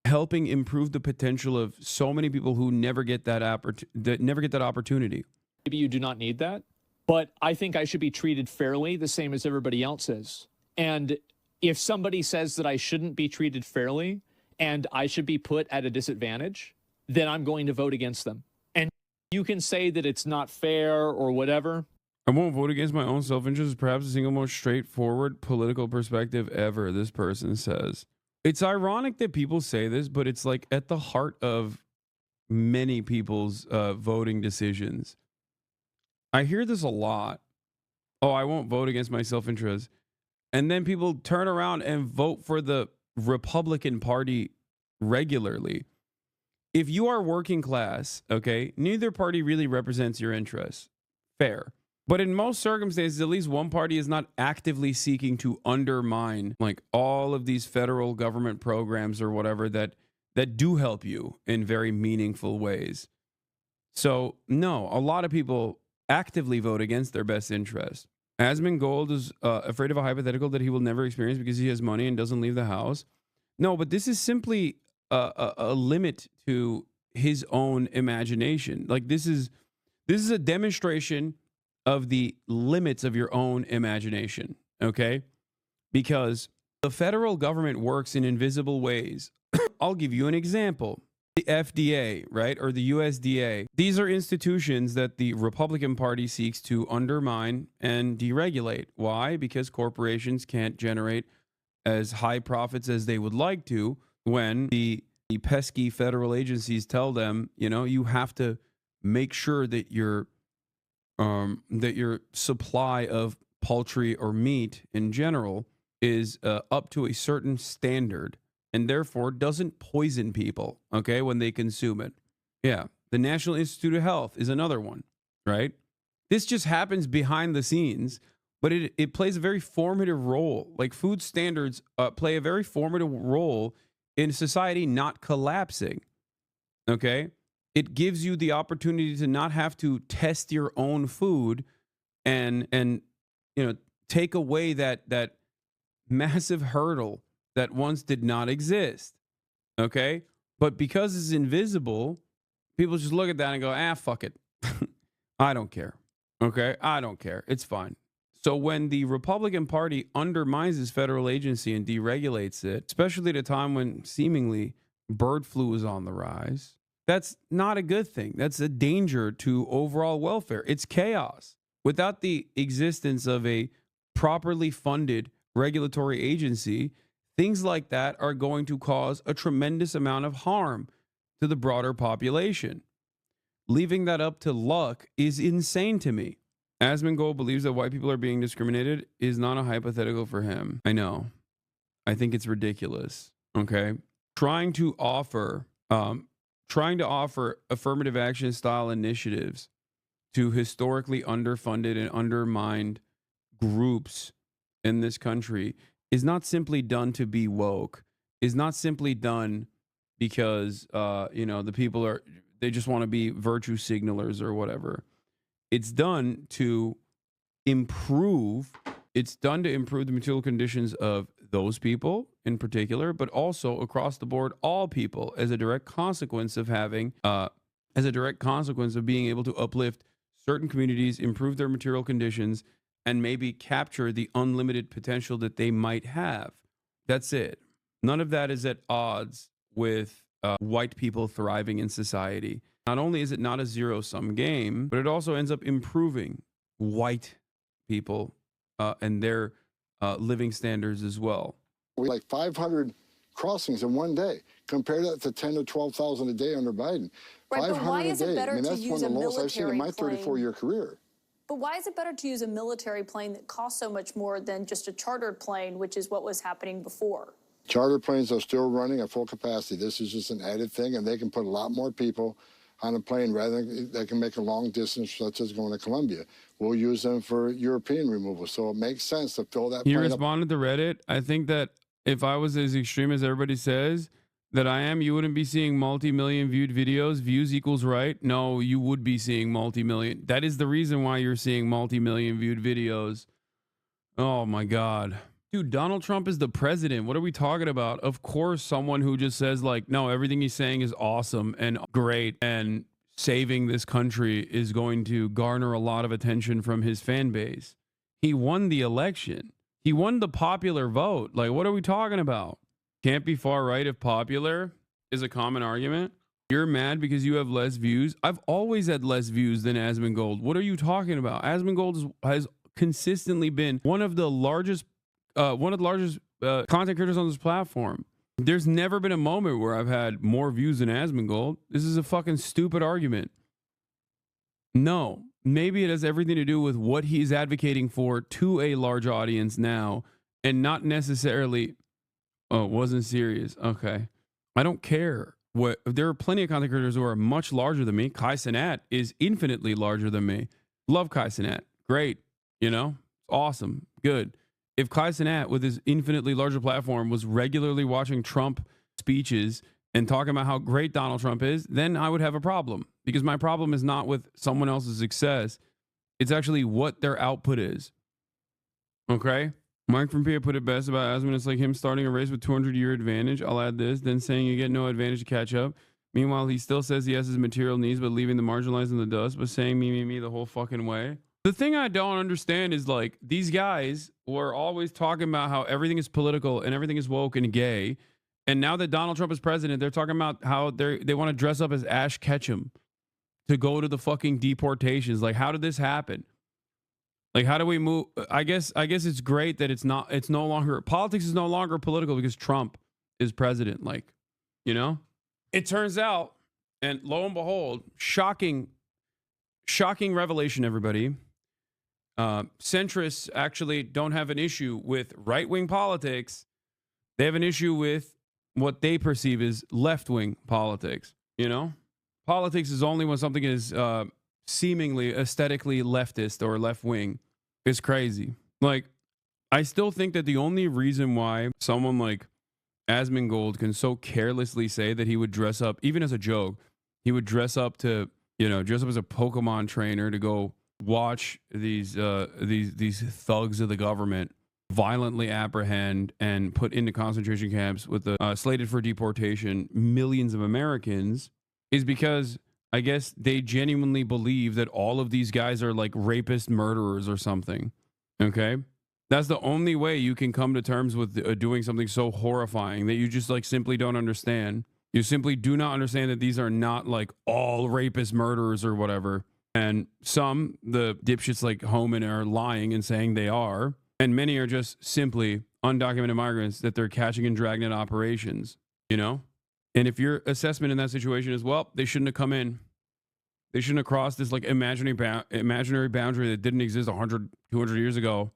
helping improve the potential of so many people who never get that opportunity. Maybe you do not need that, but I think I should be treated fairly, the same as everybody else is. And if somebody says that I shouldn't be treated fairly and I should be put at a disadvantage, then I'm going to vote against them. And you can say that it's not fair or whatever. I won't vote against my own self-interest is perhaps the single most straightforward political perspective ever, this person says. It's ironic that people say this, but it's like at the heart of many people's voting decisions. I hear this a lot. Oh, I won't vote against my self-interest. And then people turn around and vote for the Republican Party regularly. If you are working class, okay, neither party really represents your interests. Fair. But in most circumstances, at least one party is not actively seeking to undermine like all of these federal government programs or whatever that do help you in very meaningful ways. So no, a lot of people actively vote against their best interest. Asmongold is afraid of a hypothetical that he will never experience because he has money and doesn't leave the house. No, but this is simply a limit to his own imagination. Like this is a demonstration of the limits of your own imagination, okay? Because the federal government works in invisible ways. I'll give you an example. The FDA, right, or the USDA. These are institutions that the Republican Party seeks to undermine and deregulate. Why? Because corporations can't generate as high profits as they would like to when the pesky federal agencies tell them, you know, you have to make sure that your supply of poultry or meat in general is up to a certain standard and therefore doesn't poison people, okay, when they consume it. Yeah. The National Institute of Health is another one, right? This just happens behind the scenes, but it plays a very formative role. Like food standards play a very formative role in society not collapsing, okay? It gives you the opportunity to not have to test your own food and you know, take away that massive hurdle that once did not exist. Okay? But because it's invisible, people just look at that and go, fuck it. I don't care. Okay? I don't care. It's fine. So when the Republican Party undermines this federal agency and deregulates it, especially at a time when seemingly bird flu is on the rise, that's not a good thing. That's a danger to overall welfare. It's chaos. Without the existence of a properly funded regulatory agency, things like that are going to cause a tremendous amount of harm to the broader population. Leaving that up to luck is insane to me. Asmongold believes that white people are being discriminated is not a hypothetical for him. I know. I think it's ridiculous. Okay? Trying to offer affirmative action style initiatives to historically underfunded and undermined groups in this country is not simply done to be woke, is not simply done because the people they just want to be virtue signalers or whatever. It's done to improve the material conditions of those people in particular, but also across the board, all people, as a direct consequence of being able to uplift certain communities, improve their material conditions, and maybe capture the unlimited potential that they might have. That's it. None of that is at odds with white people thriving in society. Not only is it not a zero-sum game, but it also ends up improving white people and their living standards as well. We like 500 crossings in one day. Compare that to 10 to 12,000 a day under Biden. Right, but why is it better that's to one use of a the lowest I've seen in my military 34-year career. But why is it better to use a military plane that costs so much more than just a chartered plane, which is what was happening before? Charter planes are still running at full capacity. This is just an added thing, and they can put a lot more people on a plane rather than they can make a long distance, such as going to Colombia. We'll use them for European removal. So it makes sense to fill that You plane responded to Reddit. I think that if I was as extreme as everybody says, that I am, you wouldn't be seeing multi-million viewed videos. Views equals right. No, you would be seeing multi-million. That is the reason why you're seeing multi-million viewed videos. Oh my God. Dude, Donald Trump is the president. What are we talking about? Of course, someone who just says like, no, everything he's saying is awesome and great and saving this country is going to garner a lot of attention from his fan base. He won the election. He won the popular vote. Like, what are we talking about? Can't be far right if popular is a common argument. You're mad because you have less views. I've always had less views than Asmongold. What are you talking about? Asmongold has consistently been one of the largest content creators on this platform. There's never been a moment where I've had more views than Asmongold. This is a fucking stupid argument. No, maybe it has everything to do with what he's advocating for to a large audience now, and not necessarily. Oh, it wasn't serious. Okay, I don't care. What, there are plenty of content creators who are much larger than me. Kai Cenat is infinitely larger than me. Love Kai Cenat. Great. You know, awesome. Good. If Kai Cenat, with his infinitely larger platform, was regularly watching Trump speeches and talking about how great Donald Trump is, then I would have a problem. Because my problem is not with someone else's success. It's actually what their output is. Okay? Mike from Pia put it best about Asman. It's like him starting a race with 200-year advantage. I'll add this. Then saying you get no advantage to catch up. Meanwhile, he still says he has his material needs, but leaving the marginalized in the dust, but saying me the whole fucking way. The thing I don't understand is like these guys were always talking about how everything is political and everything is woke and gay. And now that Donald Trump is president, they're talking about how they want to dress up as Ash Ketchum to go to the fucking deportations. Like, how did this happen? Like, how do we move? I guess it's great that it's no longer, politics is no longer political because Trump is president. Like, you know, it turns out, and lo and behold, shocking revelation, everybody. Centrists actually don't have an issue with right-wing politics. They have an issue with what they perceive as left-wing politics. You know, politics is only when something is seemingly aesthetically leftist or left-wing. It's crazy. Like, I still think that the only reason why someone like Asmongold can so carelessly say that he would dress up, even as a joke, he would dress up to, you know, dress up as a Pokemon trainer to go watch these thugs of the government violently apprehend and put into concentration camps with the slated for deportation millions of Americans, is because I guess they genuinely believe that all of these guys are like rapist murderers or something. Okay? That's the only way you can come to terms with doing something so horrifying that you just like simply don't understand. You simply do not understand that these are not like all rapist murderers or whatever. And some, the dipshits like Homan, are lying and saying they are. And many are just simply undocumented migrants that they're catching in dragnet operations, you know? And if your assessment in that situation is, well, they shouldn't have come in, they shouldn't have crossed this like imaginary boundary that didn't exist 100, 200 years ago.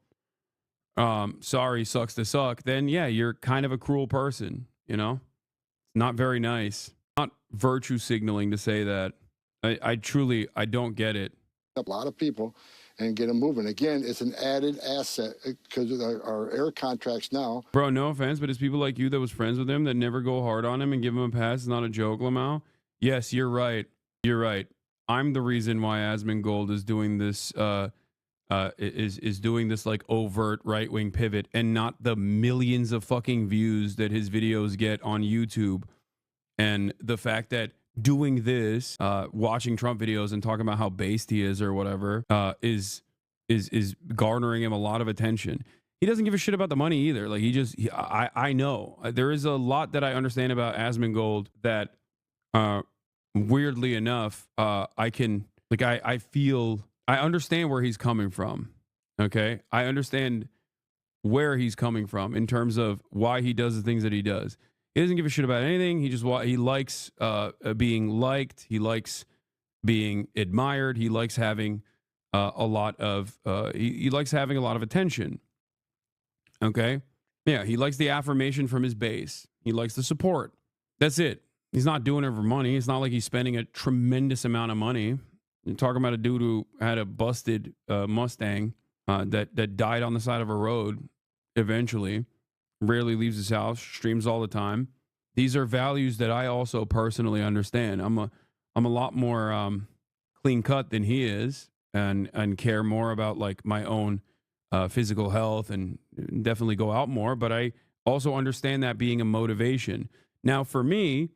Sorry, sucks to suck. Then yeah, you're kind of a cruel person, you know? Not very nice. Not virtue signaling to say that. I truly don't get it. A lot of people and get them moving. Again, it's an added asset because of our air contracts now. Bro, no offense, but it's people like you that was friends with him that never go hard on him and give him a pass. It's not a joke, Lamau. Yes, you're right. You're right. I'm the reason why Asmongold is doing this is doing this like overt right-wing pivot and not the millions of fucking views that his videos get on YouTube. And the fact that doing this, watching Trump videos and talking about how based he is or whatever, is garnering him a lot of attention. He doesn't give a shit about the money either. Like I know there is a lot that I understand about Asmongold that, weirdly enough, I understand where he's coming from. Okay, I understand where he's coming from in terms of why he does the things that he does. He doesn't give a shit about anything. He likes being liked. He likes being admired. He likes having a lot of attention. Okay, yeah, he likes the affirmation from his base. He likes the support. That's it. He's not doing it for money. It's not like he's spending a tremendous amount of money. You're talking about a dude who had a busted Mustang that died on the side of a road eventually. Rarely leaves his house, streams all the time. These are values that I also personally understand. I'm a lot more clean cut than he is, and care more about like my own physical health, and definitely go out more. But I also understand that being a motivation. Now, for me,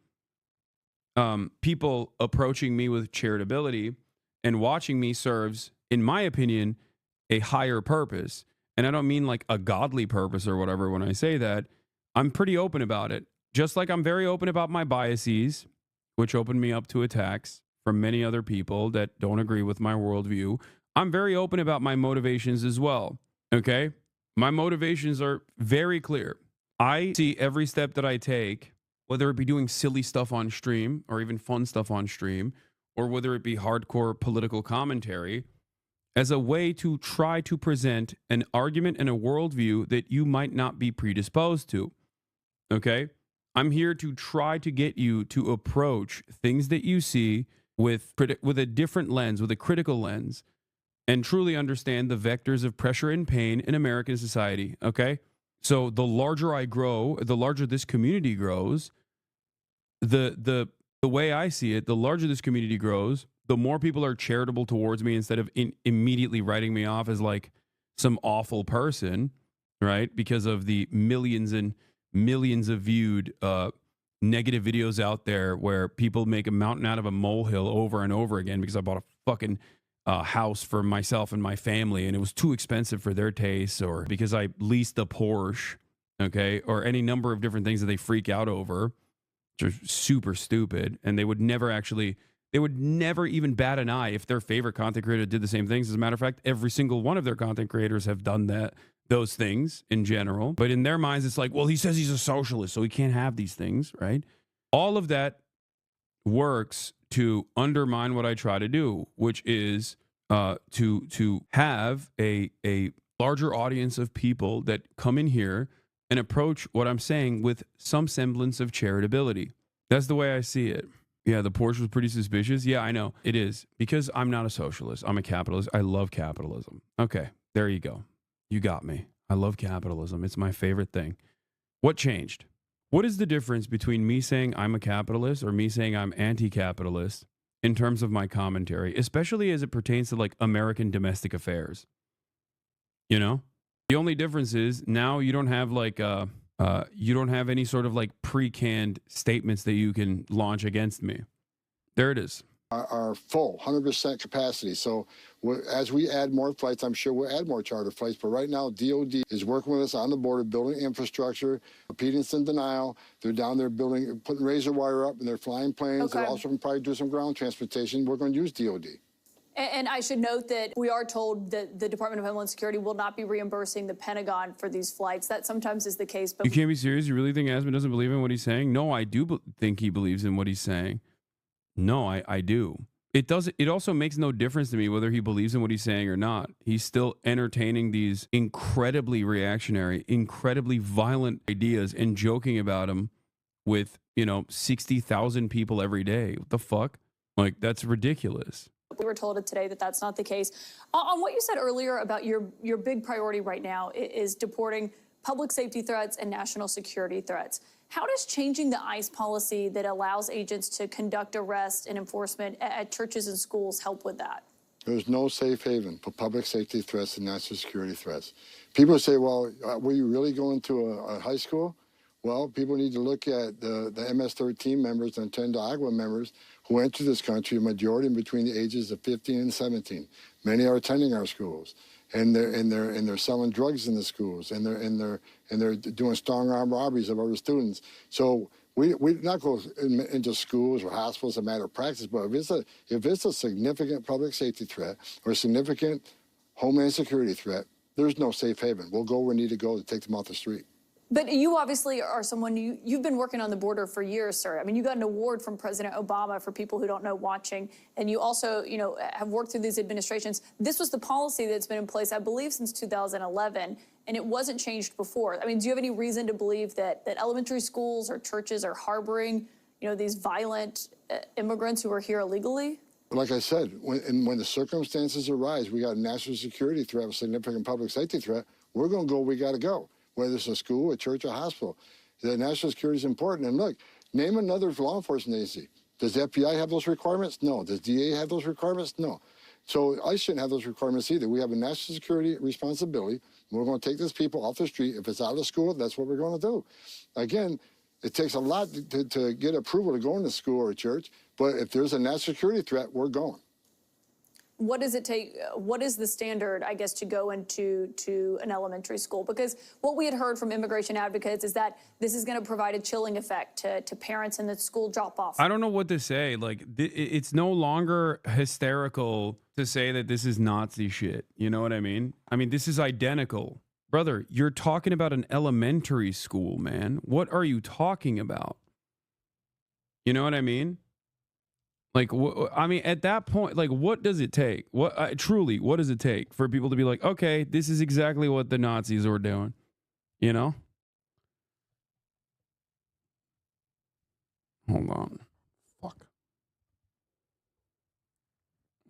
people approaching me with charitability and watching me serves, in my opinion, a higher purpose. And I don't mean like a godly purpose or whatever when I say that. I'm pretty open about it. Just like I'm very open about my biases, which open me up to attacks from many other people that don't agree with my worldview. I'm very open about my motivations as well. Okay? My motivations are very clear. I see every step that I take, whether it be doing silly stuff on stream or even fun stuff on stream, or whether it be hardcore political commentary, as a way to try to present an argument and a worldview that you might not be predisposed to. Okay? I'm here to try to get you to approach things that you see with a different lens, with a critical lens, and truly understand the vectors of pressure and pain in American society. Okay? So the larger I grow, the larger this community grows, the way I see it, the larger this community grows, the more people are charitable towards me instead of immediately writing me off as like some awful person, right? Because of the millions and millions of viewed negative videos out there where people make a mountain out of a molehill over and over again because I bought a fucking house for myself and my family and it was too expensive for their tastes, or because I leased a Porsche, okay, or any number of different things that they freak out over, which are super stupid. And they would never even bat an eye if their favorite content creator did the same things. As a matter of fact, every single one of their content creators have done those things in general. But in their minds, it's like, well, he says he's a socialist, so he can't have these things, right? All of that works to undermine what I try to do, which is to have a larger audience of people that come in here and approach what I'm saying with some semblance of charitability. That's the way I see it. Yeah, the Porsche was pretty suspicious. Yeah, I know. It is. Because I'm not a socialist. I'm a capitalist. I love capitalism. Okay, there you go. You got me. I love capitalism. It's my favorite thing. What changed? What is the difference between me saying I'm a capitalist or me saying I'm anti-capitalist in terms of my commentary, especially as it pertains to like American domestic affairs? You know? The only difference is now you don't have like you don't have any sort of like pre-canned statements that you can launch against me. There it is. Are full, 100% capacity. So as we add more flights, I'm sure we'll add more charter flights. But right now, DOD is working with us on the border, building infrastructure. Impedance and denial. They're down there building, putting razor wire up, and they're flying planes. Okay. They're also going to probably do some ground transportation. We're going to use DOD. And I should note that we are told that the Department of Homeland Security will not be reimbursing the Pentagon for these flights. That sometimes is the case. But you can't be serious? You really think Asman doesn't believe in what he's saying? No, I do think he believes in what he's saying. No, I do. It also makes no difference to me whether he believes in what he's saying or not. He's still entertaining these incredibly reactionary, incredibly violent ideas and joking about them with, 60,000 people every day. What the fuck? Like, that's ridiculous. We were told today that that's not the case. On what you said earlier about your big priority right now is deporting public safety threats and national security threats. How does changing the ICE policy that allows agents to conduct arrest and enforcement at churches and schools help with that? There's no safe haven for public safety threats and national security threats. People say, well, were you really going to a high school? Well, people need to look at the MS-13 members and Tren de Agua members who entered this country, a majority between the ages of 15 and 17. Many are attending our schools, and they're selling drugs in the schools, and they're doing strong arm robberies of other students. So we not go into schools or hospitals as a matter of practice, but if it's a significant public safety threat or a significant homeland security threat, there's no safe haven. We'll go where we need to go to take them off the street. But you obviously are someone, you've been working on the border for years, sir. I mean, you got an award from President Obama for people who don't know watching, and you also, have worked through these administrations. This was the policy that's been in place, I believe, since 2011, and it wasn't changed before. I mean, do you have any reason to believe that elementary schools or churches are harboring, these violent immigrants who are here illegally? Like I said, when the circumstances arise, we got a national security threat, a significant public safety threat, we're going to go where we got to go. Whether it's a school, a church, or a hospital. that national security is important. And look, name another law enforcement agency. Does the FBI have those requirements? No. Does DA have those requirements? No. So I shouldn't have those requirements either. We have a national security responsibility. We're going to take these people off the street. If it's out of school, that's what we're going to do. Again, it takes a lot to get approval to go into school or church, but if there's a national security threat, we're going. What does it take? What is the standard, I guess, to go into an elementary school? Because what we had heard from immigration advocates is that this is going to provide a chilling effect to parents in the school drop-off. I don't know what to say. Like, it's no longer hysterical to say that this is Nazi shit. You know what I mean? I mean, this is identical. Brother, you're talking about an elementary school, man. What are you talking about? You know what I mean? Like, I mean, at that point, like, what does it take? Truly, what does it take for people to be like, okay, this is exactly what the Nazis were doing? You know? Hold on. Fuck.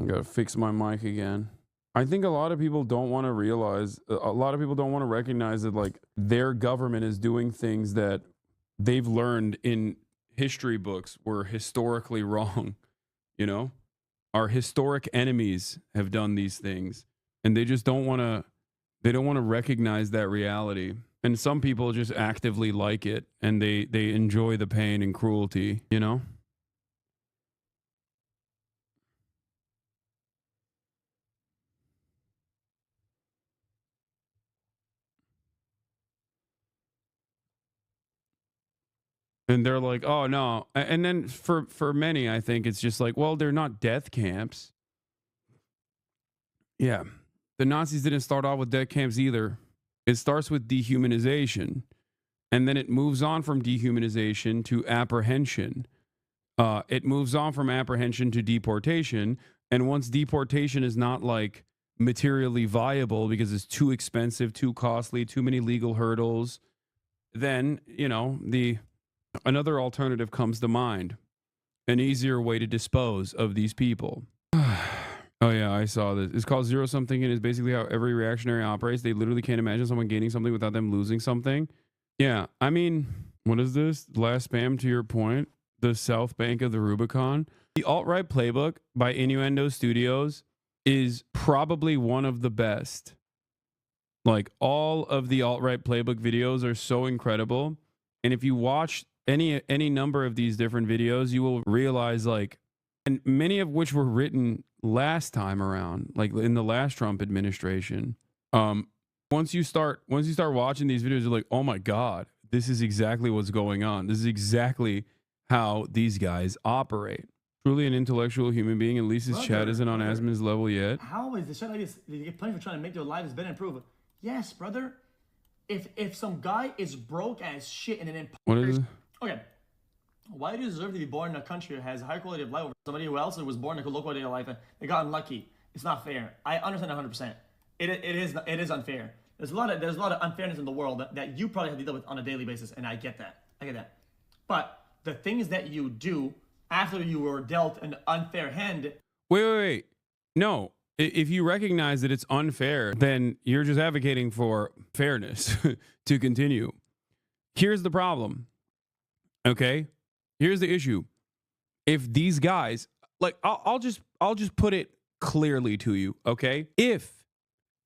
I gotta fix my mic again. I think a lot of people don't want to realize, a lot of people don't want to recognize that, like, their government is doing things that they've learned in history books were historically wrong. You know, our historic enemies have done these things, and they just don't want to, they don't want to recognize that reality. And some people just actively like it, and they enjoy the pain and cruelty, you know? And they're like, oh no. And then for many, I think it's just like, well, they're not death camps. Yeah. The Nazis didn't start off with death camps either. It starts with dehumanization. And then it moves on from dehumanization to apprehension. It moves on from apprehension to deportation. And once deportation is not like materially viable because it's too expensive, too costly, too many legal hurdles, then, you know, another alternative comes to mind. An easier way to dispose of these people. Oh yeah, I saw this. It's called zero-sum thinking. It's basically how every reactionary operates. They literally can't imagine someone gaining something without them losing something. Yeah, I mean, what is this? Last spam to your point. The South Bank of the Rubicon. The alt-right playbook by Innuendo Studios is probably one of the best. Like, all of the alt-right playbook videos are so incredible. And if you watch any number of these different videos, you will realize, like, and many of which were written last time around, like in the last Trump administration. Once you start watching these videos, you're like, oh my God, this is exactly what's going on. This is exactly how these guys operate. Truly an intellectual human being, at least his chat isn't on Asman's level yet. How is the shit like this? They get punished for trying to make their lives better and improve? Yes, brother. If some guy is broke as shit and then What is it? Okay, why do you deserve to be born in a country that has a high quality of life over somebody who else was born in a low quality of life and they got unlucky? It's not fair. I understand 100%. It is unfair. There's a lot of unfairness in the world that you probably have to deal with on a daily basis, and I get that. But the things that you do after you were dealt an unfair hand. Wait. No. If you recognize that it's unfair, then you're just advocating for fairness to continue. Here's the problem. Okay? Here's the issue. If these guys, like, I'll just put it clearly to you, okay? If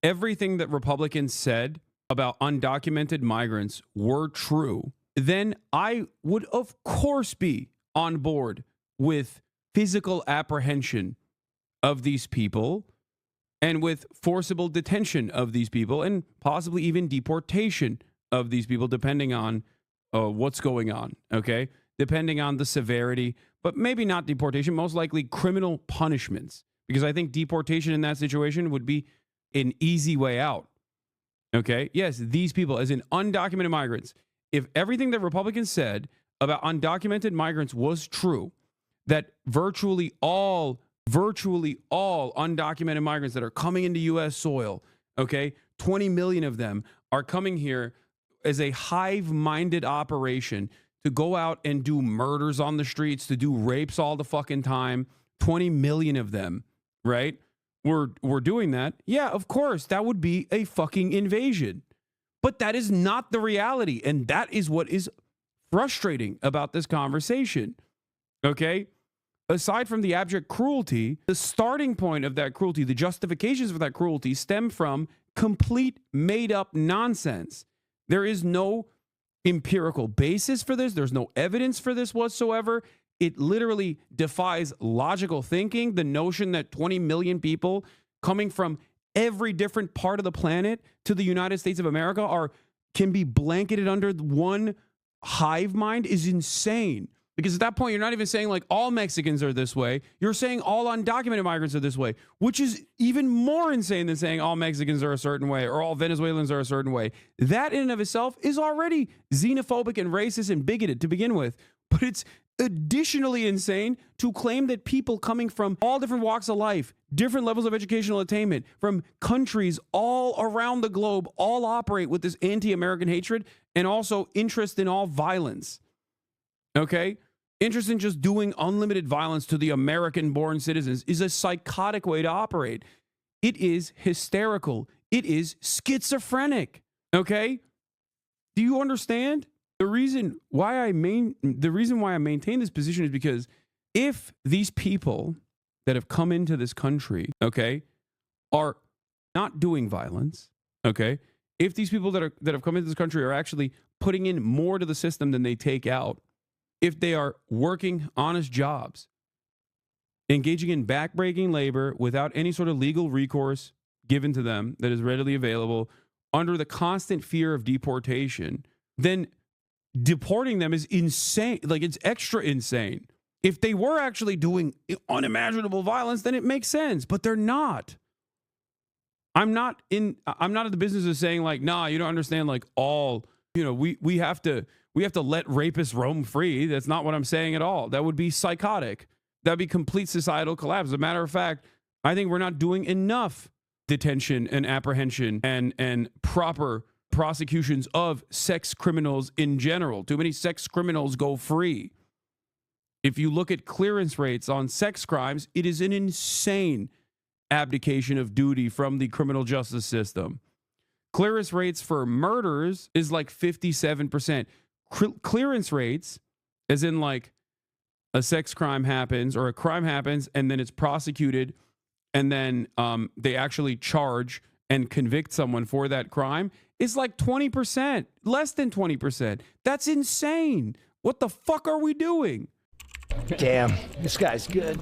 everything that Republicans said about undocumented migrants were true, then I would of course be on board with physical apprehension of these people and with forcible detention of these people and possibly even deportation of these people, depending on what's going on, okay? Depending on the severity, but maybe not deportation, most likely criminal punishments, because I think deportation in that situation would be an easy way out, okay? Yes, these people, as in undocumented migrants, if everything that Republicans said about undocumented migrants was true, that virtually all undocumented migrants that are coming into U.S. soil, okay, 20 million of them are coming here as a hive-minded operation to go out and do murders on the streets, to do rapes all the fucking time, 20 million of them, right? We're doing that. Yeah, of course, that would be a fucking invasion. But that is not the reality, and that is what is frustrating about this conversation. Okay? Aside from the abject cruelty, the starting point of that cruelty, the justifications for that cruelty stem from complete made up nonsense. There is no empirical basis for this. There's no evidence for this whatsoever. It literally defies logical thinking. The notion that 20 million people coming from every different part of the planet to the United States of America can be blanketed under one hive mind is insane. Because at that point, you're not even saying like all Mexicans are this way. You're saying all undocumented migrants are this way, which is even more insane than saying all Mexicans are a certain way or all Venezuelans are a certain way. That in and of itself is already xenophobic and racist and bigoted to begin with. But it's additionally insane to claim that people coming from all different walks of life, different levels of educational attainment, from countries all around the globe, all operate with this anti-American hatred and also interest in all violence. Okay? Interest in just doing unlimited violence to the American-born citizens is a psychotic way to operate. It is hysterical. It is schizophrenic. Okay? Do you understand? The reason why I maintain this position is because if these people that have come into this country, okay, are not doing violence, okay, if these people that have come into this country are actually putting in more to the system than they take out, if they are working honest jobs, engaging in backbreaking labor without any sort of legal recourse given to them that is readily available, under the constant fear of deportation, then deporting them is insane. Like, it's extra insane. If they were actually doing unimaginable violence, then it makes sense, but they're not. I'm not in the business of saying like, nah, you don't understand, like all, you know, we have to let rapists roam free. That's not what I'm saying at all. That would be psychotic. That'd be complete societal collapse. As a matter of fact, I think we're not doing enough detention and apprehension and proper prosecutions of sex criminals in general. Too many sex criminals go free. If you look at clearance rates on sex crimes, it is an insane abdication of duty from the criminal justice system. Clearance rates for murders is like 57%. Clearance rates, as in like a sex crime happens or a crime happens and then it's prosecuted and then they actually charge and convict someone for that crime, is like 20%, less than 20%. That's insane. What the fuck are we doing? Damn, this guy's good.